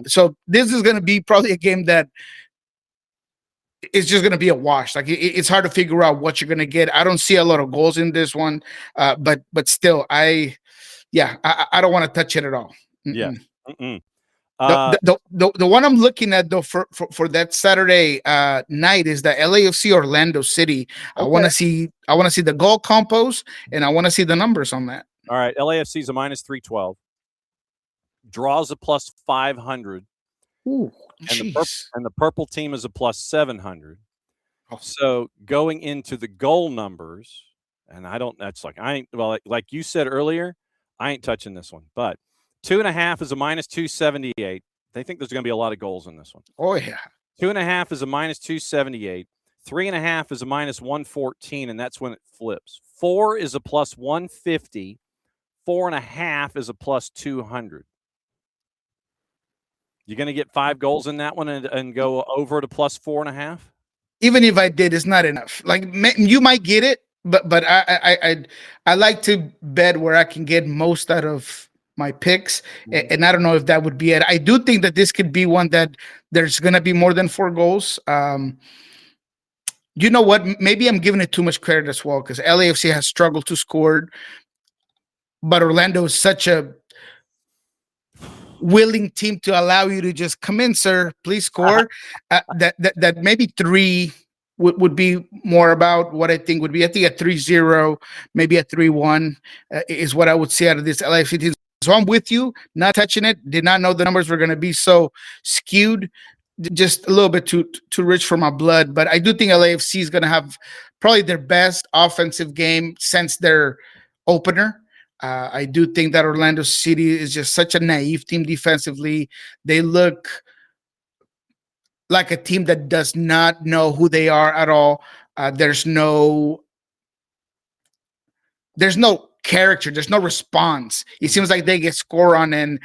So this is going to be probably a game that it's just going to be a wash. Like it's hard to figure out what you're going to get. I don't see a lot of goals in this one, but still, I don't want to touch it at all. Yeah. The one I'm looking at though for that Saturday night is the LAFC Orlando City. Okay. I want to see the goal compos, and I want to see the numbers on that. All right, LAFC is a minus 312. Draws a plus 500. Ooh. And the purple team is a plus 700. Oh. So going into the goal numbers, and like you said earlier, I ain't touching this one. But 2.5 is a minus 278. They think there's going to be a lot of goals in this one. Oh yeah. 2.5 is a minus 278. 3.5 is a minus 114, and that's when it flips. 4 is a plus 150. 4.5 is a plus 200. You're going to get 5 goals in that one and go over to plus 4.5? Even if I did, it's not enough. Like you might get it, but I like to bet where I can get most out of my picks, and I don't know if that would be it. I do think that this could be one that there's going to be more than 4 goals. You know what? Maybe I'm giving it too much credit as well, because LAFC has struggled to score, but Orlando is such a willing team to allow you to just come in, sir, please score. That maybe 3 would be more about what I think would be. I think a 3-0, maybe a 3-1 is what I would see out of this LAFC team. So I'm with you, not touching it. Did not know the numbers were going to be so skewed. Just a little bit too rich for my blood. But I do think LAFC is going to have probably their best offensive game since their opener. I do think that Orlando City is just such a naive team defensively. They look like a team that does not know who they are at all. There's no character. There's no response. It seems like they get scored on and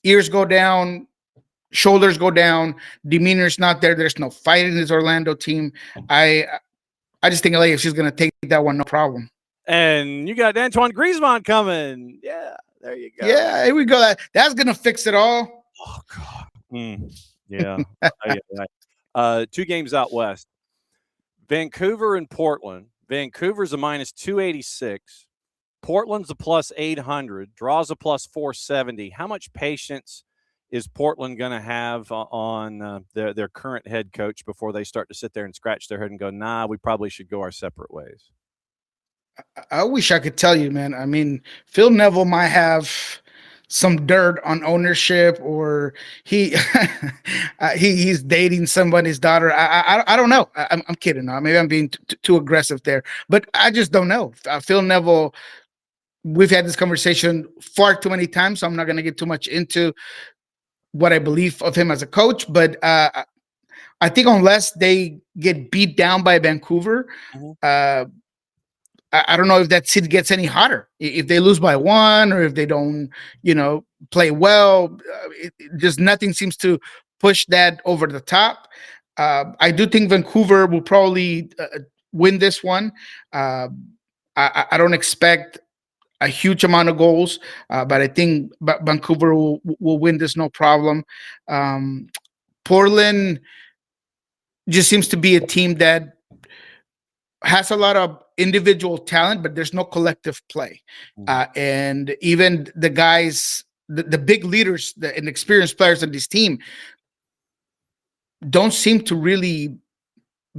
ears go down, shoulders go down, demeanor's not there. There's no fight in this Orlando team. I just think LAFC is going to take that one, no problem. And you got Antoine Griezmann coming. Yeah, there you go. Yeah, here we go. That's going to fix it all. Oh, God. Yeah. 2 games out west. Vancouver and Portland. Vancouver's a minus 286. Portland's a plus 800. Draws a plus 470. How much patience is Portland going to have on their current head coach before they start to sit there and scratch their head and go, nah, we probably should go our separate ways? I wish I could tell you, man. I mean, Phil Neville might have some dirt on ownership, or he's dating somebody's daughter. I don't know. I'm kidding. Maybe I'm being too aggressive there, but I just don't know. Phil Neville, we've had this conversation far too many times, so I'm not going to get too much into what I believe of him as a coach, but I think unless they get beat down by Vancouver, I don't know if that seed gets any hotter. If they lose by 1 or if they don't, play well, just nothing seems to push that over the top. I do think Vancouver will probably win this one. I don't expect a huge amount of goals, but I think Vancouver will win this no problem. Portland just seems to be a team that has a lot of individual talent, but there's no collective play. And even the guys, the big leaders and experienced players on this team don't seem to really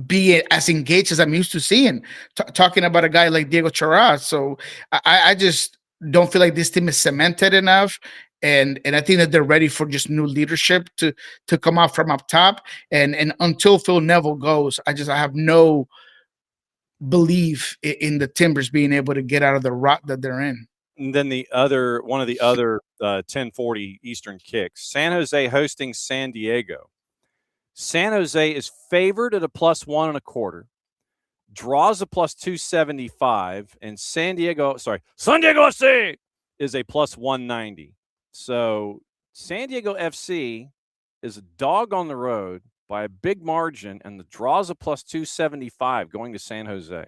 be as engaged as I'm used to seeing. Talking about a guy like Diego Torres. So I just don't feel like this team is cemented enough. And I think that they're ready for just new leadership to come out from up top. And until Phil Neville goes, I have no belief in the Timbers being able to get out of the rut that they're in. And then one of the other 10:40 Eastern kicks, San Jose hosting San Diego. San Jose is favored at a +1.25, draws a +275, and San Diego FC is a +190. So San Diego FC is a dog on the road by a big margin, and the draws a +275 going to San Jose.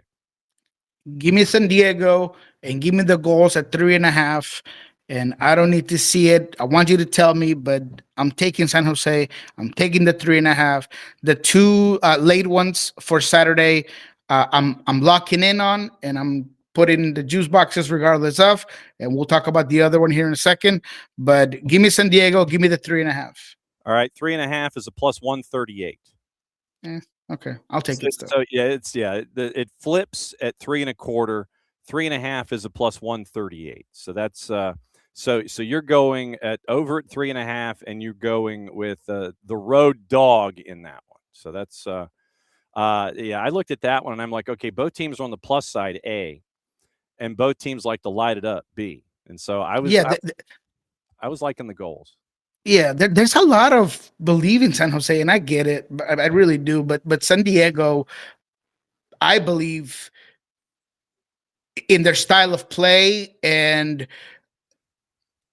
Give me San Diego and give me the goals at 3.5. And I don't need to see it. I want you to tell me, but I'm taking San Jose. I'm taking the 3.5. The 2 late ones for Saturday, I'm locking in on, and I'm putting the juice boxes regardless of. And we'll talk about the other one here in a second. But give me San Diego. Give me the 3.5. All right, 3.5 is a +138. Okay, I'll take it still. So it flips at 3.25. 3.5 is a +138. So that's so you're going at over at 3.5, and you're going with the road dog in that one. So that's I looked at that one and I'm like, okay, both teams are on the plus side A, and both teams like to light it up B. And so I was liking the goals. Yeah, there's a lot of belief in San Jose, and I get it. I really do. But San Diego, I believe in their style of play and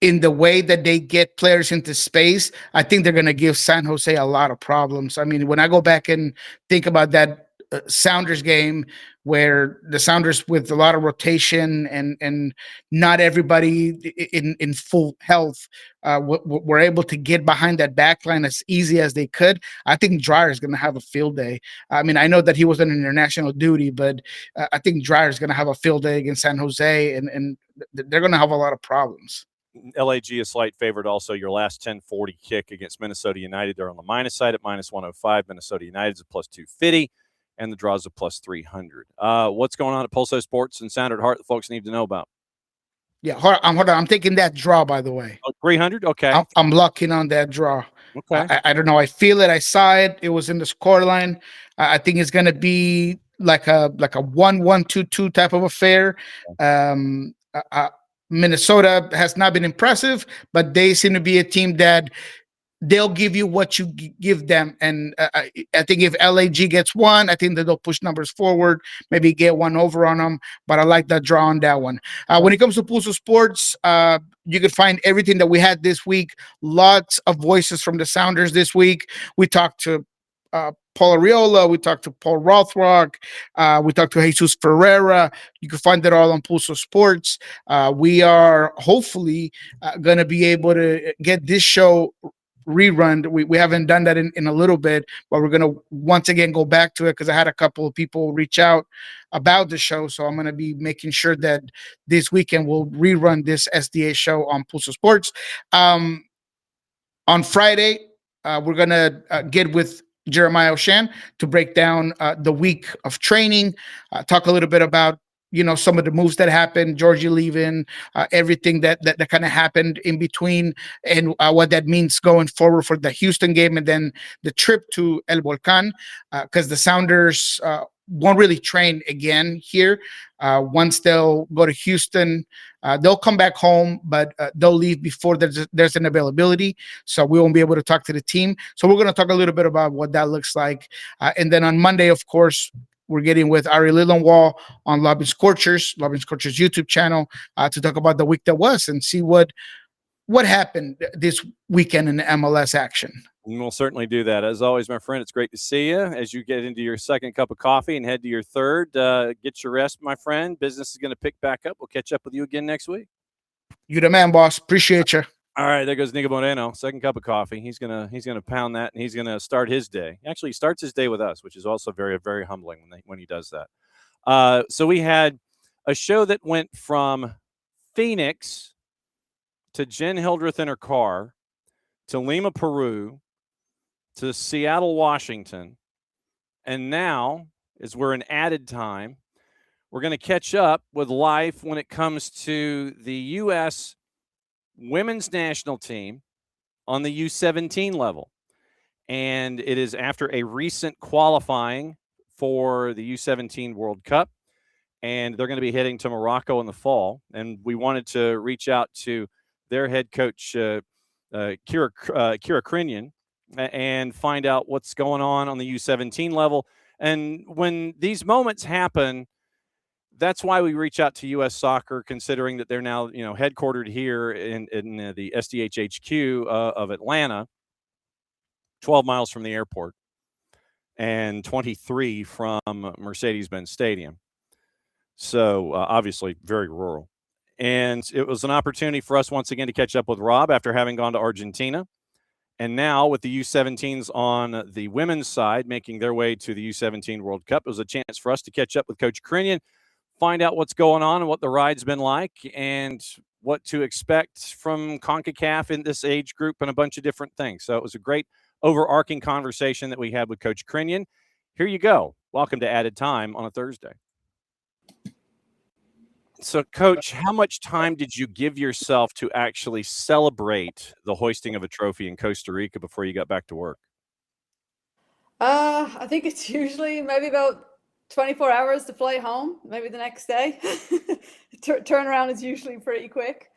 in the way that they get players into space. I think they're going to give San Jose a lot of problems. I mean, when I go back and think about that Sounders game, where the Sounders, with a lot of rotation and not everybody in full health, were able to get behind that back line as easy as they could. I think Dreyer is going to have a field day. I mean, I know that he was on international duty, but I think Dreyer is going to have a field day against San Jose, and they're going to have a lot of problems. LAG is slight favorite also. Your last 10:40 kick against Minnesota United, they're on the minus side at -105. Minnesota United is a +250. And the draws a +300. What's going on at Pulso Sports and Sound at Heart that folks need to know about? Yeah, hold on. I'm taking that draw, by the way. 300? Okay. I'm locking on that draw. Okay. I don't know. I feel it. I saw it. It was in the score line. I think it's going to be like a 1-1-2-2 type of affair. Minnesota has not been impressive, but they seem to be a team that they'll give you what you give them. And I think if LAG gets one, I think that they'll push numbers forward, maybe get one over on them. But I like that draw on that one. When it comes to Pulso Sports, you can find everything that we had this week. Lots of voices from the Sounders this week. We talked to Paul Arriola, we talked to Paul Rothrock, we talked to Jesus Ferreira. You can find it all on Pulso Sports. We are hopefully going to be able to get this show rerun. We haven't done that in a little bit, but we're going to once again go back to it because I had a couple of people reach out about the show. So I'm going to be making sure that this weekend we'll rerun this SDA show on Pulso Sports. On Friday, we're going to get with Jeremiah O'Shan to break down the week of training, talk a little bit about some of the moves that happened, Georgie leaving, everything that kind of happened in between, and what that means going forward for the Houston game, and then the trip to El Volcán, because the Sounders won't really train again here. Once they'll go to Houston They'll come back home, but they'll leave before there's an availability. So we won't be able to talk to the team. So we're going to talk a little bit about what that looks like. And then on Monday, of course, we're getting with Ari Lillenwall on Lobby Scorchers YouTube channel to talk about the week that was and see what happened this weekend in the MLS action. And we'll certainly do that. As always, my friend, it's great to see you. As you get into your second cup of coffee and head to your third, get your rest, my friend. Business is going to pick back up. We'll catch up with you again next week. You the man, boss. Appreciate you. All right, there goes Niko Moreno. Second cup of coffee. He's gonna pound that, and he's gonna start his day. Actually, he starts his day with us, which is also very, very humbling when he does that. So we had a show that went from Phoenix to Jenn Hildreth in her car to Lima, Peru, to Seattle, Washington, and now, as we're in added time, we're going to catch up with life when it comes to the U.S. women's national team on the U17 level. And it is after a recent qualifying for the U17 World Cup, and they're going to be heading to Morocco in the fall. And we wanted to reach out to their head coach, Ciara Crinion, and find out what's going on the U17 level. And when these moments happen, that's why we reach out to U.S. Soccer, considering that they're now, headquartered here in the SDH HQ of Atlanta, 12 miles from the airport and 23 from Mercedes-Benz Stadium. So obviously very rural. And it was an opportunity for us once again to catch up with Rob after having gone to Argentina. And now with the U17s on the women's side making their way to the U17 World Cup, it was a chance for us to catch up with Coach Crinion, find out what's going on and what the ride's been like and what to expect from CONCACAF in this age group and a bunch of different things. So it was a great overarching conversation that we had with Coach Crinion. Here you go. Welcome to Added Time on a Thursday. So, Coach, how much time did you give yourself to actually celebrate the hoisting of a trophy in Costa Rica before you got back to work? I think it's usually maybe about 24 hours to fly home, maybe the next day. Turnaround is usually pretty quick.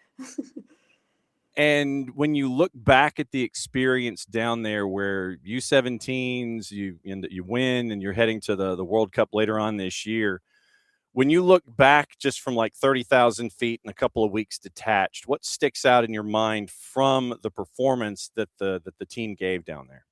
And when you look back at the experience down there where U17s, you win and you're heading to the World Cup later on this year, when you look back just from like 30,000 feet and a couple of weeks detached, what sticks out in your mind from the performance that the team gave down there?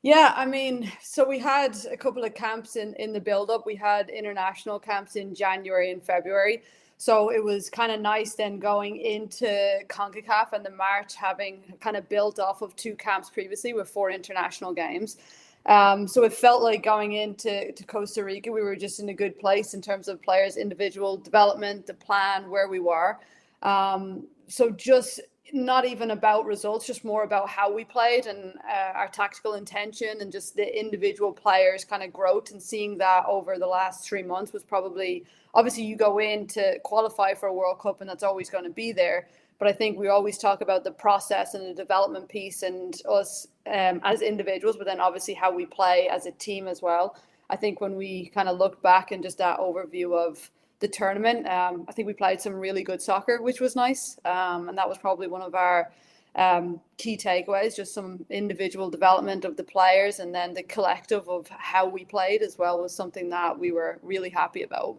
Yeah, I mean, so we had a couple of camps in the build-up. We had international camps in January and February. So it was kind of nice then going into CONCACAF and the March, having kind of built off of 2 camps previously with 4 international games. So it felt like going into Costa Rica, we were just in a good place in terms of players' individual development, the plan, where we were. So just not even about results, just more about how we played and our tactical intention and just the individual players' kind of growth, and seeing that over the last 3 months was probably, obviously you go in to qualify for a World Cup and that's always going to be there. But I think we always talk about the process and the development piece and us as individuals, but then obviously how we play as a team as well. I think when we kind of look back and just that overview of the tournament, I think we played some really good soccer, which was nice. And that was probably one of our key takeaways, just some individual development of the players, and then the collective of how we played as well was something that we were really happy about.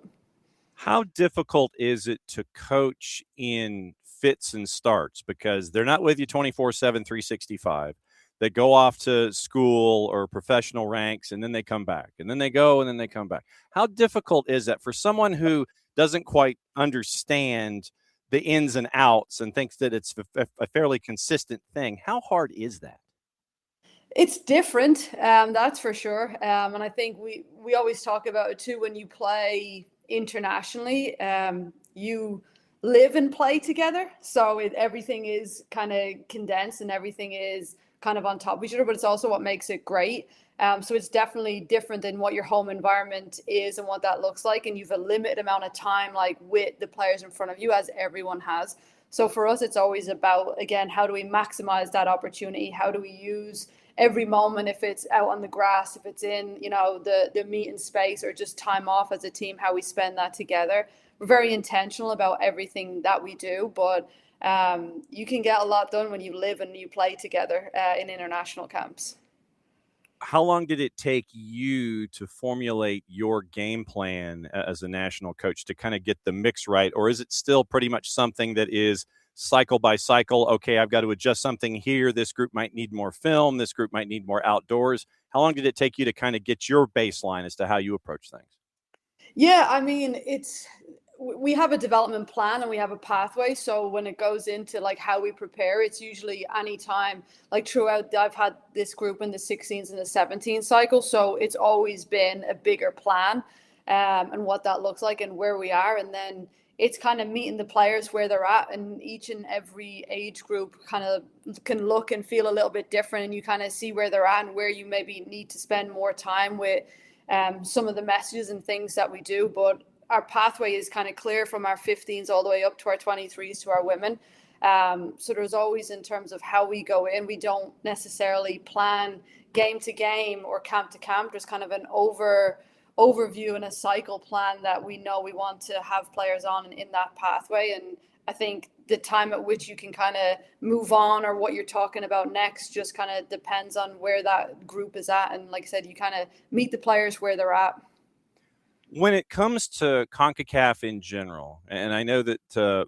How difficult is it to coach in fits and starts, because they're not with you 24/7, 365. They go off to school or professional ranks and then they come back, and then they go and then they come back. How difficult is that for someone who doesn't quite understand the ins and outs and thinks that it's a fairly consistent thing? How hard is that? It's different, that's for sure. And I think we always talk about it too. When you play internationally, you live and play together. So everything is kind of condensed and everything is kind of on top of each other, but it's also what makes it great. So it's definitely different than what your home environment is and what that looks like. And you've a limited amount of time, like with the players in front of you, as everyone has. So for us, it's always about, again, how do we maximize that opportunity? How do we use every moment, if it's out on the grass, if it's in, the meeting space, or just time off as a team, how we spend that together. we're very intentional about everything that we do. But you can get a lot done when you live and you play together in international camps. How long did it take you to formulate your game plan as a national coach to kind of get the mix right? Or is it still pretty much something that is cycle by cycle? Okay, I've got to adjust something here. This group might need more film. This group might need more outdoors. How long did it take you to kind of get your baseline as to how you approach things? Yeah, I mean, we have a development plan and we have a pathway. So when it goes into like how we prepare, it's usually any time, like throughout, I've had this group in the 16s and the 17 cycle. So it's always been a bigger plan and what that looks like and where we are. And then it's kind of meeting the players where they're at, and each and every age group kind of can look and feel a little bit different, and you kind of see where they're at and where you maybe need to spend more time with some of the messages and things that we do. But our pathway is kind of clear from our 15s all the way up to our 23s to our women. So there's always, in terms of how we go in, we don't necessarily plan game to game or camp to camp. There's kind of an overview and a cycle plan that we know we want to have players on in that pathway. And I think the time at which you can kind of move on or what you're talking about next just kind of depends on where that group is at. And like I said, you kind of meet the players where they're at. When it comes to CONCACAF in general, and I know that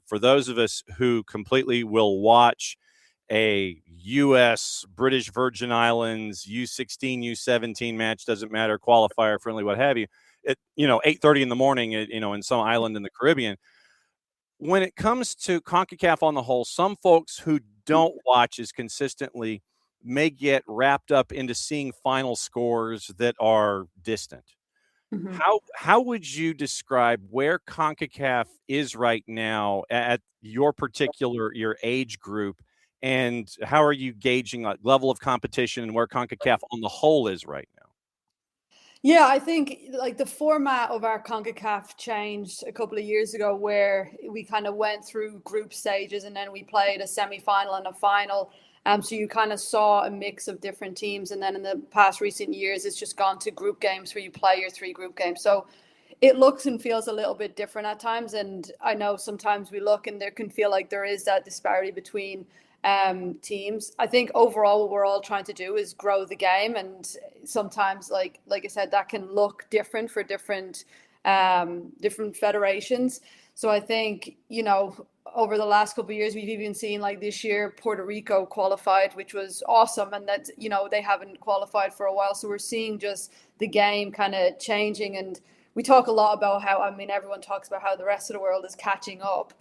for those of us who completely will watch a U.S., British Virgin Islands, U16, U17 match, doesn't matter, qualifier, friendly, what have you, at 8:30 in the morning, in some island in the Caribbean. When it comes to CONCACAF on the whole, some folks who don't watch as consistently may get wrapped up into seeing final scores that are distant. Mm-hmm. How would you describe where CONCACAF is right now at your age group, and how are you gauging like level of competition and where CONCACAF on the whole is right now? Yeah, I think like the format of our CONCACAF changed a couple of years ago, where we kind of went through group stages and then we played a semi-final and a final. So you kind of saw a mix of different teams. And then in the past recent years, it's just gone to group games where you play your 3 group games. So it looks and feels a little bit different at times. And I know sometimes we look and there can feel like there is that disparity between teams. I think overall what we're all trying to do is grow the game. And sometimes, like I said, that can look different for different federations. So I think, over the last couple of years, we've even seen like this year, Puerto Rico qualified, which was awesome. And that, they haven't qualified for a while. So we're seeing just the game kind of changing. And we talk a lot about everyone talks about how the rest of the world is catching up.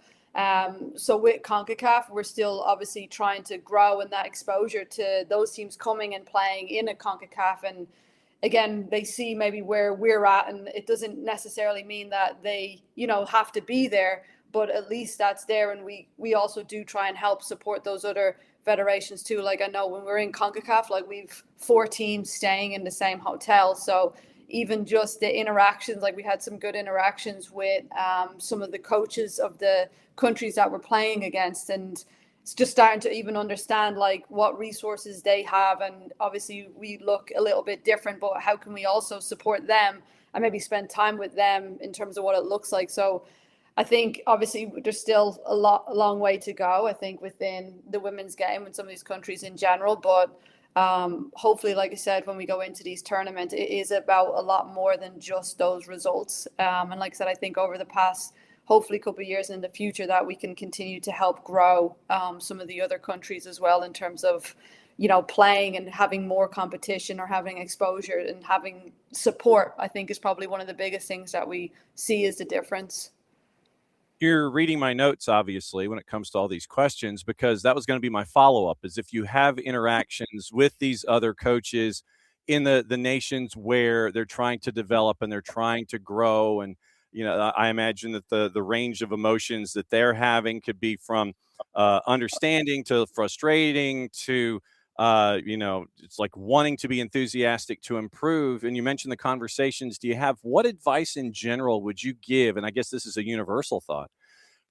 So with CONCACAF, we're still obviously trying to grow in that exposure to those teams coming and playing in a CONCACAF. And again, they see maybe where we're at, and it doesn't necessarily mean that they, have to be there, but at least that's there. And we also do try and help support those other federations too. Like I know when we're in CONCACAF, like we've 4 teams staying in the same hotel. So even just the interactions, like we had some good interactions with some of the coaches of the countries that we're playing against. And it's just starting to even understand like what resources they have. And obviously we look a little bit different, but how can we also support them and maybe spend time with them in terms of what it looks like. So I think obviously there's still a long way to go, I think, within the women's game in some of these countries in general. But hopefully, like I said, when we go into these tournaments, it is about a lot more than just those results. And like I said, I think over the past, hopefully, couple of years in the future, that we can continue to help grow some of the other countries as well in terms of, playing and having more competition or having exposure and having support. I think is probably one of the biggest things that we see is the difference. You're reading my notes, obviously, when it comes to all these questions, because that was going to be my follow-up, is if you have interactions with these other coaches in the nations where they're trying to develop and they're trying to grow. And, I imagine that the range of emotions that they're having could be from understanding to frustrating to, it's like wanting to be enthusiastic to improve. And you mentioned the conversations. What advice in general would you give? And I guess this is a universal thought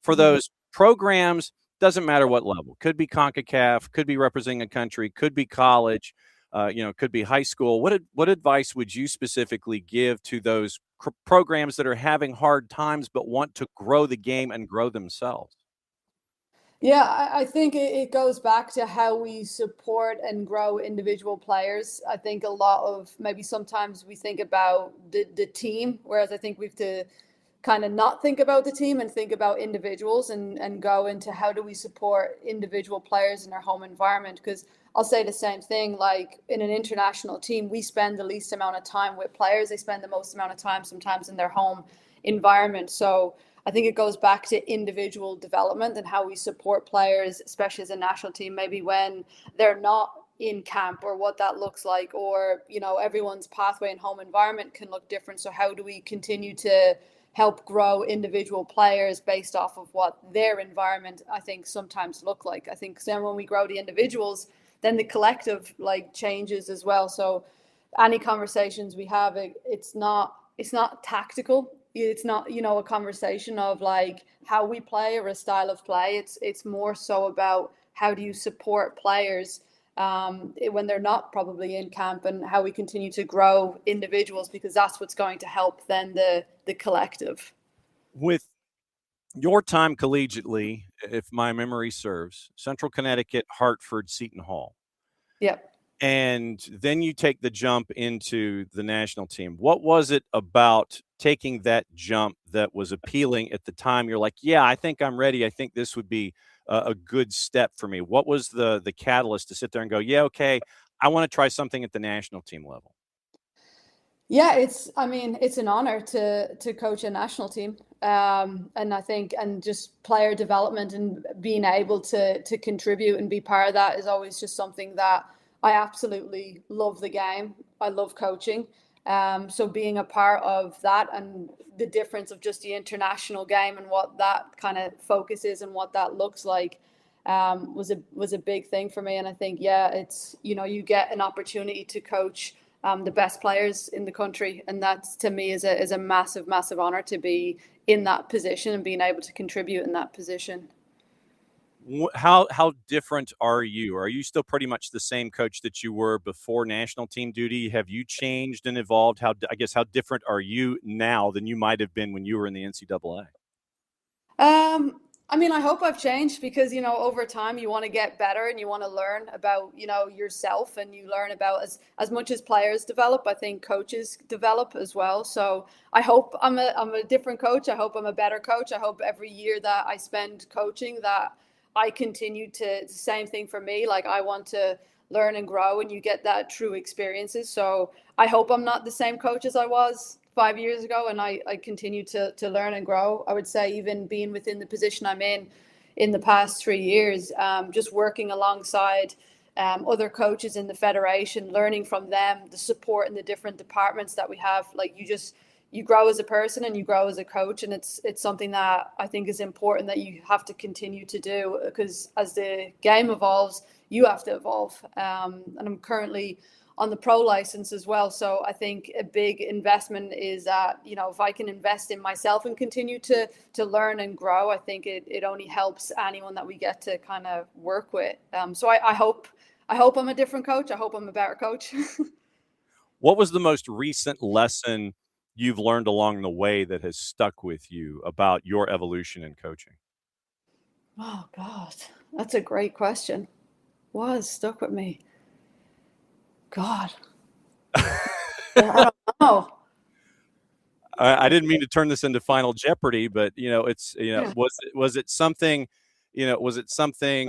for those programs, doesn't matter what level, could be CONCACAF, could be representing a country, could be college. could be high school. What advice would you specifically give to those programs that are having hard times but want to grow the game and grow themselves? Yeah, I think it goes back to how we support and grow individual players. I think a lot of maybe sometimes we think about the team, whereas I think we have to kind of not think about the team and think about individuals and go into how do we support individual players in their home environment. Because I'll say the same thing, like in an international team, we spend the least amount of time with players. They spend the most amount of time sometimes in their home environment. So I think it goes back to individual development and how we support players, especially as a national team, maybe when they're not in camp, or what that looks like, or, everyone's pathway and home environment can look different. So how do we continue to help grow individual players based off of what their environment, I think, sometimes look like? I think then when we grow the individuals, then the collective changes as well. So any conversations we have, it's not tactical. It's not, a conversation of how we play or a style of play. It's more so about how do you support players when they're not probably in camp, and how we continue to grow individuals, because that's what's going to help then the collective. With your time collegiately, if my memory serves, Central Connecticut, Hartford, Seton Hall. Yep. And then you take the jump into the national team. What was it about taking that jump that was appealing at the time? You're like, yeah, I think I'm ready. I think this would be a good step for me. What was the catalyst to sit there and go, yeah, okay, I want to try something at the national team level? Yeah, it's an honor to coach a national team. And I think, and just player development and being able to contribute and be part of that is always just something that I absolutely love the game. I love coaching. So being a part of that and the difference of just the international game and what that kind of focus is and what that looks like was a big thing for me. And I think, yeah, it's, you get an opportunity to coach the best players in the country. And that, to me, is a massive, massive honor to be in that position and being able to contribute in that position. How different are you? Are you still pretty much the same coach that you were before national team duty? Have you changed and evolved? How different are you now than you might have been when you were in the NCAA? I hope I've changed, because, over time you want to get better and you want to learn about, yourself, and you learn about as much as players develop, I think coaches develop as well. So I hope I'm a different coach. I hope I'm a better coach. I hope every year that I spend coaching that I continue to, the same thing for me. I want to learn and grow, and you get that true experiences. So I hope I'm not the same coach as I was 5 years ago, and I continue to learn and grow. I would say even being within the position I'm in the past 3 years, just working alongside other coaches in the federation, learning from them, the support in the different departments that we have. You grow as a person and you grow as a coach, and it's something that I think is important that you have to continue to do, because as the game evolves, you have to evolve. And I'm currently on the pro license as well. So I think a big investment is that, if I can invest in myself and continue to learn and grow, I think it only helps anyone that we get to kind of work with. So I hope I'm a different coach. I hope I'm a better coach. What was the most recent lesson you've learned along the way that has stuck with you about your evolution in coaching? Oh, God, that's a great question. What has stuck with me? God, I don't know. I didn't mean to turn this into Final Jeopardy, but it's was it something,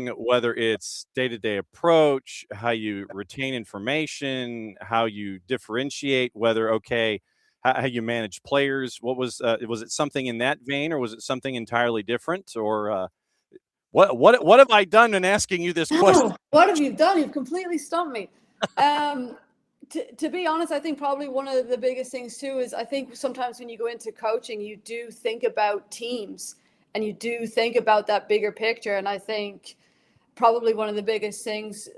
whether it's day-to-day approach, how you retain information, how you differentiate, how you manage players? What was it something in that vein, or was it something entirely different? Or what have I done in asking you this question? What have you done? You've completely stumped me. To be honest, I think probably one of the biggest things too is, I think sometimes when you go into coaching, you do think about teams and you do think about that bigger picture. And I think probably one of the biggest things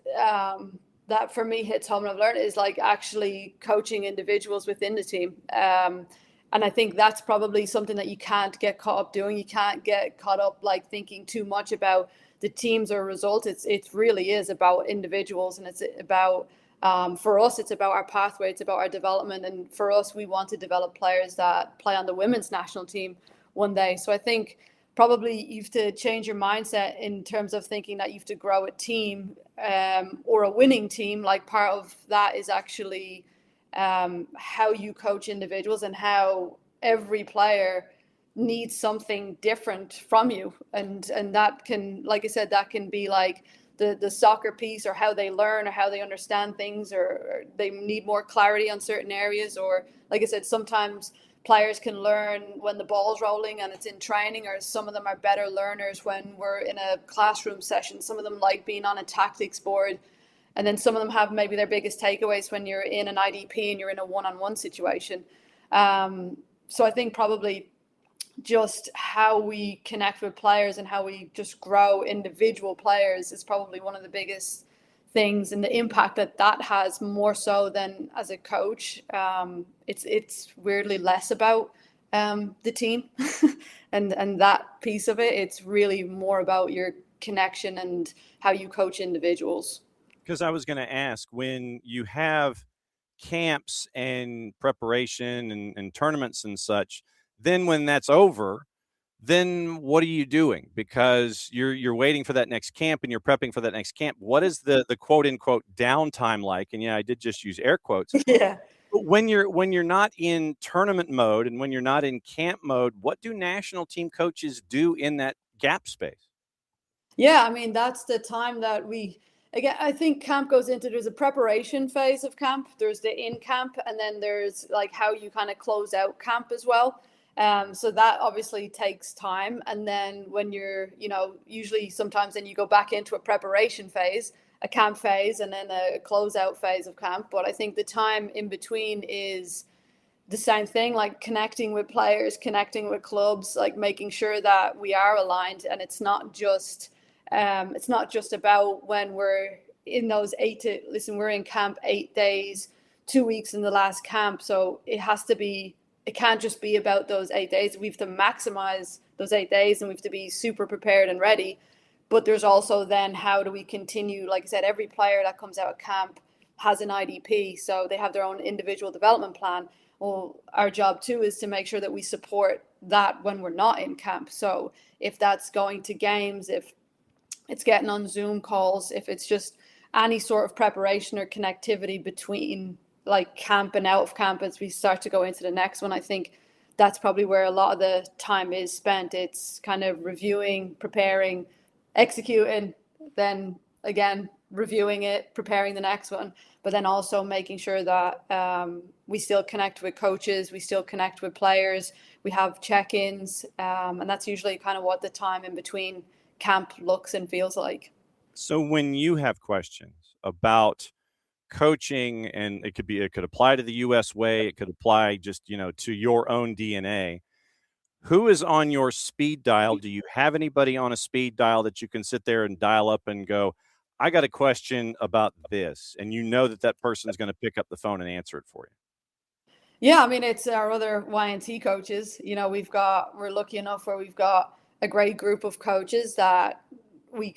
that for me hits home and I've learned is actually coaching individuals within the team. And I think that's probably something that you can't get caught up doing. You can't get caught up thinking too much about the teams or results. It really is about individuals, and it's about For us, it's about our pathway, it's about our development. And for us, we want to develop players that play on the women's national team one day. So I think probably you have to change your mindset in terms of thinking that you have to grow a team or a winning team. Like part of that is actually how you coach individuals and how every player needs something different from you. And that can, like I said, that can be like the soccer piece, or how they learn, or how they understand things, or they need more clarity on certain areas. Or like I said, sometimes players can learn when the ball's rolling and it's in training, or some of them are better learners when we're in a classroom session. Some of them like being on a tactics board, and then some of them have maybe their biggest takeaways when you're in an IDP and you're in a one-on-one situation. So I think probably just how we connect with players and how we just grow individual players is probably one of the biggest things, and the impact that has, more so than as a coach. It's weirdly less about the team and that piece of it. It's really more about your connection and how you coach individuals. Because I was going to ask, when you have camps and preparation and tournaments and such, then when that's over, then what are you doing? Because you're waiting for that next camp and you're prepping for that next camp. What is the quote unquote downtime like? And yeah, I did just use air quotes. Yeah. But when you're not in tournament mode and when you're not in camp mode, what do national team coaches do in that gap space? Yeah, I mean, that's the time that again, I think camp goes into, there's a preparation phase of camp, there's the in camp, and then there's like how you kind of close out camp as well. So that obviously takes time. And then when you're, usually sometimes then you go back into a preparation phase, a camp phase, and then a closeout phase of camp. But I think the time in between is the same thing, like connecting with players, connecting with clubs, like making sure that we are aligned. And it's not just about when we're in those we're in camp 8 days, 2 weeks in the last camp. So it can't just be about those 8 days. We have to maximize those 8 days, and we have to be super prepared and ready. But there's also then, how do we continue? Like I said, every player that comes out of camp has an IDP, so they have their own individual development plan. Well, our job too is to make sure that we support that when we're not in camp. So if that's going to games, if it's getting on Zoom calls, if it's just any sort of preparation or connectivity between like camp and out of camp as we start to go into the next one, I think that's probably where a lot of the time is spent. It's kind of reviewing, preparing, executing, then again reviewing it, preparing the next one, but then also making sure that we still connect with coaches, we still connect with players, we have check-ins, and that's usually kind of what the time in between camp looks and feels like. So when you have questions about coaching, and it could apply to the US way, it could apply just, to your own DNA, who is on your speed dial? Do you have anybody on a speed dial that you can sit there and dial up and go, I got a question about this, and that person's going to pick up the phone and answer it for you? Yeah, I mean, it's our other YNT coaches. We're lucky enough where we've got a great group of coaches that we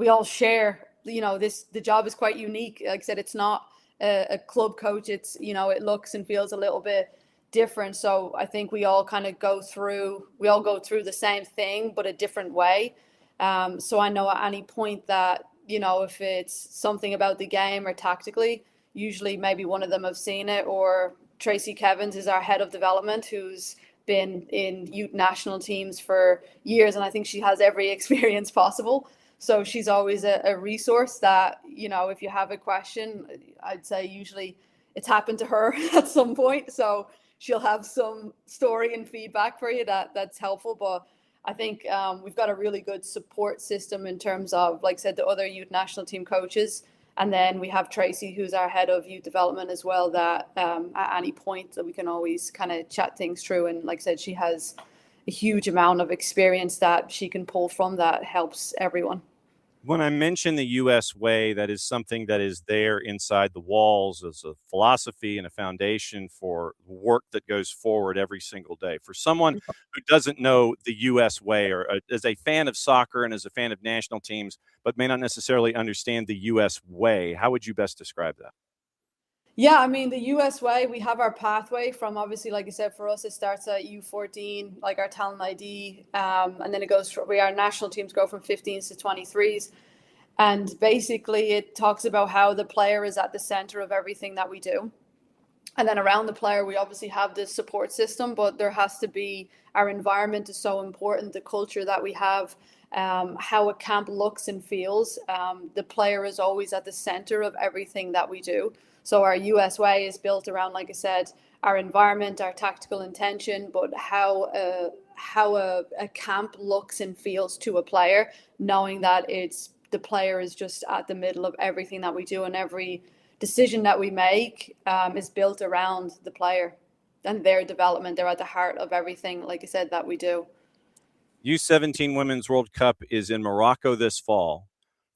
all share. The job is quite unique. Like I said, it's not a club coach. It's, it looks and feels a little bit different. So I think we all go through the same thing, but a different way. So I know at any point that, if it's something about the game or tactically, usually maybe one of them have seen it, or Tracy Kevins is our head of development, who's been in youth national teams for years. And I think she has every experience possible. So she's always a resource that, if you have a question, I'd say usually it's happened to her at some point. So she'll have some story and feedback for you that's helpful. But I think we've got a really good support system in terms of, like I said, the other youth national team coaches. And then we have Tracy, who's our head of youth development as well, that at any point that we can always kind of chat things through. And like I said, she has a huge amount of experience that she can pull from that helps everyone. When I mention the U.S. way, that is something that is there inside the walls as a philosophy and a foundation for work that goes forward every single day. For someone who doesn't know the U.S. way, or as a fan of soccer and as a fan of national teams, but may not necessarily understand the U.S. way, how would you best describe that? Yeah, I mean, the US way, we have our pathway from, obviously, like you said, for us, it starts at U14, like our talent ID, and then it goes from, our national teams go from 15s to 23s. And basically, it talks about how the player is at the center of everything that we do. And then around the player, we obviously have this support system, but there has to be, our environment is so important, the culture that we have, how a camp looks and feels. The player is always at the center of everything that we do. So our US way is built around, like I said, our environment, our tactical intention, but how a camp looks and feels to a player, knowing that the player is just at the middle of everything that we do, and every decision that we make is built around the player and their development. They're at the heart of everything, like I said, that we do. U17 Women's World Cup is in Morocco this fall.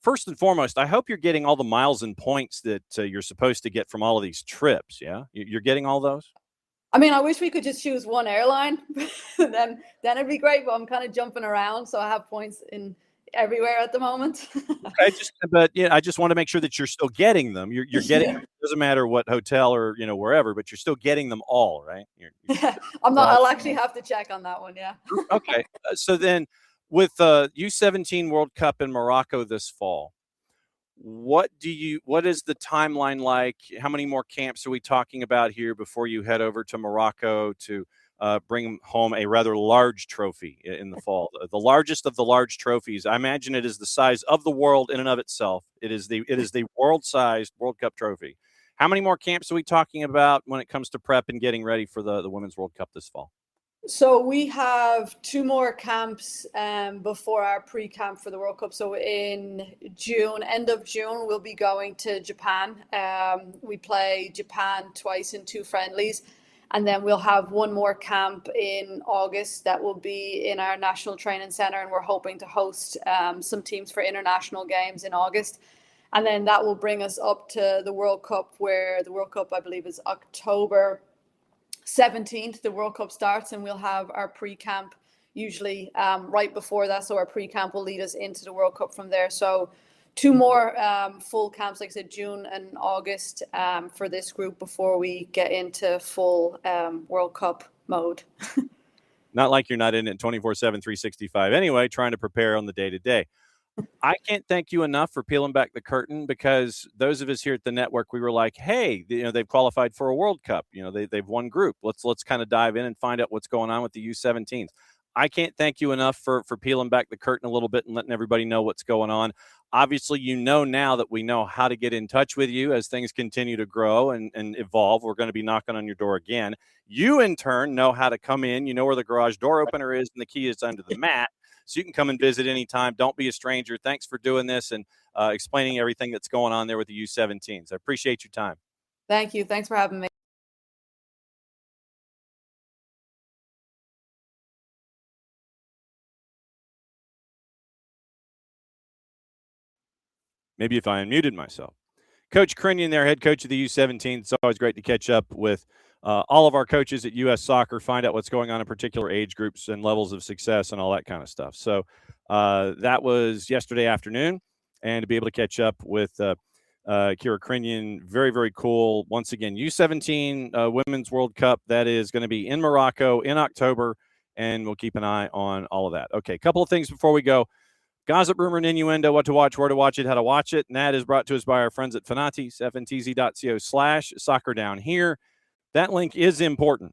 First and foremost, I hope you're getting all the miles and points that you're supposed to get from all of these trips. Yeah, you're getting all those? I mean, I wish we could just choose one airline. then it'd be great, but I'm kind of jumping around, so I have points in everywhere at the moment. Okay, I just want to make sure that you're still getting them. You're getting them. It doesn't matter what hotel or wherever, but you're still getting them all, right? I'm not. I'll actually have to check on that one. Yeah. Okay, so then with U17 World Cup in Morocco this fall, what is the timeline like? How many more camps are we talking about here before you head over to Morocco to bring home a rather large trophy in the fall, the largest of the large trophies? I imagine it is the size of the world in and of itself. It is the world-sized World Cup trophy. How many more camps are we talking about when it comes to prep and getting ready for the Women's World Cup this fall? So we have 2 more camps before our pre-camp for the World Cup. So in June, end of June, we'll be going to Japan. We play Japan twice in 2 friendlies. And then we'll have 1 more camp in August that will be in our National Training Center. And we're hoping to host some teams for international games in August. And then that will bring us up to the World Cup, where the World Cup, I believe, is October 17th. The World Cup starts, and we'll have our pre-camp usually right before that. So our pre-camp will lead us into the World Cup from there. So 2 more full camps, like I said, June and August for this group before we get into full World Cup mode. Not like you're not in it 24/7, 365 anyway, trying to prepare on the day-to-day. I can't thank you enough for peeling back the curtain, because those of us here at the network, we were like, hey, they've qualified for a World Cup. They've won group. Let's kind of dive in and find out what's going on with the U17s. I can't thank you enough for peeling back the curtain a little bit and letting everybody know what's going on. Obviously, now that we know how to get in touch with you as things continue to grow and evolve. We're going to be knocking on your door again. You, in turn, know how to come in. You know where the garage door opener is, and the key is under the mat. So you can come and visit anytime. Don't be a stranger. Thanks for doing this and explaining everything that's going on there with the U17s. I appreciate your time. Thank you. Thanks for having me. Maybe if I unmuted myself. Coach Crinion there, head coach of the U17. It's always great to catch up with all of our coaches at U.S. Soccer, find out what's going on in particular age groups and levels of success and all that kind of stuff. So that was yesterday afternoon, and to be able to catch up with Ciara Crinion, very, very cool. Once again, U17 Women's World Cup, that is going to be in Morocco in October, and we'll keep an eye on all of that. Okay, a couple of things before we go. Gossip, rumor, and innuendo, what to watch, where to watch it, how to watch it. And that is brought to us by our friends at Fanatis, ftz.co/soccer down here. That link is important.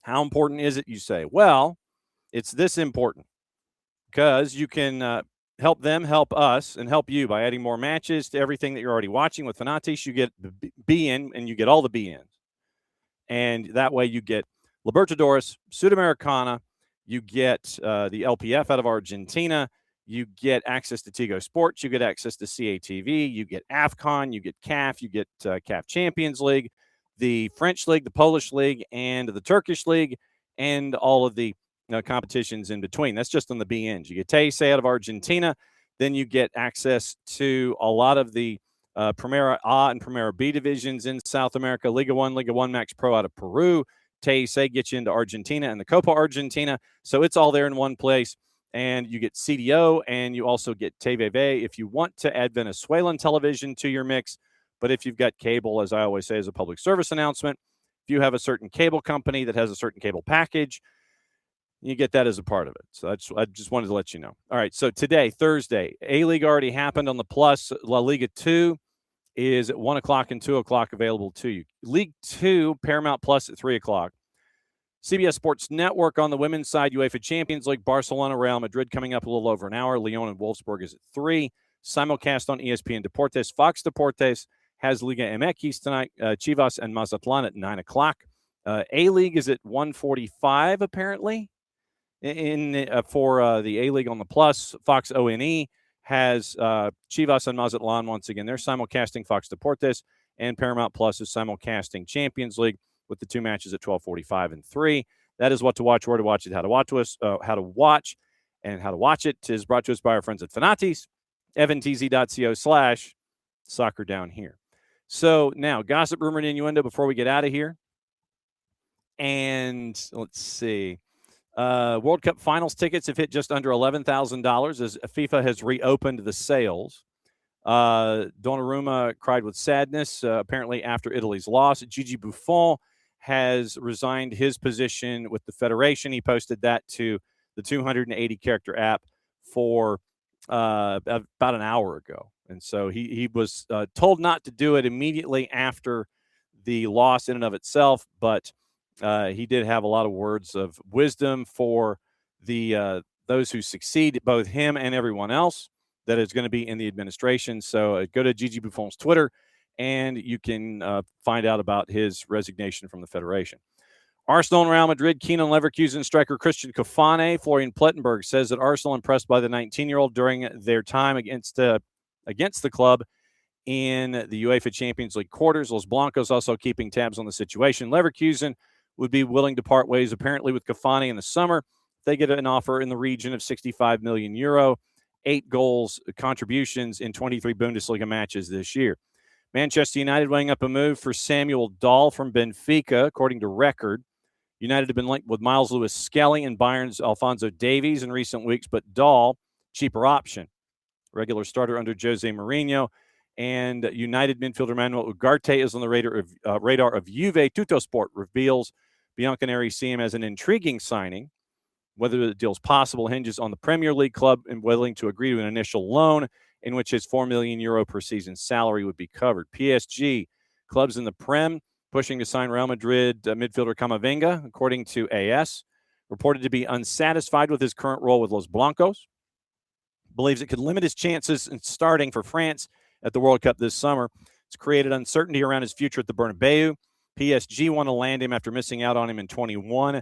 How important is it, you say? Well, it's this important, because you can help them, help us, and help you by adding more matches to everything that you're already watching. With Fanatis, you get the B-in, and you get all the B-ins. And that way you get Libertadores, Sudamericana, you get the LPF out of Argentina, you get access to Tigo Sports, you get access to CATV, you get AFCON, you get CAF, you get CAF Champions League, the French League, the Polish League, and the Turkish League, and all of the competitions in between. That's just on the BNs. You get Teise out of Argentina. Then you get access to a lot of the Primera A and Primera B divisions in South America, Liga 1, Liga 1 Max Pro out of Peru. TSA gets you into Argentina and the Copa Argentina. So it's all there in one place. And you get CDO, and you also get TVV if you want to add Venezuelan television to your mix. But if you've got cable, as I always say as a public service announcement, if you have a certain cable company that has a certain cable package, you get that as a part of it. So I just wanted to let you know. All right, so today, Thursday, A-League already happened on the Plus. La Liga 2 is at 1 o'clock and 2 o'clock available to you. League 2, Paramount Plus at 3 o'clock. CBS Sports Network on the women's side, UEFA Champions League, Barcelona, Real Madrid coming up a little over an hour. Lyon and Wolfsburg is at 3. Simulcast on ESPN Deportes. Fox Deportes has Liga MX tonight. Chivas and Mazatlan at 9 o'clock. A-League is at 1:45 apparently for the A-League on the Plus. Fox ONE has Chivas and Mazatlan once again. They're simulcasting Fox Deportes, and Paramount Plus is simulcasting Champions League with the 2 matches at 12:45 and 3. That is what to watch, where to watch it, how to watch and how to watch it is brought to us by our friends at Fanatis, eventz.co/soccer down here. So now, gossip, rumor, and innuendo before we get out of here. And let's see. World Cup finals tickets have hit just under $11,000 as FIFA has reopened the sales. Donnarumma cried with sadness, apparently after Italy's loss. Gigi Buffon has resigned his position with the federation. He posted that to the 280-character app for about an hour ago. And so he was told not to do it immediately after the loss in and of itself, but he did have a lot of words of wisdom for the those who succeed, both him and everyone else that is going to be in the administration. So go to Gigi Buffon's Twitter, and you can find out about his resignation from the federation. Arsenal and Real Madrid, keen on Leverkusen striker Christian Kofane. Florian Plettenberg says that Arsenal impressed by the 19-year-old during their time against the club in the UEFA Champions League quarters. Los Blancos also keeping tabs on the situation. Leverkusen would be willing to part ways apparently with Kofane in the summer. They get an offer in the region of 65 million euro, 8 goals contributions in 23 Bundesliga matches this year. Manchester United weighing up a move for Samuel Dahl from Benfica, according to Record. United have been linked with Miles Lewis-Skelly and Bayern's Alphonso Davies in recent weeks, but Dahl, cheaper option. Regular starter under Jose Mourinho. And United midfielder Manuel Ugarte is on the radar of Juve. Tuttosport reveals Bianconeri see him as an intriguing signing. Whether the deal is possible hinges on the Premier League club and willing to agree to an initial loan in which his €4 million per season salary would be covered. PSG, clubs in the Prem, pushing to sign Real Madrid midfielder Camavinga, according to AS. Reported to be unsatisfied with his current role with Los Blancos. Believes it could limit his chances in starting for France at the World Cup this summer. It's created uncertainty around his future at the Bernabeu. PSG want to land him after missing out on him in 21.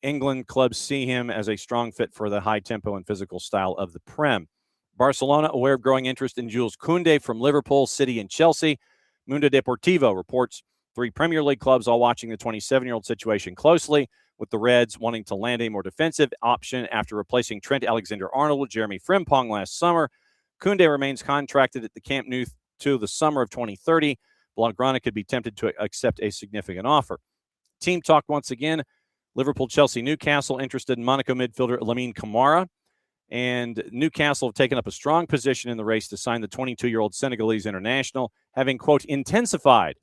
England clubs see him as a strong fit for the high tempo and physical style of the Prem. Barcelona, aware of growing interest in Jules Koundé from Liverpool, City, and Chelsea. Mundo Deportivo reports 3 Premier League clubs all watching the 27-year-old situation closely, with the Reds wanting to land a more defensive option after replacing Trent Alexander-Arnold with Jeremy Frimpong last summer. Koundé remains contracted at the Camp Nou to the summer of 2030. Blaugrana could be tempted to accept a significant offer. Team talk once again. Liverpool, Chelsea, Newcastle interested in Monaco midfielder Lamine Camara. And Newcastle have taken up a strong position in the race to sign the 22-year-old Senegalese international, having, quote, intensified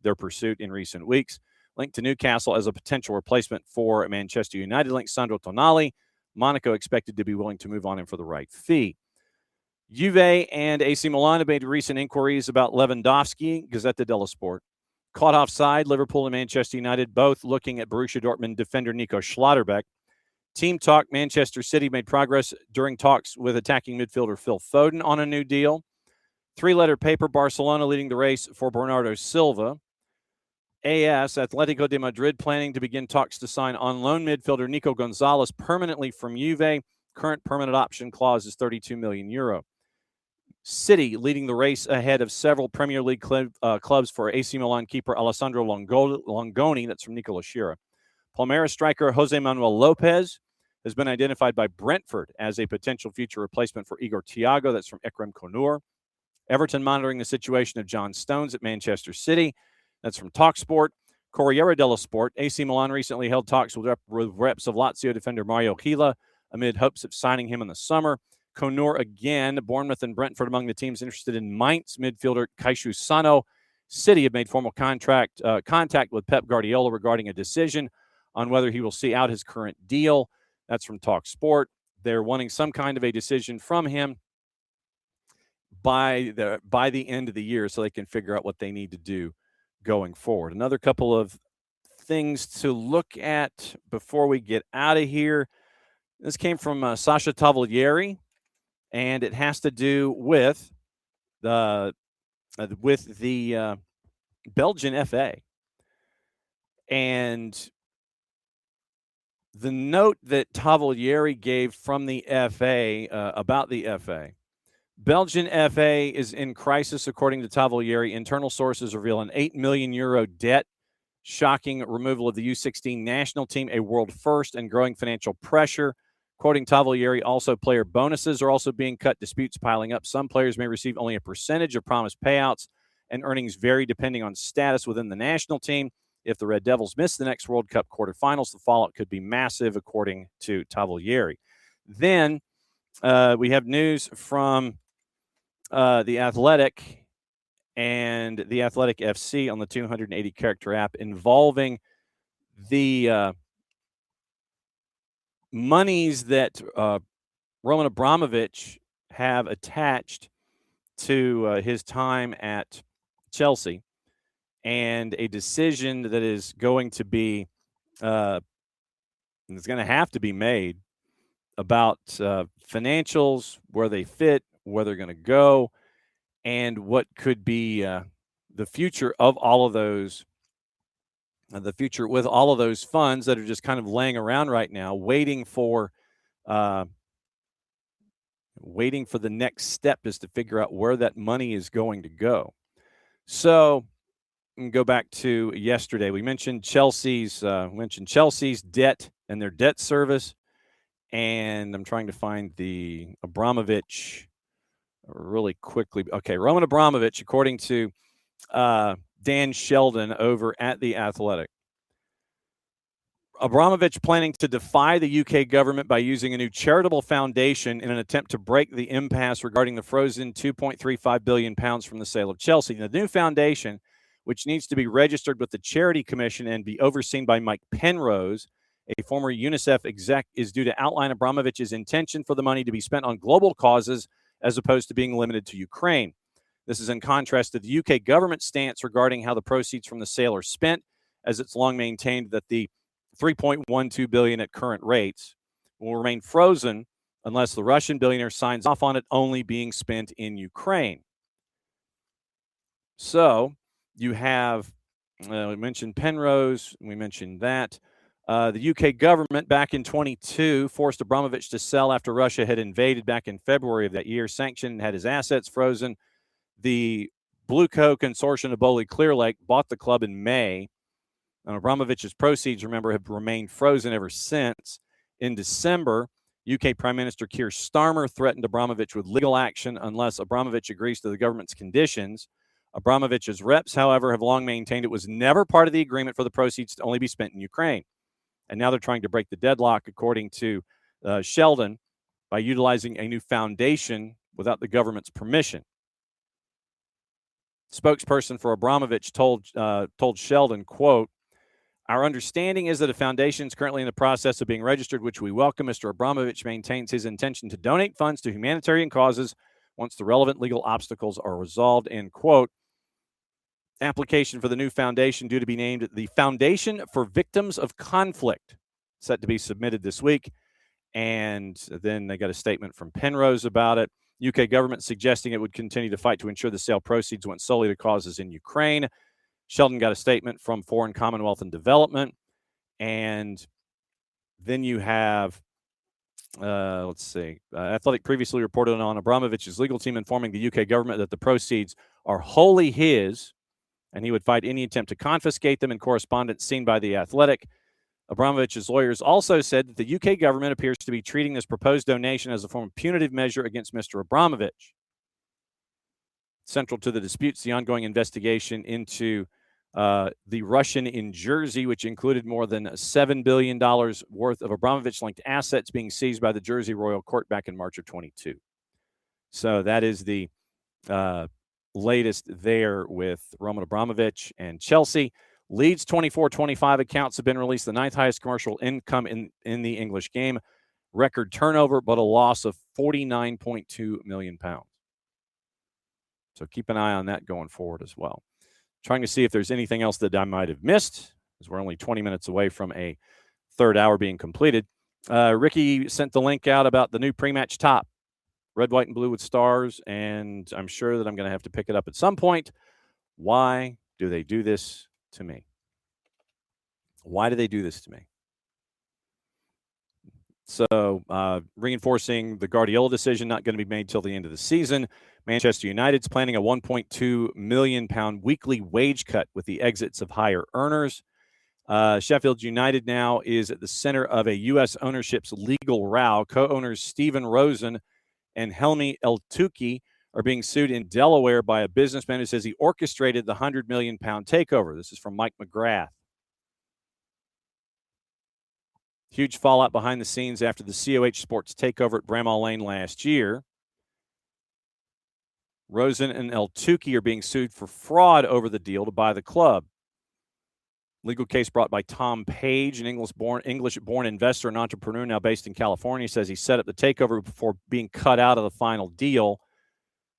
their pursuit in recent weeks. Linked to Newcastle as a potential replacement for Manchester United link Sandro Tonali. Monaco expected to be willing to move on him for the right fee. Juve and AC Milan have made recent inquiries about Lewandowski, Gazzetta dello Sport. Caught offside, Liverpool and Manchester United both looking at Borussia Dortmund defender Nico Schlotterbeck. Team talk, Manchester City made progress during talks with attacking midfielder Phil Foden on a new deal. 3-letter paper, Barcelona leading the race for Bernardo Silva. AS, Atletico de Madrid planning to begin talks to sign on loan midfielder Nico Gonzalez permanently from Juve. Current permanent option clause is €32 million. City leading the race ahead of several Premier League clubs for AC Milan keeper Alessandro Longoni, that's from Nicola Schira. Palmeiras striker Jose Manuel Lopez has been identified by Brentford as a potential future replacement for Igor Thiago. That's from Ekrem Konur. Everton monitoring the situation of John Stones at Manchester City. That's from TalkSport. Corriere dello Sport. AC Milan recently held talks with reps of Lazio defender Mario Gila amid hopes of signing him in the summer. Konur again. Bournemouth and Brentford among the teams interested in Mainz midfielder Kaishu Sano. City have made formal contact with Pep Guardiola regarding a decision on whether he will see out his current deal. That's from TalkSport. They're wanting some kind of a decision from him by the end of the year so they can figure out what they need to do going forward. Another couple of things to look at before we get out of here. This came from Sasha Tavolieri, and it has to do with the Belgian FA. And the note that Tavolieri gave from the FA about the FA. Belgian FA is in crisis, according to Tavolieri. Internal sources reveal an €8 million debt, shocking removal of the U16 national team, a world first, and growing financial pressure. Quoting Tavolieri, also player bonuses are also being cut, disputes piling up. Some players may receive only a percentage of promised payouts, and earnings vary depending on status within the national team. If the Red Devils miss the next World Cup quarterfinals, the fallout could be massive, according to Tavolieri. Then we have news from The Athletic and The Athletic FC on the 280 character app involving the monies that Roman Abramovich have attached to his time at Chelsea, and a decision that is going to be it's going to have to be made about financials, where they fit, where they're going to go, and what could be the future of all of those, the future with all of those funds that are just kind of laying around right now, waiting for the next step is to figure out where that money is going to go. So go back to yesterday. We mentioned Chelsea's debt and their debt service, and I'm trying to find the Abramovich really quickly. Okay, Roman Abramovich, according to Dan Sheldon over at The Athletic. Abramovich planning to defy the UK government by using a new charitable foundation in an attempt to break the impasse regarding the frozen £2.35 billion from the sale of Chelsea. The new foundation, which needs to be registered with the Charity Commission and be overseen by Mike Penrose, a former UNICEF exec, is due to outline Abramovich's intention for the money to be spent on global causes as opposed to being limited to Ukraine. This is in contrast to the UK government's stance regarding how the proceeds from the sale are spent, as it's long maintained that the $3.12 billion at current rates will remain frozen unless the Russian billionaire signs off on it only being spent in Ukraine. So you have, we mentioned Penrose, we mentioned that. The UK government back in 22 forced Abramovich to sell after Russia had invaded back in February of that year, sanctioned and had his assets frozen. The Blue Co consortium of Bowley Clear Lake bought the club in May. And Abramovich's proceeds, remember, have remained frozen ever since. In December, UK Prime Minister Keir Starmer threatened Abramovich with legal action unless Abramovich agrees to the government's conditions. Abramovich's reps, however, have long maintained it was never part of the agreement for the proceeds to only be spent in Ukraine. And now they're trying to break the deadlock, according to Sheldon, by utilizing a new foundation without the government's permission. Spokesperson for Abramovich told Sheldon, quote, "Our understanding is that a foundation is currently in the process of being registered, which we welcome. Mr. Abramovich maintains his intention to donate funds to humanitarian causes once the relevant legal obstacles are resolved," end quote. Application for the new foundation due to be named the Foundation for Victims of Conflict, set to be submitted this week. And then they got a statement from Penrose about it. UK government suggesting it would continue to fight to ensure the sale proceeds went solely to causes in Ukraine. Sheldon got a statement from Foreign Commonwealth and Development. And then you have, Athletic previously reported on Abramovich's legal team informing the UK government that the proceeds are wholly his, and he would fight any attempt to confiscate them. In correspondence seen by The Athletic, Abramovich's lawyers also said that the UK government appears to be treating this proposed donation as a form of punitive measure against Mr. Abramovich. Central to the disputes, the ongoing investigation into the Russian in Jersey, which included more than $7 billion worth of Abramovich-linked assets being seized by the Jersey Royal Court back in March of 22. So that is the latest there with Roman Abramovich and Chelsea. Leeds 24-25 accounts have been released, the ninth highest commercial income in the English game. Record turnover, but a loss of £49.2 million. So keep an eye on that going forward as well. Trying to see if there's anything else that I might have missed, as we're only 20 minutes away from a third hour being completed. Ricky sent the link out about the new pre-match top, red, white, and blue with stars, and I'm sure that I'm going to have to pick it up at some point. Why do they do this to me? Why do they do this to me? So reinforcing the Guardiola decision, not going to be made till the end of the season. Manchester United's planning a £1.2 million weekly wage cut with the exits of higher earners. Sheffield United now is at the center of a U.S. ownership's legal row. Co-owners Stephen Rosen and Helmi El-Touki are being sued in Delaware by a businessman who says he orchestrated the £100 million takeover. This is from Mike McGrath. Huge fallout behind the scenes after the COH Sports takeover at Bramall Lane last year. Rosen and El-Touki are being sued for fraud over the deal to buy the club. Legal case brought by Tom Page, an English-born investor and entrepreneur now based in California, says he set up the takeover before being cut out of the final deal.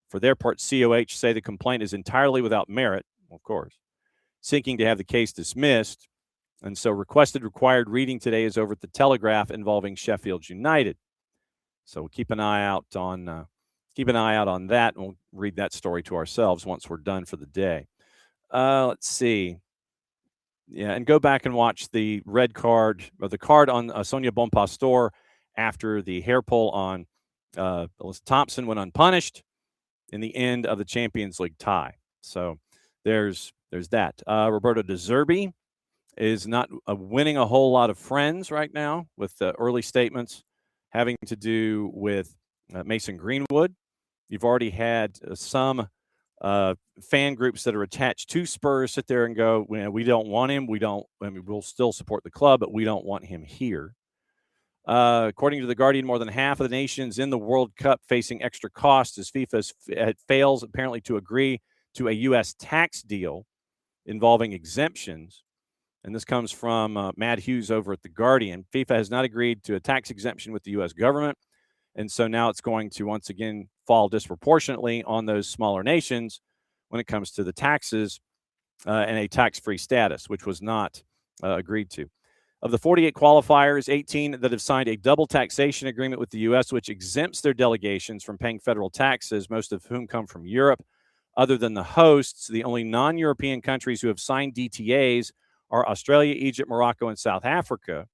For their part, COH say the complaint is entirely without merit, of course, seeking to have the case dismissed. And so required reading today is over at the Telegraph involving Sheffield United. So we'll keep an eye out on that, and we'll read that story to ourselves once we're done for the day. Let's see. Yeah, and go back and watch the red card, or the card on Sonia Bonpastor after the hair pull on Alyssa Thompson went unpunished in the end of the Champions League tie. So there's that. Roberto De Zerbi is not winning a whole lot of friends right now with early statements having to do with Mason Greenwood. You've already had some fan groups that are attached to Spurs sit there and go, we don't want him. We'll still support the club, but we don't want him here. According to The Guardian, more than half of the nations in the World Cup facing extra costs as FIFA fails apparently to agree to a U.S. tax deal involving exemptions. And this comes from Matt Hughes over at The Guardian. FIFA has not agreed to a tax exemption with the U.S. government. And so now it's going to once again fall disproportionately on those smaller nations when it comes to the taxes and a tax-free status, which was not agreed to. Of the 48 qualifiers, 18 that have signed a double taxation agreement with the U.S., which exempts their delegations from paying federal taxes, most of whom come from Europe. Other than the hosts, the only non-European countries who have signed DTAs are Australia, Egypt, Morocco, and South Africa.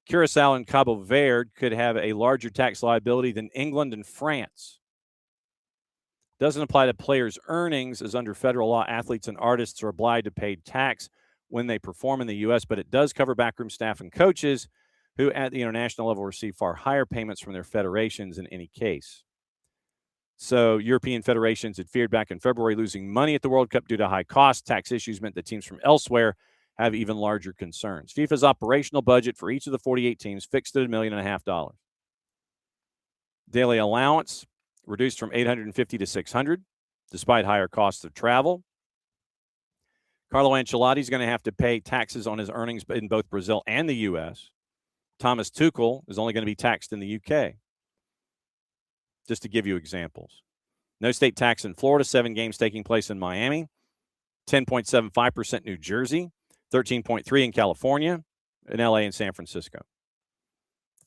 Curacao and Cabo Verde could have a larger tax liability than England and France. Doesn't apply to players' earnings, as under federal law, athletes and artists are obliged to pay tax when they perform in the U.S., but it does cover backroom staff and coaches who at the international level receive far higher payments from their federations in any case. So European federations had feared back in February losing money at the World Cup due to high costs. Tax issues meant that teams from elsewhere have even larger concerns. FIFA's operational budget for each of the 48 teams fixed at $1.5 million. Daily allowance reduced from $850 to $600, despite higher costs of travel. Carlo Ancelotti is going to have to pay taxes on his earnings in both Brazil and the U.S. Thomas Tuchel is only going to be taxed in the U.K., just to give you examples. No state tax in Florida, 7 games taking place in Miami, 10.75% New Jersey, 13.3% in California, in L.A. and San Francisco.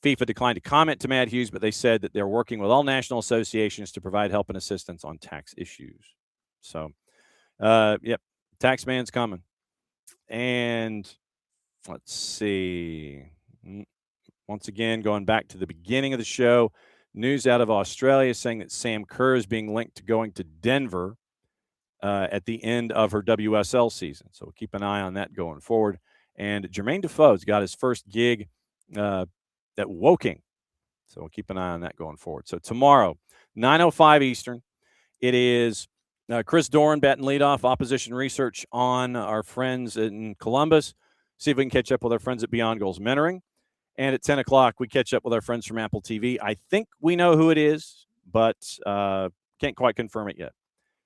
FIFA declined to comment to Matt Hughes, but they said that they're working with all national associations to provide help and assistance on tax issues. So, tax man's coming. And let's see. Once again, going back to the beginning of the show, news out of Australia saying that Sam Kerr is being linked to going to Denver at the end of her WSL season. So we'll keep an eye on that going forward. And Jermaine Defoe's got his first gig at Woking. So we'll keep an eye on that going forward. So tomorrow, 9:05 Eastern, it is Chris Doran batting leadoff, opposition research on our friends in Columbus. See if we can catch up with our friends at Beyond Goals Mentoring. And at 10 o'clock, we catch up with our friends from Apple TV. I think we know who it is, but can't quite confirm it yet.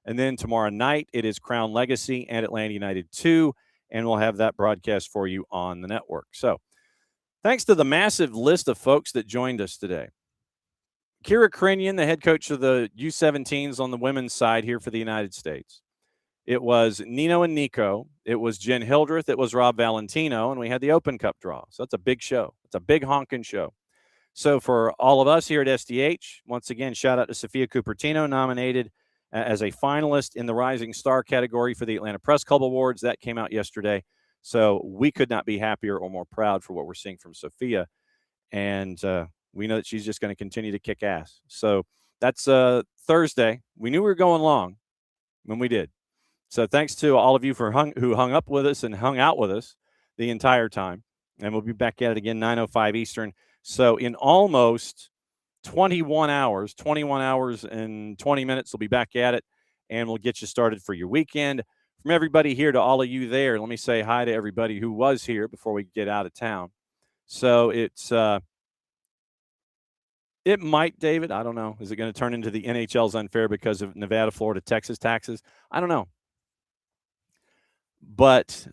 And then tomorrow night, it is Crown Legacy and Atlanta United 2, and we'll have that broadcast for you on the network. So thanks to the massive list of folks that joined us today. Ciara Crinion, the head coach of the U17s on the women's side here for the United States. It was Nino and Nico. It was Jenn Hildreth. It was Rob Valentino, and we had the Open Cup draw. So that's a big show. It's a big honking show. So for all of us here at SDH, once again, shout out to Sophia Cupertino, nominated as a finalist in the Rising Star category for the Atlanta Press Club Awards. That came out yesterday. So we could not be happier or more proud for what we're seeing from Sophia. And we know that she's just going to continue to kick ass. So that's Thursday. We knew we were going long when we did. So thanks to all of you who hung up with us and hung out with us the entire time. And we'll be back at it again, 9:05 Eastern. So in almost 21 hours and 20 minutes, we'll be back at it, and we'll get you started for your weekend. From everybody here to all of you there, let me say hi to everybody who was here before we get out of town. So it's it might, David, I don't know. Is it going to turn into the NHL's unfair because of Nevada, Florida, Texas taxes? I don't know. But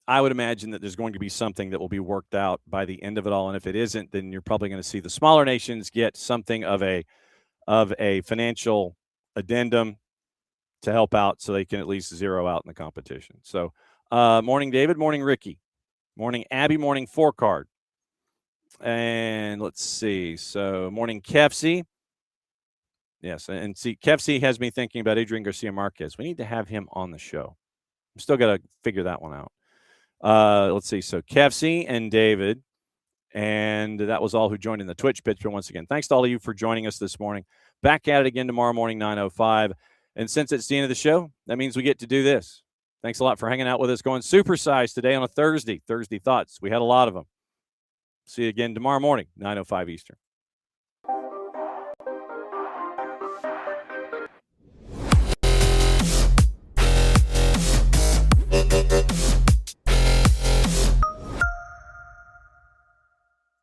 I would imagine that there's going to be something that will be worked out by the end of it all. And if it isn't, then you're probably going to see the smaller nations get something of a financial addendum to help out so they can at least zero out in the competition. So morning, David. Morning, Ricky. Morning, Abby. Morning, Four Card. And let's see. So morning, Kefsey. Yes, and see, Kefsey has me thinking about Adrian Garcia Marquez. We need to have him on the show. I'm still got to figure that one out. Let's see. So Kefsey and David, and that was all who joined in the Twitch pitch. But once again, thanks to all of you for joining us this morning. Back at it again tomorrow morning, 9:05. And since it's the end of the show, that means we get to do this. Thanks a lot for hanging out with us, going supersized today on a Thursday Thoughts. We had a lot of them. See you again tomorrow morning, 9:05 Eastern.